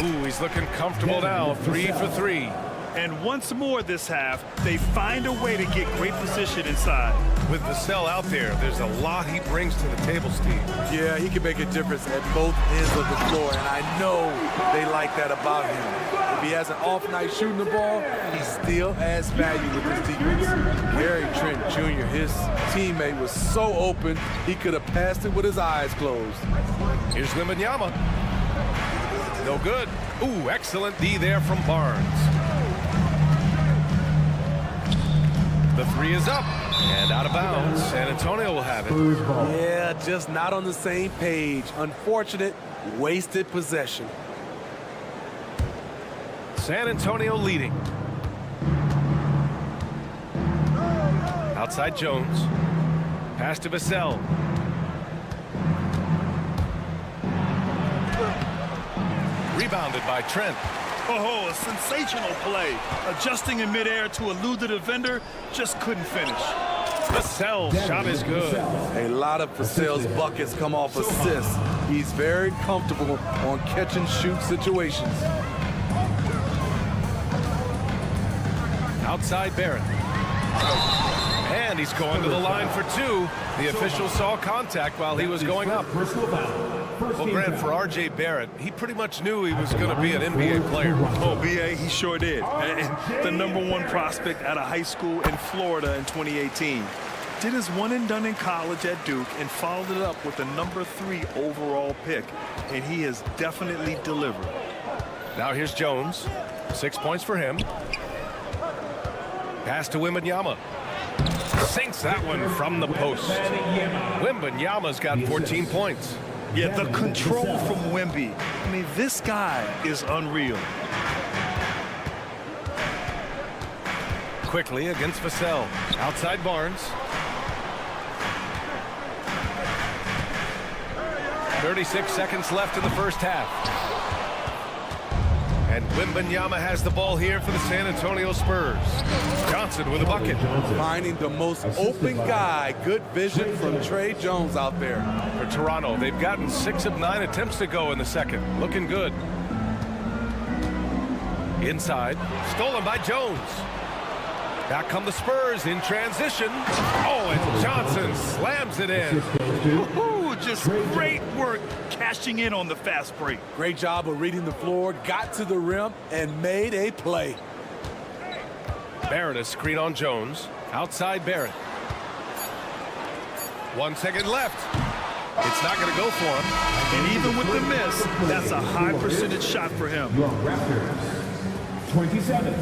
Ooh, he's looking comfortable now. 3 for 3. And once more this half, they find a way to get great position inside. With Vassell out there, there's a lot he brings to the table, Steve. Yeah, he can make a difference at both ends of the floor, and I know they like that about him. If he has an off night shooting the ball, he still adds value with his defense. Gary Trent Jr., his teammate, was so open, he could have passed it with his eyes closed. Here's Wembanyama. No good. Ooh, excellent D there from Barnes. The three is up and out of bounds. San Antonio will have it. Yeah, just not on the same page. Unfortunate, wasted possession. San Antonio leading. Outside Jones. Pass to Vassell. Rebounded by Trent. Oh, a sensational play. Adjusting in midair to elude the defender, just couldn't finish. Vassell shot is good. A lot of Vassell's buckets come off assists. He's very comfortable on catch and shoot situations. Outside Barrett. And he's going to the line for two. The official saw contact while he was going up. Well, Grant, for R.J. Barrett, he pretty much knew he was going to be an NBA player. Oh, B.A., he sure did. And the #1 prospect out of high school in Florida in 2018. Did his one and done in college at Duke and followed it up with the #3 overall pick. And he has definitely delivered. Now here's Jones. 6 points for him. Pass to Wembanyama. Sinks that one from the post. Wembanyama's got 14 points. Yeah, the control from Wemby. I mean, this guy is unreal. Quickly against Vassell. Outside Barnes. 36 seconds left in the first half. And Wembanyama has the ball here for the San Antonio Spurs. Johnson with a bucket. Finding the most open guy. Good vision from Trey Jones out there. For Toronto, they've gotten 6 of 9 attempts to go in the second. Looking good. Inside. Stolen by Jones. Back come the Spurs in transition. Oh, and Johnson slams it in. Woohoo! Just great work cashing in on the fast break. Great job of reading the floor, got to the rim, and made a play. Barrett a screen on Jones. Outside Barrett. 1 second left. It's not going to go for him. And even with the miss, that's a high percentage shot for him. Raptors, 27.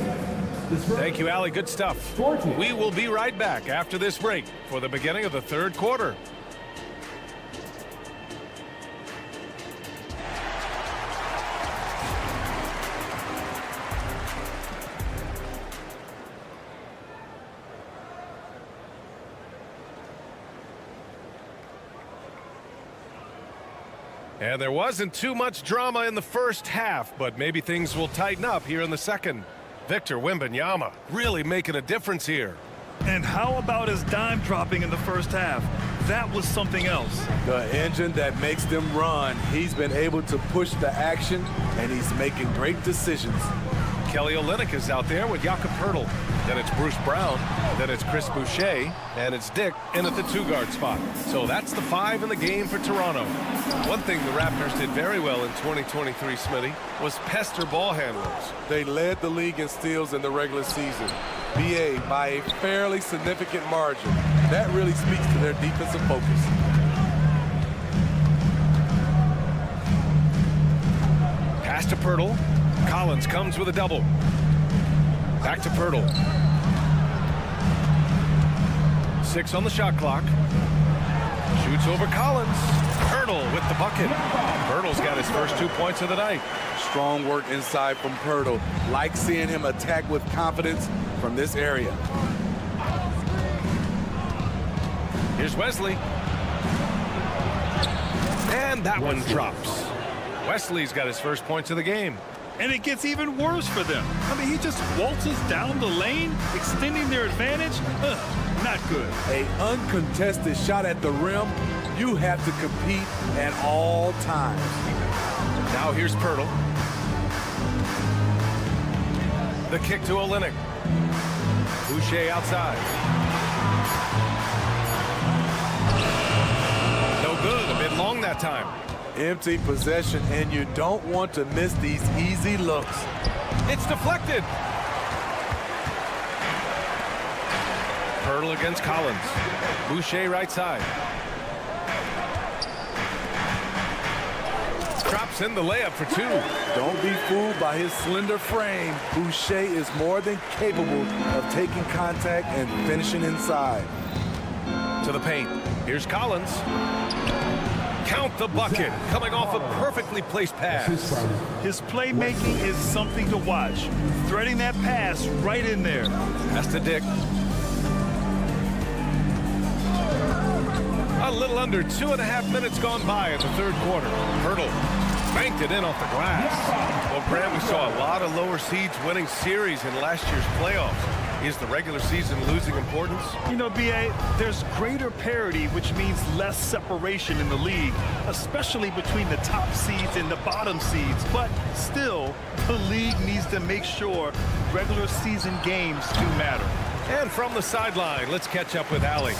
Thank you, Allie. Good stuff. We will be right back after this break for the beginning of the third quarter. And there wasn't too much drama in the first half, but maybe things will tighten up here in the second. Victor Wembanyama really making a difference here. And how about his dime dropping in the first half? That was something else. The engine that makes them run. He's been able to push the action, and he's making great decisions. Kelly Olynyk is out there with Jakob Poeltl. Then it's Bruce Brown. Then it's Chris Boucher. And it's Dick in at the 2-guard spot. So that's the 5 in the game for Toronto. One thing the Raptors did very well in 2023, Smitty, was pester ball handlers. They led the league in steals in the regular season. BA by a fairly significant margin. That really speaks to their defensive focus. Pass to Poeltl. Collins comes with a double. Back to Poeltl. 6 on the shot clock. Shoots over Collins. Poeltl with the bucket. Poeltl's got his first 2 points of the night. Strong work inside from Poeltl. Like seeing him attack with confidence from this area. Here's Wesley. And that one drops. Wesley's got his first points of the game. And it gets even worse for them. I mean, he just waltzes down the lane, extending their advantage. Not good. An uncontested shot at the rim. You have to compete at all times. Now here's Poeltl. The kick to Olynyk. Boucher outside. that time. Empty possession, and you don't want to miss these easy looks. It's deflected. Hurdle against Collins. Boucher right side. Drops in the layup for two. Don't be fooled by his slender frame. Boucher is more than capable of taking contact and finishing inside. To the paint. Here's Collins. Count the bucket. Coming off a perfectly placed pass. His playmaking is something to watch. Threading that pass right in there. That's to Dick. A little under 2.5 minutes gone by in the third quarter. Hurdle banked it in off the glass. Well, Graham, we saw a lot of lower seeds winning series in last year's playoffs. Is the regular season losing importance? You know, B.A., there's greater parity, which means less separation in the league, especially between the top seeds and the bottom seeds. But still, the league needs to make sure regular season games do matter. And from the sideline, let's catch up with Allie.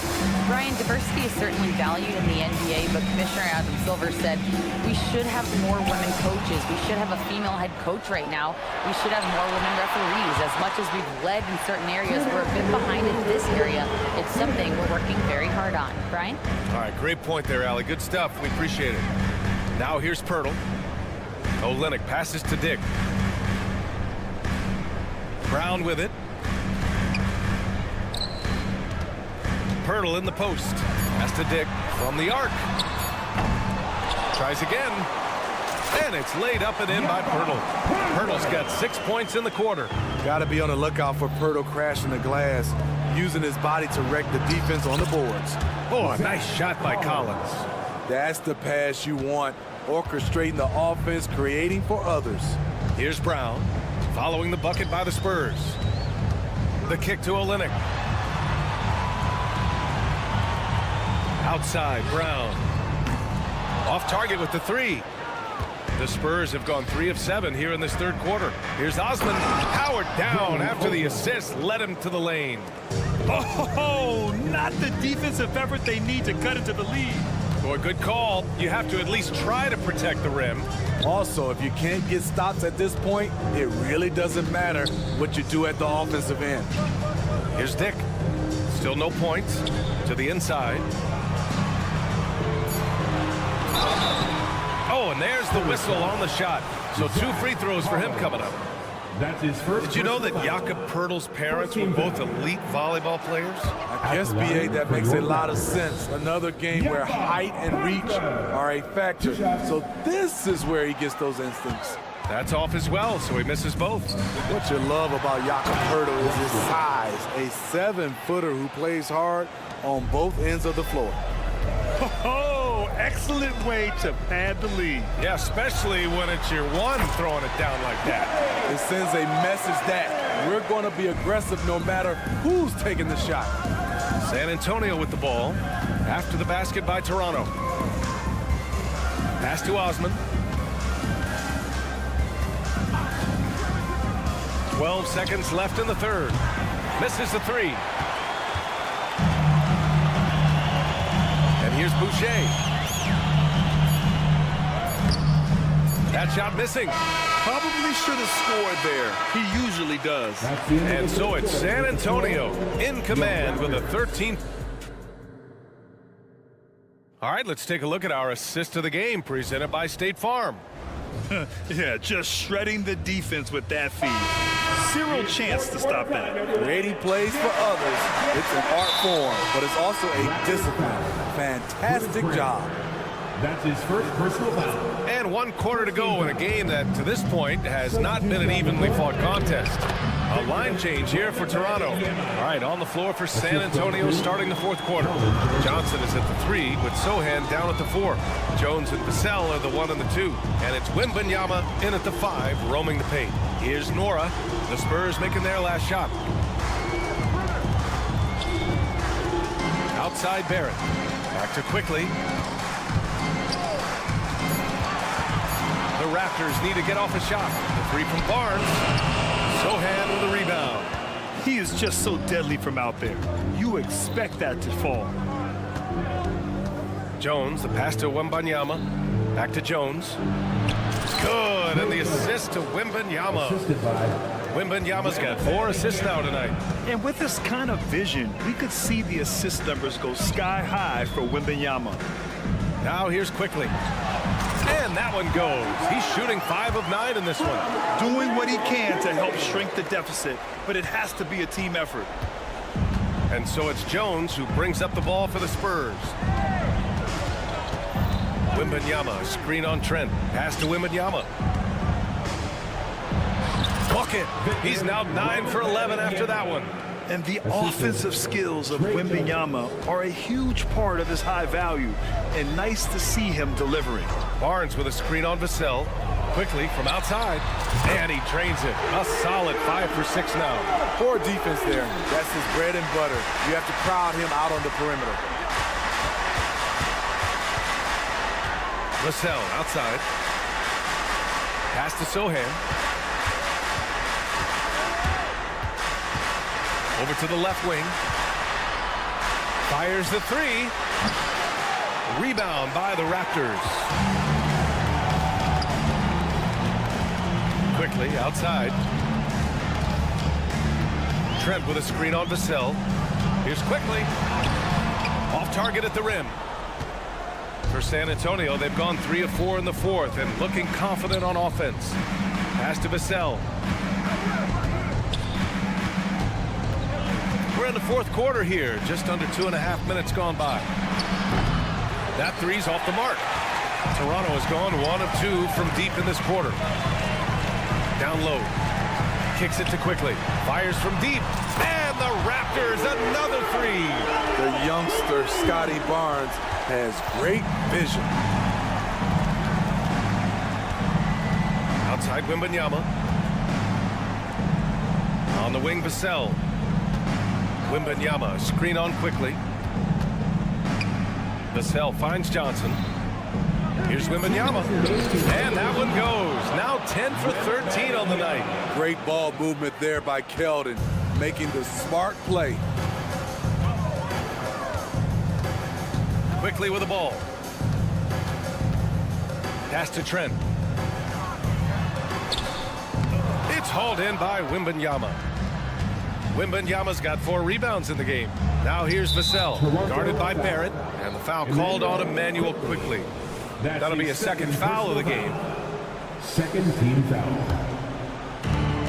Brian, diversity is certainly valued in the NBA, but Commissioner Adam Silver said we should have more women coaches. We should have a female head coach right now. We should have more women referees. As much as we've led in certain areas, we're a bit behind in this area. It's something we're working very hard on. Brian? All right, great point there, Allie. Good stuff. We appreciate it. Now here's Pirtle. Olynyk passes to Dick. Brown with it. Pirtle in the post. Pass to Dick from the arc. Tries again. And it's laid up and in by Pirtle. Pirtle's got 6 points in the quarter. Got to be on the lookout for Pirtle crashing the glass, using his body to wreck the defense on the boards. Oh, a nice shot by Collins. That's the pass you want. Orchestrating the offense, creating for others. Here's Brown, following the bucket by the Spurs. The kick to Olynyk. Outside, Brown. Off target with the three. The Spurs have gone 3 of 7 here in this third quarter. Here's Osman. Howard down after the assist led him to the lane. Oh, not the defensive effort they need to cut into the lead. Boy, good call. You have to at least try to protect the rim. Also, if you can't get stops at this point, it really doesn't matter what you do at the offensive end. Here's Dick. Still no points. To the inside. Oh, and there's the whistle on the shot. So 2 free throws for him coming up. That's his first. Did you know that Jakob Pertl's parents were both elite volleyball players? I guess, B.A., that makes a lot of sense. Another game where height and reach are a factor. So this is where he gets those instincts. That's off as well, so he misses both. What you love about Jakob Pertl is his size. A 7-footer who plays hard on both ends of the floor. Oh, excellent way to pad the lead. Yeah, especially when it's your one throwing it down like that. It sends a message that we're going to be aggressive no matter who's taking the shot. San Antonio with the ball after the basket by Toronto. Pass to Osman. 12 seconds left in the third. Misses the three. And here's Boucher. That shot missing. Probably should have scored there. He usually does. And so it's San Antonio in command with a 13. All right, let's take a look at our assist of the game presented by State Farm. Yeah, just shredding the defense with that feed. Zero chance to stop that. Creating plays for others, it's an art form, but it's also a discipline. Fantastic job. That's his first personal foul. And 1 quarter to go in a game that, to this point, has not been an evenly fought contest. A line change here for Toronto. All right, on the floor for San Antonio starting the fourth quarter. Johnson is at the 3 with Sohan down at the 4. Jones and Vassell are the 1 and the 2. And it's Wembanyama in at the 5, roaming the paint. Here's Nora. The Spurs making their last shot. Outside Barrett. Back to Quickly. The Raptors need to get off a shot. The 3 from Barnes. Sohan with a rebound. He is just so deadly from out there. You expect that to fall. Jones, the pass to Wembanyama. Back to Jones. Good, and the assist to Wembanyama. Wembanyama's got 4 assists now tonight. And with this kind of vision, we could see the assist numbers go sky high for Wembanyama. Now here's Quickly. And that one goes. He's shooting 5 of 9 in this one. Doing what he can to help shrink the deficit, but it has to be a team effort. And so it's Jones who brings up the ball for the Spurs. Wembanyama, screen on Trent. Pass to Wembanyama. Bucket. He's now 9 for 11 after that one. And the offensive skills of Wembanyama are a huge part of his high value, and nice to see him delivering. Barnes with a screen on Vassell. Quickly from outside, and he drains it. A solid 5 for 6 now. Poor defense there. That's his bread and butter. You have to crowd him out on the perimeter. Vassell outside. Pass to Sohan. Over to the left wing. Fires the 3. Rebound by the Raptors. Quickly outside. Trent with a screen on Vassell. Here's Quickly. Off target at the rim. For San Antonio, they've gone 3 of 4 in the 4th and looking confident on offense. Pass to Vassell. We're in the 4th quarter here, just under 2.5 minutes gone by. That 3's off the mark. Toronto has gone 1 of 2 from deep in this quarter. Down low. Kicks it to Quickly. Fires from deep. And the Raptors, another 3. The youngster, Scotty Barnes, has great vision. Outside Wembanyama. On the wing, Vassell. Wembanyama, screen on Quickly. Vassell finds Johnson. Here's Wembanyama. And that one goes. Now 10 for 13 on the night. Great ball movement there by Keldon, making the smart play. Quickly with the ball. Pass to Trent. It's hauled in by Wembanyama. Wembanyama's got 4 rebounds in the game. Now here's Vassell, guarded by Barrett, and the foul called on Emmanuel Quickly. That'll be a 2nd foul of the game. 2nd team foul.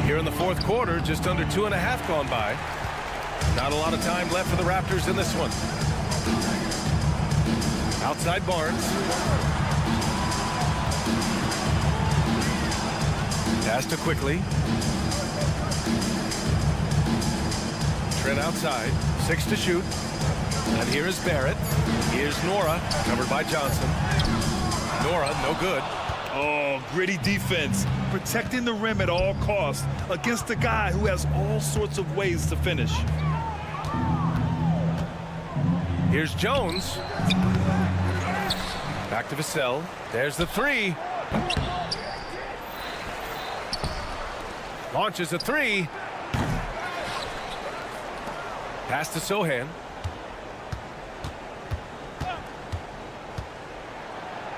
Here in the 4th quarter, just under 2.5 gone by. Not a lot of time left for the Raptors in this one. Outside Barnes. Pass to Quickly. Trent outside. 6 to shoot. And here is Barrett. Here's Nora, covered by Johnson. Nora, no good. Oh, gritty defense. Protecting the rim at all costs against a guy who has all sorts of ways to finish. Here's Jones. Back to Vassell. There's the 3. Launches a 3. Pass to Sohan.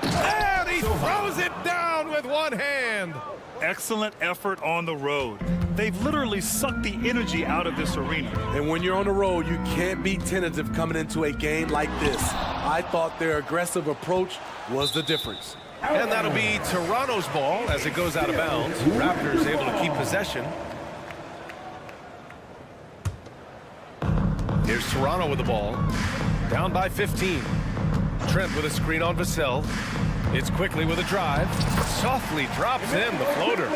And he throws it down with one hand. Excellent effort on the road. They've literally sucked the energy out of this arena. And when you're on the road, you can't be tentative coming into a game like this. I thought their aggressive approach was the difference. And that'll be Toronto's ball as it goes out of bounds. Raptors able to keep possession. Here's Toronto with the ball. Down by 15. Trent with a screen on Vassell. It's Quickly with a drive. Softly drops in the floater.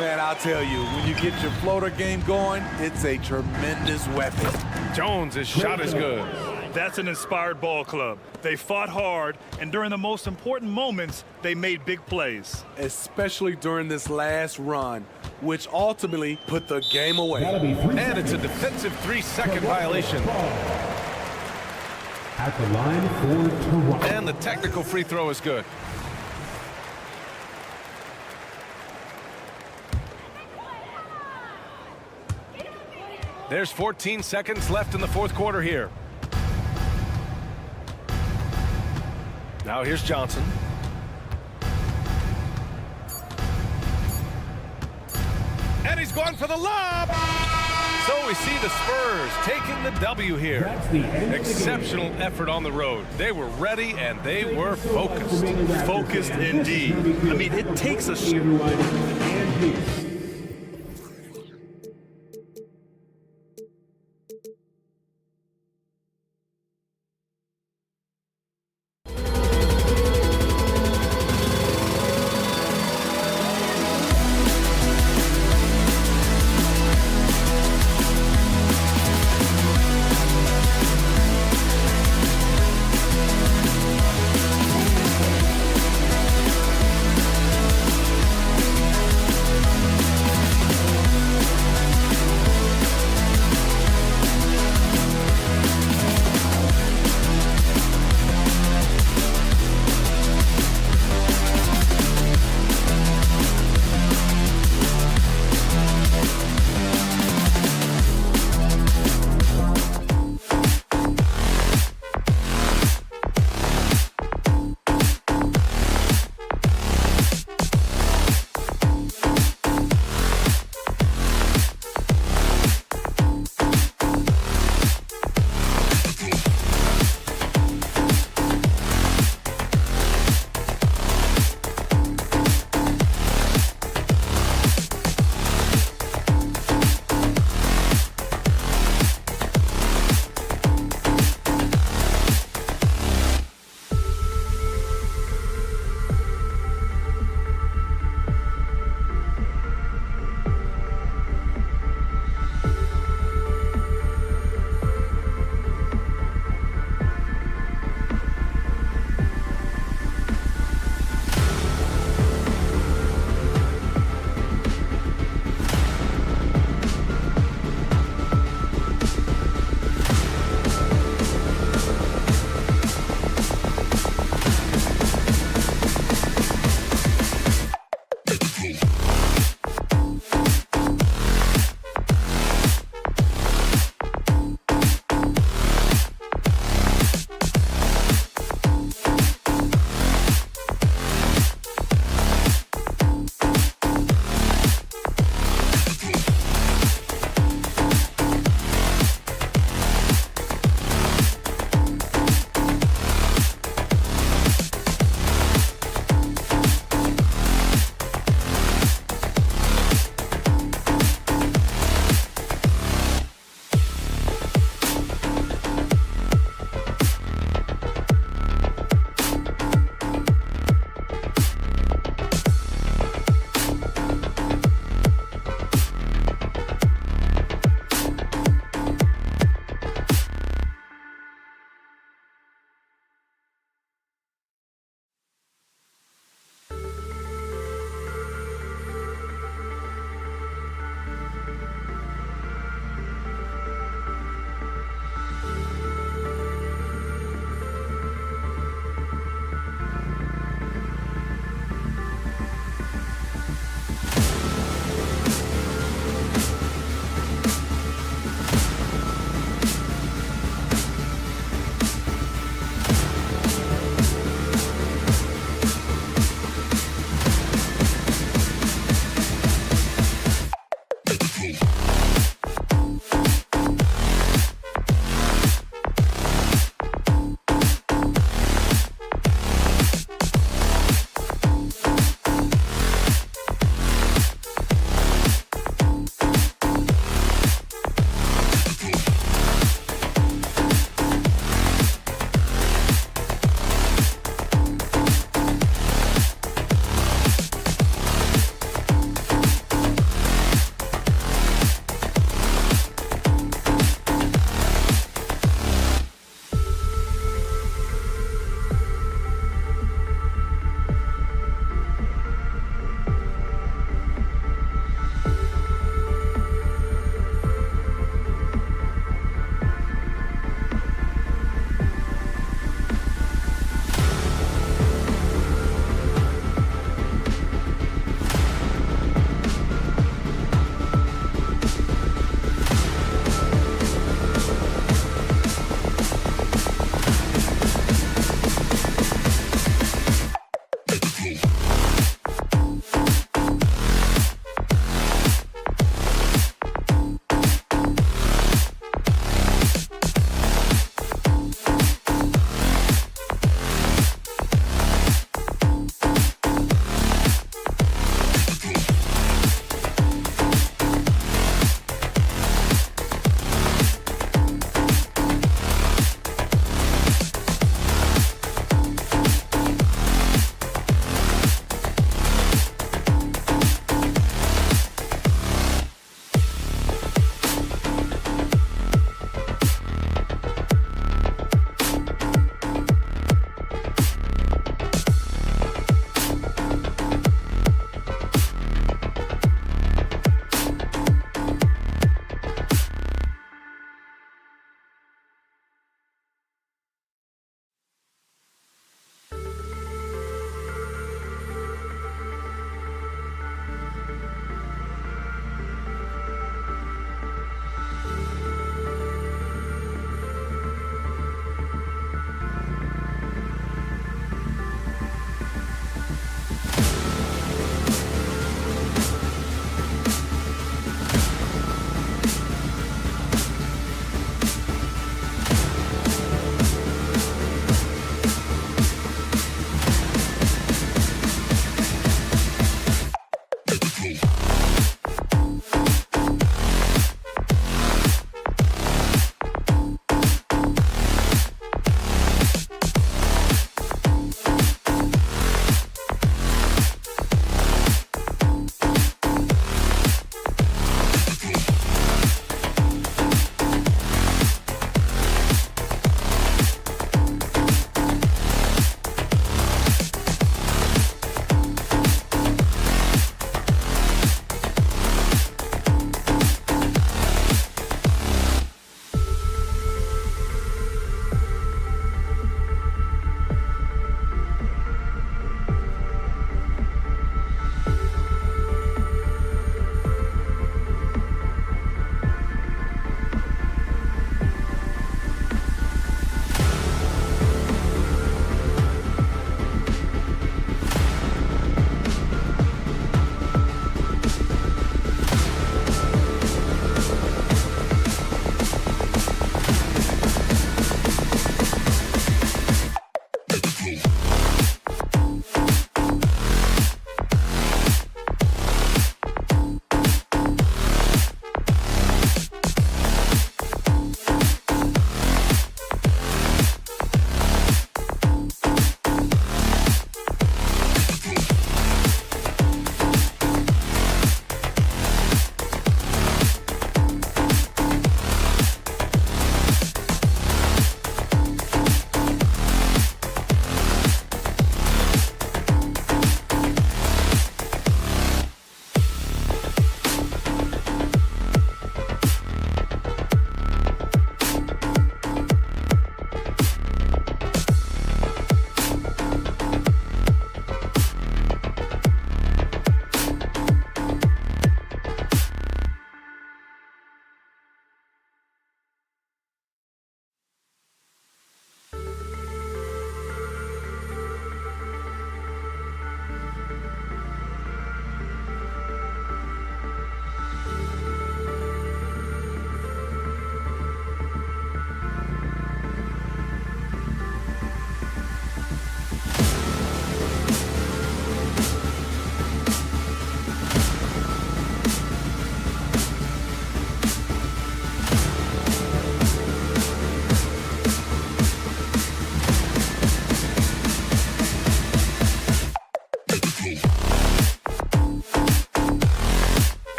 Man, I'll tell you, when you get your floater game going, it's a tremendous weapon. Jones' shot is good. That's an inspired ball club. They fought hard, and during the most important moments, they made big plays. Especially during this last run, which ultimately put the game away. And it's a defensive 3-second violation. At the line for Toronto. And the technical free throw is good. There's 14 seconds left in the 4th quarter here. Now here's Johnson. And he's going for the lob. So we see the Spurs taking the W here. Exceptional effort on the road. They were ready and they were focused. Focused indeed. I mean, it takes a...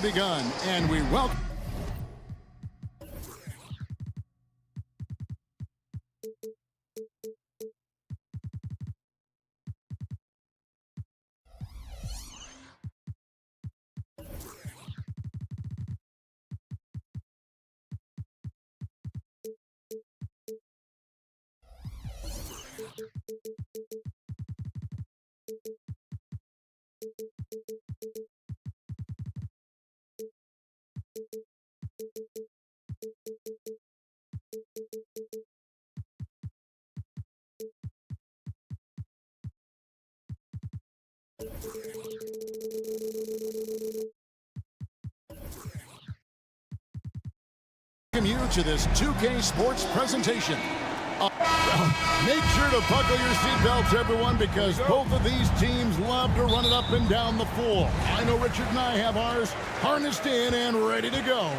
Begun, and we welcome. Welcome you to this 2K Sports presentation. Make sure to buckle your seatbelts, everyone, because both of these teams love to run it up and down the floor. I know Richard and I have ours harnessed in and ready to go.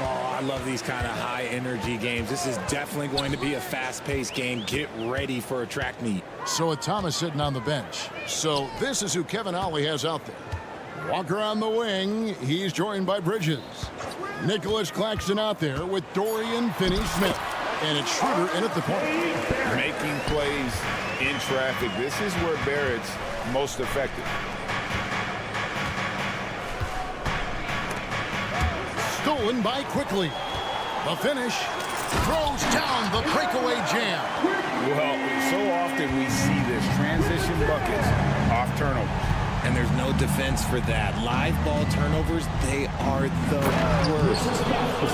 Oh, I love these kind of high-energy games. This is definitely going to be a fast-paced game. Get ready for a track meet. So with Thomas sitting on the bench. So this is who Kevin Ollie has out there. Walker on the wing. He's joined by Bridges. Nicholas Claxton out there with Dorian Finney-Smith. And it's Schroeder in at the point. Making plays in traffic. This is where Barrett's most effective. Stolen by Quickly. The finish. Throws down the breakaway jam. Well, so often we see this. Transition buckets off turnovers. And there's no defense for that. Live ball turnovers, they are the worst.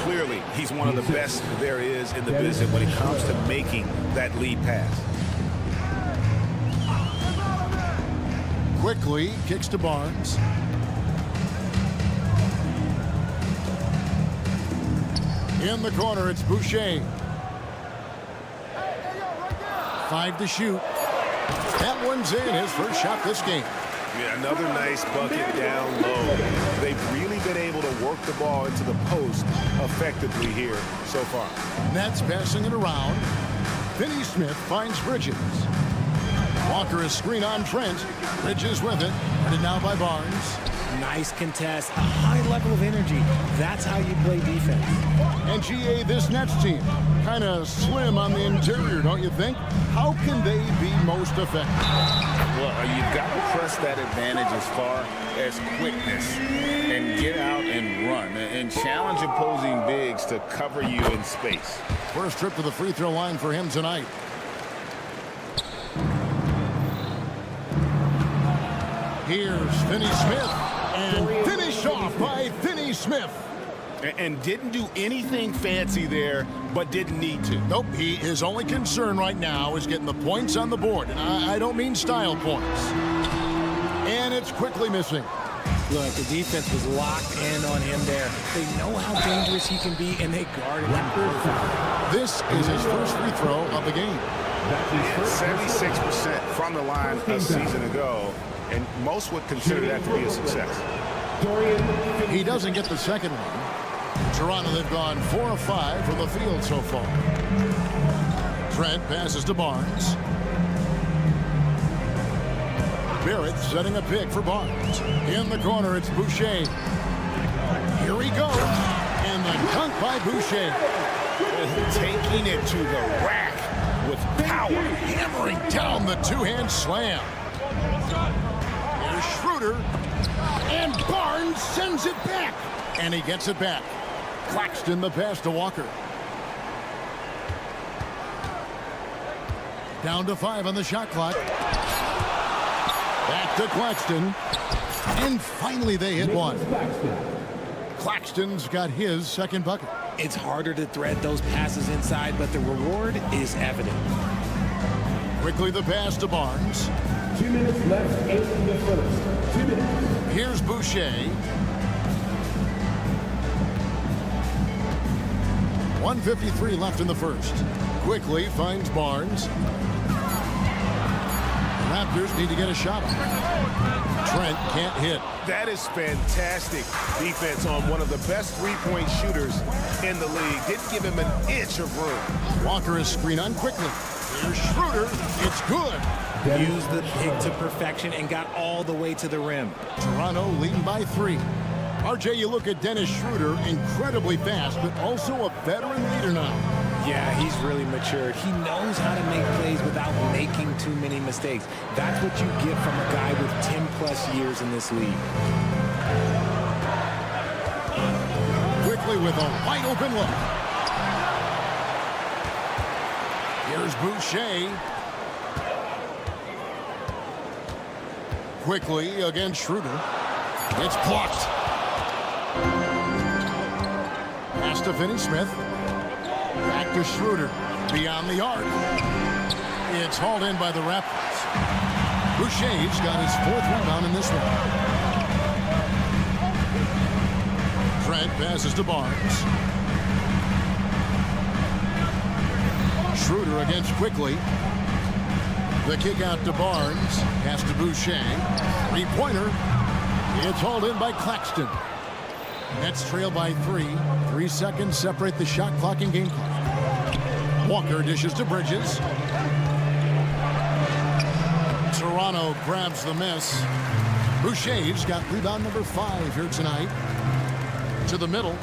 Clearly, he's one of the best there is in the business when it comes to making that lead pass. Quickly kicks to Barnes. In the corner, it's Boucher. 5 to shoot. That one's in, his first shot this game. Yeah, another nice bucket down low. They've really been able to work the ball into the post effectively here so far. Nets passing it around. Finney-Smith finds Bridges. Walker is screen on Trent. Bridges with it. Headed now by Barnes. Nice contest, a high level of energy. That's how you play defense. And GA, this Nets team, kind of slim on the interior, don't you think? How can they be most effective? Well, you've got to press that advantage as far as quickness and get out and run and challenge opposing bigs to cover you in space. First trip to the free throw line for him tonight. Here's Finney-Smith, and finished off by Finney-Smith. And didn't do anything fancy there, but didn't need to. Nope, his only concern right now is getting the points on the board. And I don't mean style points. And it's quickly missing. Look, the defense was locked in on him there. They know how dangerous he can be, and they guarded him perfectly. This is his first free throw of the game. 76% from the line a season ago, and most would consider that to be a success. He doesn't get the second one. Toronto, they've gone 4 of 5 from the field so far. Trent passes to Barnes. Barrett setting a pick for Barnes. In the corner, it's Boucher. Here he goes. And the dunk by Boucher. Taking it to the rack with power. Hammering down the two-hand slam. Here's Schroeder. And Barnes sends it back. And he gets it back. Claxton the pass to Walker. Down to 5 on the shot clock. Back to Claxton. And finally they hit one. Claxton's got his second bucket. It's harder to thread those passes inside, but the reward is evident. Quickly the pass to Barnes. 2 minutes left in the first. 2 minutes. Here's Boucher. 1:53 left in the first. Quickly finds Barnes. The Raptors need to get a shot on it. Trent can't hit. That is fantastic defense on one of the best three-point shooters in the league. Didn't give him an inch of room. Walker is screen on quickly. Here's Schroeder. It's good. Used the pick to perfection and got all the way to the rim. Toronto leading by 3. RJ, you look at Dennis Schroeder, incredibly fast, but also a veteran leader now. Yeah, he's really matured. He knows how to make plays without making too many mistakes. That's what you get from a guy with 10-plus years in this league. Quickly with a wide-open look. Here's Boucher. Quickly against Schroeder. It's blocked. Pass to Finney-Smith. Back to Schroeder. Beyond the arc. It's hauled in by the Raptors. Boucher's got his 4th rebound in this one. Trent passes to Barnes. Schroeder against Quickly. The kick out to Barnes. Pass to Boucher. 3-pointer. It's hauled in by Claxton. Nets trail by 3. 3 seconds separate the shot clock and game clock. Walker dishes to Bridges. Toronto grabs the miss. Boucher's got rebound number 5 here tonight. To the middle.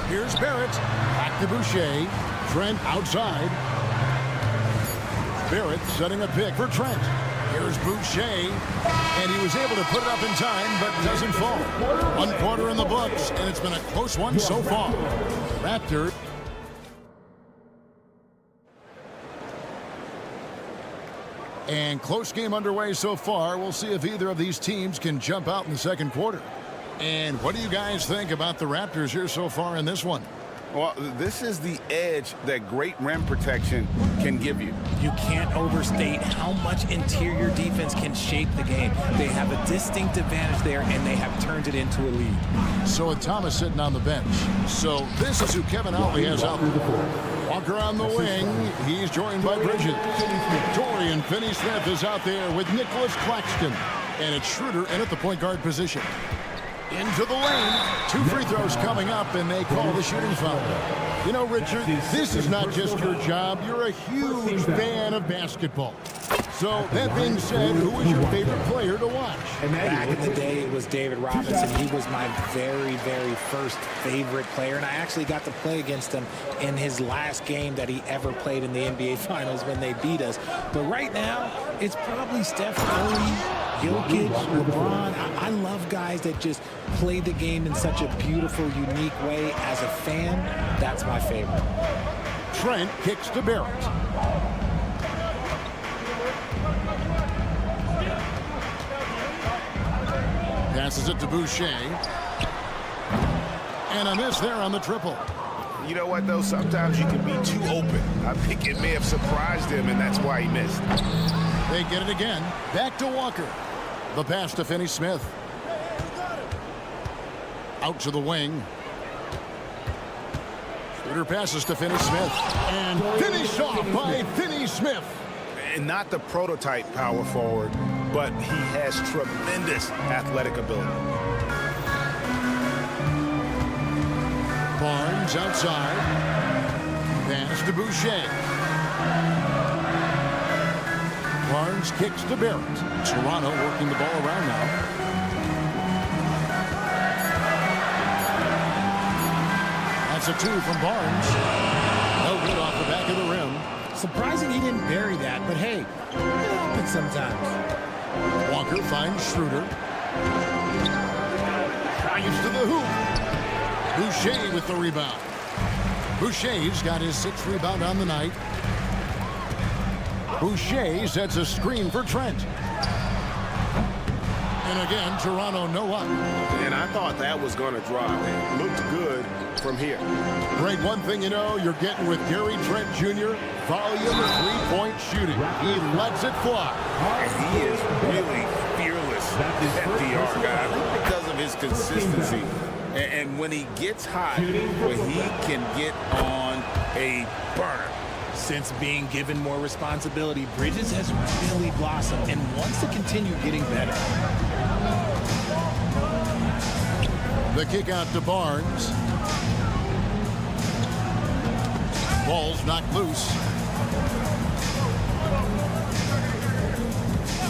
Here's Barrett. Back to Boucher. Trent outside. Barrett setting a pick for Trent. Here's Boucher, and he was able to put it up in time, but doesn't fall. 1 quarter in the books, and it's been a close one so far. Raptors. And close game underway so far. We'll see if either of these teams can jump out in the second quarter. And what do you guys think about the Raptors here so far in this one? Well, this is the edge that great rim protection can give you. You can't overstate how much interior defense can shape the game. They have a distinct advantage there, and they have turned it into a lead. So with Thomas sitting on the bench. So this is who Kevin Outley has out there. Walker on the wing. He's joined by Bridges. Dorian Finney-Smith is out there with Nicholas Claxton. And it's Schroeder in at the point guard position. Into the lane. 2 free throws coming up, and they call the shooting foul. You know, Richard, this is not just your job. You're a huge fan of basketball. So, that being said, who was your favorite player to watch? Back in the day, it was David Robinson. He was my very, very first favorite player, and I actually got to play against him in his last game that he ever played in the NBA Finals when they beat us. But right now, it's probably Steph Curry, Jokic, LeBron. I love guys that just play the game in such a beautiful, unique way. As a fan, that's my favorite. Trent kicks to Barrett. Passes it to Boucher. And a miss there on the triple. You know what, though? Sometimes you can be too open. I think it may have surprised him, and that's why he missed. They get it again. Back to Walker. The pass to Finney-Smith. Out to the wing. Schroeder passes to Finney-Smith. And finished off by Finney-Smith. And not the prototype power forward, but he has tremendous athletic ability. Barnes outside. Pass to Boucher. Barnes kicks to Barrett. Toronto working the ball around now. That's a 2 from Barnes. No good off the back of the rim. Surprising he didn't bury that, but hey, it happens sometimes. Walker finds Schroeder. Drives to the hoop. Boucher with the rebound. Boucher's got his 6th rebound on the night. Boucher sets a screen for Trent. And again, Toronto no up. And I thought that was going to drop. It looked good from here. Greg, one thing you know, you're getting with Gary Trent Jr., volume of 3-point shooting. He lets it fly. And he is really fearless at the arc, guy, because of his consistency. And when he gets hot, when he can get on a burner. Since being given more responsibility, Bridges has really blossomed and wants to continue getting better. The kick out to Barnes. Ball's knocked loose.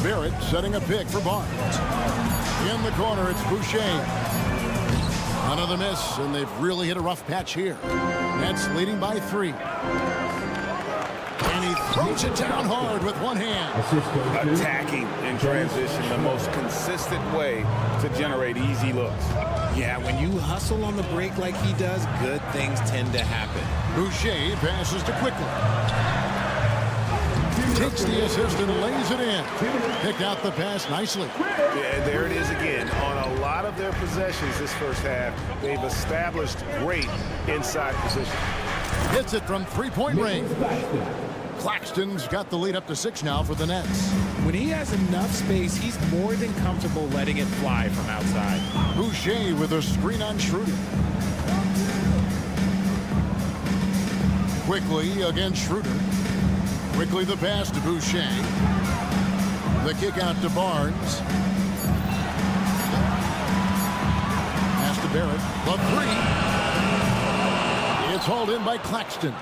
Barrett setting a pick for Barnes. In the corner, it's Boucher. Another miss, and they've really hit a rough patch here. Nets leading by 3. And he throws it down hard with one hand. Attacking in transition, the most consistent way to generate easy looks. Yeah, when you hustle on the break like he does, good things tend to happen. Boucher passes to Quickly. Takes the assist and lays it in. Picked out the pass nicely. Yeah, there it is again. On a lot of their possessions this first half, they've established great inside position. Hits it from three-point range. Claxton's got the lead up to 6 now for the Nets. When he has enough space, he's more than comfortable letting it fly from outside. Boucher with a screen on Schroeder. Quickly against Schroeder. Quickly the pass to Boucher. The kick out to Barnes. Pass to Barrett. The 3. It's hauled in by Claxton.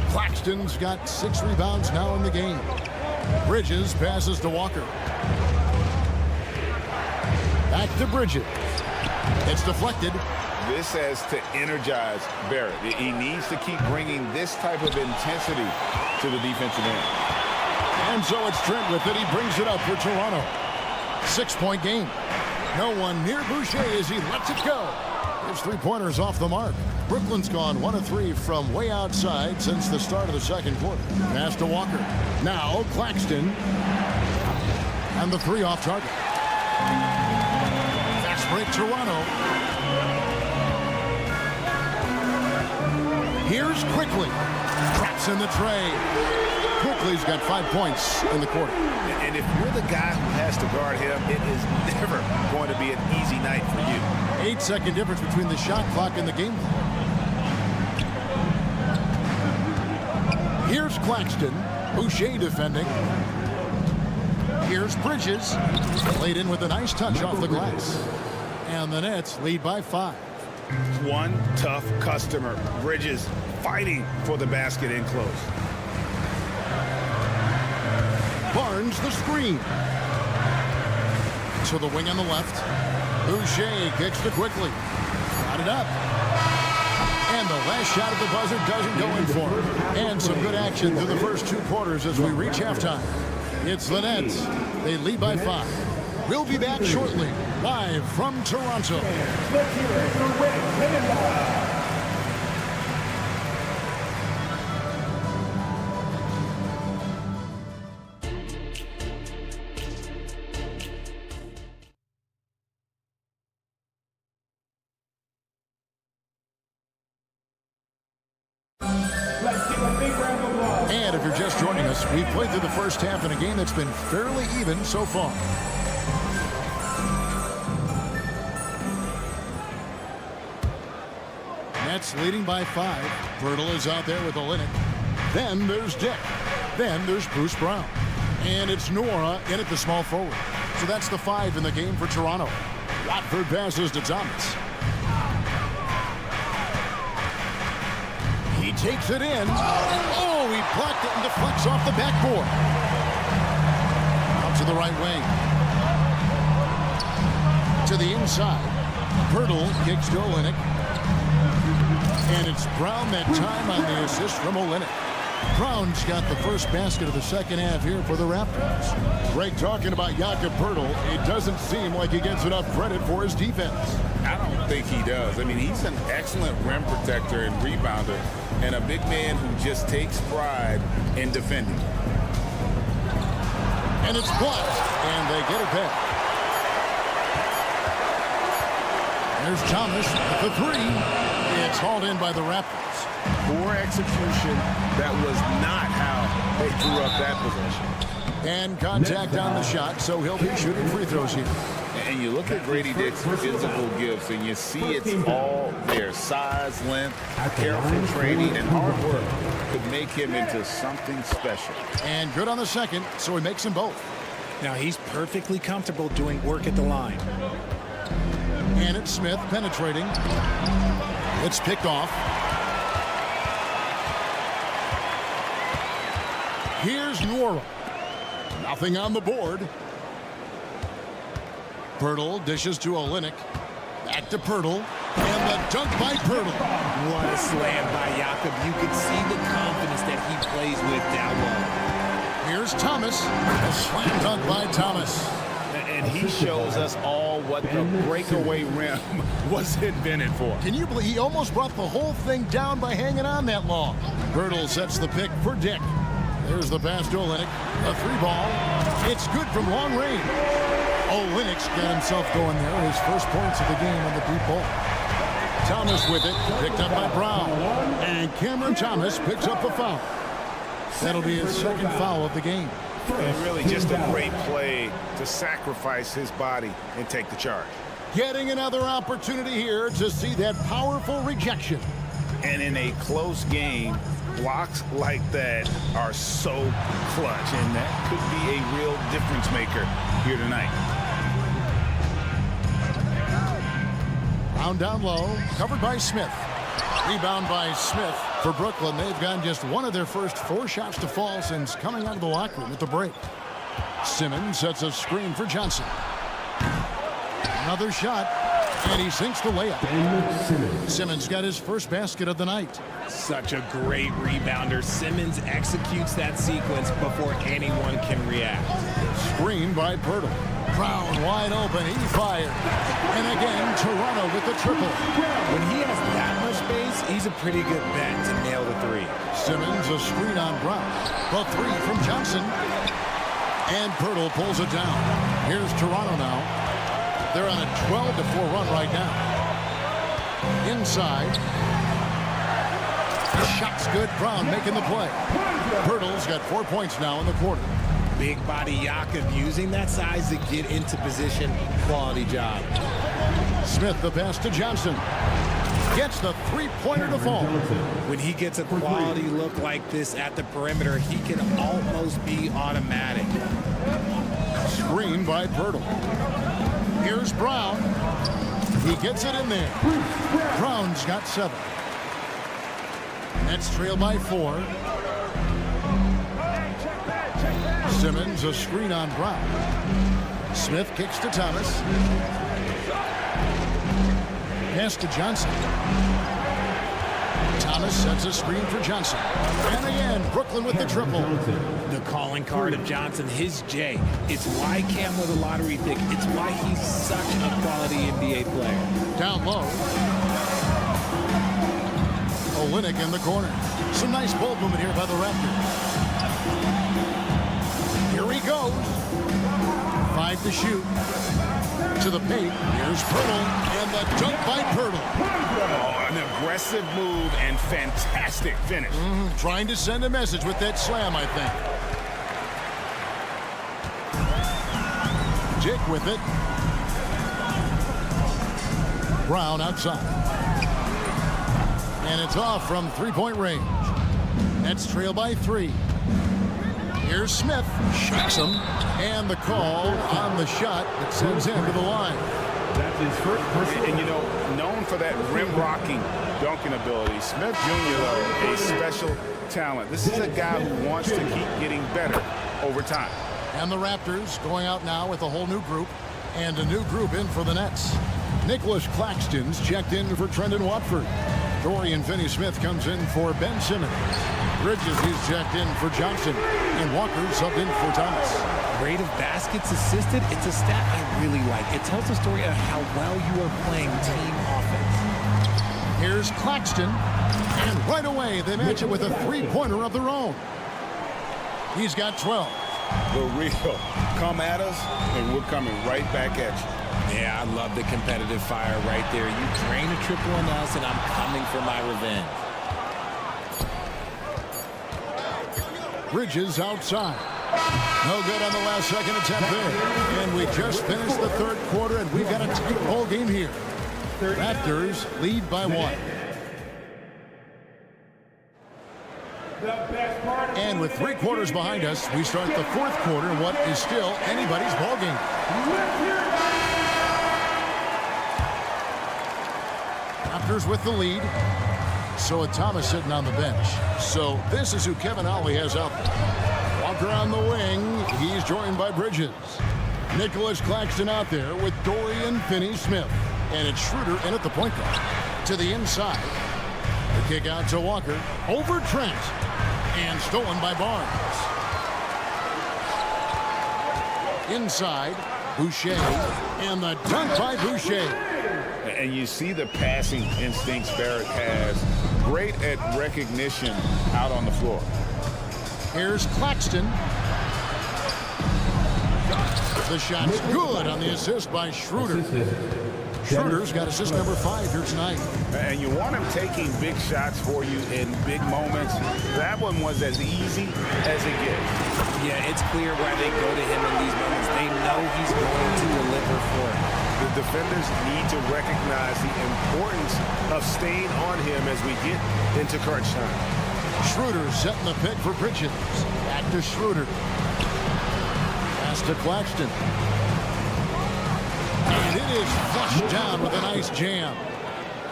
Claxton's got 6 rebounds now in the game. Bridges passes to Walker. Back to Bridges. It's deflected. This has to energize Barrett. He needs to keep bringing this type of intensity to the defensive end. And so it's Trent with it. He brings it up for Toronto. 6-point game. No one near Boucher as he lets it go. His 3-pointers off the mark. Brooklyn's gone 1 of 3 from way outside since the start of the second quarter. Pass to Walker. Now Claxton. And the 3 off target. Fast break Toronto. Here's Quickly. Traps in the tray. Quickly's got 5 points in the quarter. And if you're the guy who has to guard him, it is never going to be an easy night for you. 8-second difference between the shot clock and the game clock. Here's Claxton. Boucher defending. Here's Bridges. Laid in with a nice touch off the glass. And the Nets lead by 5. One tough customer. Bridges fighting for the basket in close. Barnes the screen. To the wing on the left. Boucher kicks to Quickly. Got it up. And the last shot at the buzzer doesn't go in for him. And some good action through the first 2 quarters as we reach halftime. It's the Nets. They lead by 5. We'll be back shortly, live from Toronto. Let's hear it for Rick Linenbaugh. And if you're just joining us, we've played through the first half in a game that's been fairly even so far. Nets leading by 5. Bertle is out there with Olynyk. Then there's Dick. Then there's Bruce Brown. And it's Nora in at the small forward. So that's the 5 in the game for Toronto. Watford passes to Thomas. He takes it in. Oh, he blocked it and deflects off the backboard. Out to the right wing. To the inside. Bertle kicks to Olynyk. And it's Brown that time on the assist from Olynyk. Brown's got the first basket of the second half here for the Raptors. Greg talking about Jakob Bertle. It doesn't seem like he gets enough credit for his defense. I don't think he does. I mean, he's an excellent rim protector and rebounder, and a big man who just takes pride in defending. And it's blocked, and they get it back. There's Thomas at the 3. It's hauled in by the Raptors. Poor execution. That was not how they drew up that possession. And contact on the shot, so he'll be shooting free throws here. And you look at Grady Dick's physical gifts, and you see it's all there. Size, length, careful training, and hard work could make him into something special. And good on the second, so he makes them both. Now he's perfectly comfortable doing work at the line. And it's Smith penetrating. It's picked off. Here's Nwora. Nothing on the board. Pirtle dishes to Olynyk. Back to Pirtle. And the dunk by Pirtle. What a slam by Jakob. You can see the confidence that he plays with down low. Here's Thomas. A slam dunk by Thomas. And he shows us all what the breakaway rim was invented for. Can you believe he almost brought the whole thing down by hanging on that long? Pirtle sets the pick for Dick. There's the pass to Olynyk. A three ball. It's good from long range. Olynyk's got himself going there. His first points of the game on the deep ball. Thomas with it. Picked up by Brown. And Cameron Thomas picks up a foul. That'll be his second foul of the game. And really just a great play to sacrifice his body and take the charge. Getting another opportunity here to see that powerful rejection. And in a close game, blocks like that are so clutch, and that could be a real difference maker here tonight. Brown down low, covered by Smith. Rebound by Smith for Brooklyn. They've gotten just one of their first 4 shots to fall since coming out of the locker room at the break. Simmons sets a screen for Johnson. Another shot, and he sinks the layup. Simmons got his first basket of the night. Such a great rebounder. Simmons executes that sequence before anyone can react. Screen by Pirtle. Brown wide open, he fired. And again, Toronto with the triple. When he has that much space, he's a pretty good bet to nail the three. Simmons a screen on Brown. The three from Johnson. And Pirtle pulls it down. Here's Toronto now. They're on a 12-4 run right now. Inside. The shot's good. Brown making the play. Pirtle's got 4 points now in the quarter. Big body Jakob using that size to get into position. Quality job. Smith the pass to Johnson. Gets the three-pointer to fall. When he gets a quality look like this at the perimeter, he can almost be automatic. Screen by Pirtle. Here's Brown. He gets it in there. Brown's got 7. Nets trail by 4. Simmons a screen on Brown. Smith kicks to Thomas. Pass to Johnson. Thomas sets a screen for Johnson. And again, Brooklyn with the triple. The calling card of Johnson, his J. It's why Cam was a lottery pick. It's why he's such a quality NBA player. Down low. Olynyk in the corner. Some nice ball movement here by the Raptors. Here he goes. 5 to shoot. To the paint. Here's Pirtle. And the dunk by Pirtle. Oh, an aggressive move and fantastic finish. Trying to send a message with that slam, I think. Dick with it. Brown outside. And it's off from three-point range. Nets trail by 3. Here's Smith. Shocks him. And the call on the shot that sends him to the line. That's his first personal. And, you know, known for that rim-rocking dunking ability, Smith Jr., though, a special talent. This is a guy who wants to keep getting better over time. And the Raptors going out now with a whole new group. And a new group in for the Nets. Nicholas Claxton's checked in for Trendon Watford. Dorian Finney-Smith comes in for Ben Simmons. Bridges is checked in for Johnson. And Walker subbed in for Thomas. Rate of baskets assisted, it's a stat I really like. It tells the story of how well you are playing team offense. Here's Claxton. And right away, they match it with a three-pointer of their own. He's got 12. The real come at us, and we're coming right back at you. Yeah, I love the competitive fire right there. You drain a triple on us, and I'm coming for my revenge. Bridges outside. No good on the last second attempt there. And we just finished the third quarter, and we've got a tight ball game here. Raptors lead by 1. And with 3 quarters behind us, we start the fourth quarter in what is still anybody's ball game. Raptors with the lead. So Thomas sitting on the bench. So this is who Kevin Ollie has out there. Walker on the wing. He's joined by Bridges. Nicholas Claxton out there with Dorian Finney-Smith. And it's Schroeder in at the point guard. To the inside. The kick out to Walker. Over Trent. And stolen by Barnes. Inside. Boucher. And the dunk by Boucher. And you see the passing instincts Barrett has. Great at recognition out on the floor. Here's Claxton. The shot's good on the assist by Schroeder. Schroeder's got assist number 5 here tonight. And you want him taking big shots for you in big moments. That one was as easy as it gets. Yeah, it's clear why they go to him in these moments. They know he's going to deliver for it. The defenders need to recognize the importance of staying on him as we get into crunch time. Schroeder setting the pick for Bridges. Back to Schroeder. Pass to Claxton. And it is flushed down with a nice jam.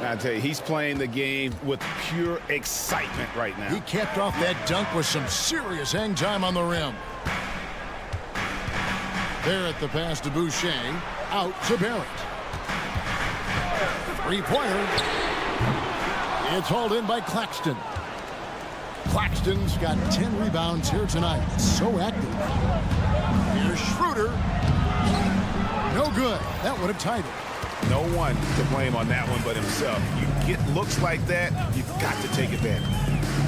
I tell you, he's playing the game with pure excitement right now. He kept off that dunk with some serious hang time on the rim. There at the pass to Boucher. Out to Barrett. 3-pointer. It's hauled in by Claxton. Claxton's got 10 rebounds here tonight. So active. Here's Schroeder. No good. That would have tied it. No one to blame on that one but himself. You get looks like that, you've got to take advantage.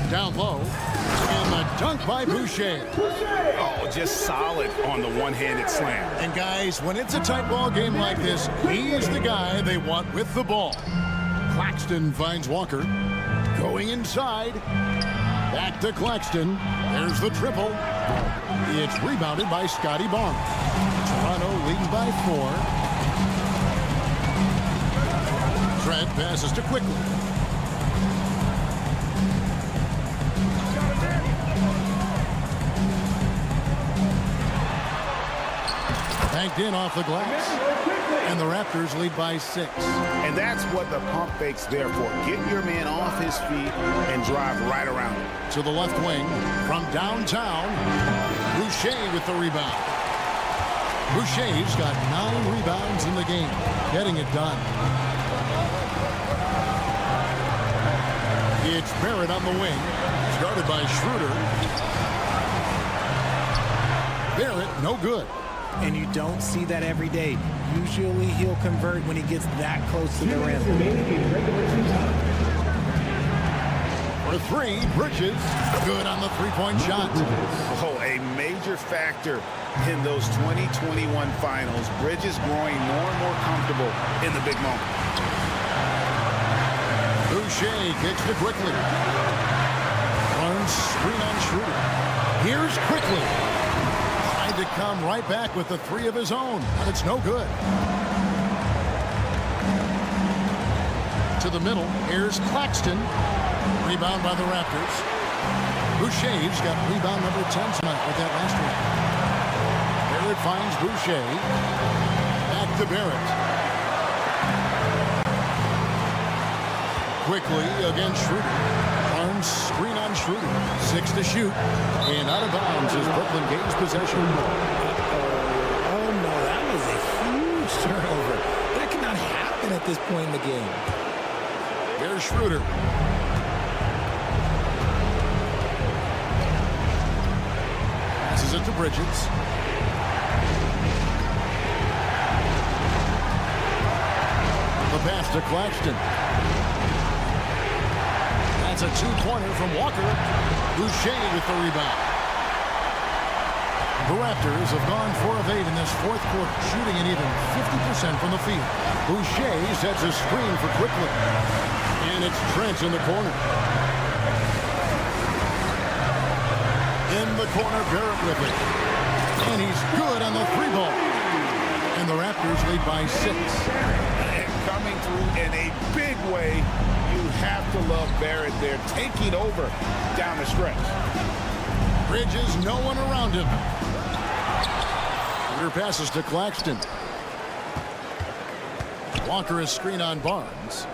Down low. And the dunk by Boucher. Oh, just solid on the one-handed slam. And guys, when it's a tight ball game like this, he's the guy they want with the ball. Claxton finds Walker. Going inside. Back to Claxton. There's the triple. It's rebounded by Scotty Barnes. Toronto leading by 4. Trent passes to Quickly. Banked in off the glass. And the Raptors lead by 6. And that's what the pump fake's there for. Get your man off his feet and drive right around him. To the left wing from downtown. Boucher with the rebound. Boucher's got 9 rebounds in the game. Getting it done. It's Barrett on the wing. Started by Schroeder. Barrett, no good. And you don't see that every day. Usually he'll convert when he gets that close to the rim. For 3, Bridges. Good on the 3-point shot. Oh, a major factor in those 2021 finals. Bridges growing more and more comfortable in the big moment. Boucher kicks to Quickly. Barnes screen on Schroeder. Here's Quickly. Tried to come right back with the 3 of his own, but it's no good. To the middle, here's Claxton. Rebound by the Raptors. Boucher's got rebound number 10 tonight with that last one. Barrett finds Boucher. Back to Barrett. Quickly against Schroeder. Barnes screen on Schroeder. 6 to shoot. And out of bounds is Brooklyn gains possession. Oh no, that was a huge turnover. That cannot happen at this point in the game. Here's Schroeder. Passes it to Bridges. The pass to Claxton. That's a 2-pointer from Walker. Boucher with the rebound. The Raptors have gone 4 of 8 in this fourth quarter, shooting an even 50% from the field. Boucher sets a screen for Quickly. And it's Trent in the corner. In the corner, Barrett with it. And he's good on the 3-ball. And the Raptors lead by 6. And coming through in a big way. You have to love Barrett there, taking over down the stretch. Bridges, no one around him. Clear passes to Claxton. Walker is screen on Barnes.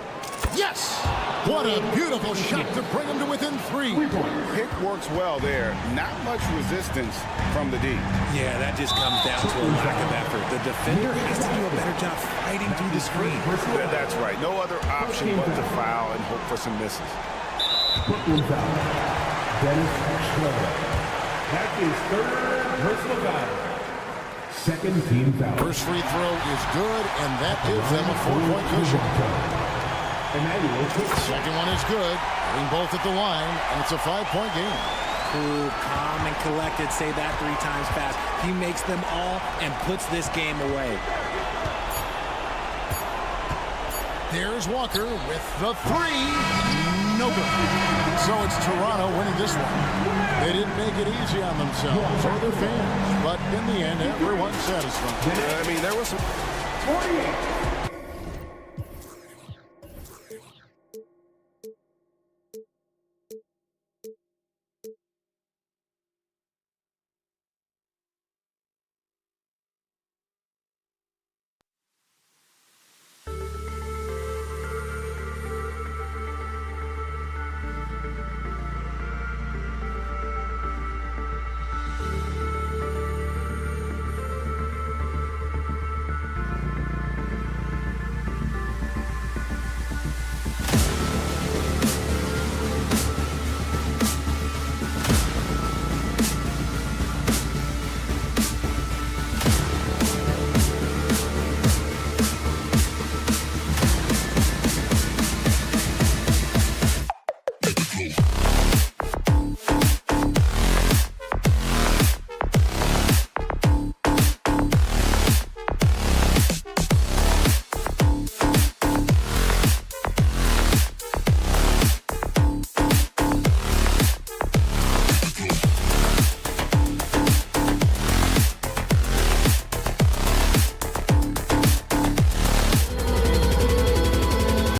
Yes! What a beautiful shot to bring him to within 3. Pick works well there. Not much resistance from the D. Yeah, that just comes down to a lack of effort. The defender has to do a better job fighting through the screen. That's right. No other option but to foul and hope for some misses. Dennis Schroeder. That's his 3rd personal foul. 2nd team foul. First free throw is good, and that gives them a 4-point cushion. Second one is good. Getting both at the line, and it's a 5-point game. Cool, calm, and collected. Say that 3 times fast. He makes them all and puts this game away. There's Walker with the 3. No good. So it's Toronto winning this one. They didn't make it easy on themselves or their fans, but in the end, everyone's satisfied. I mean, there was some... 48.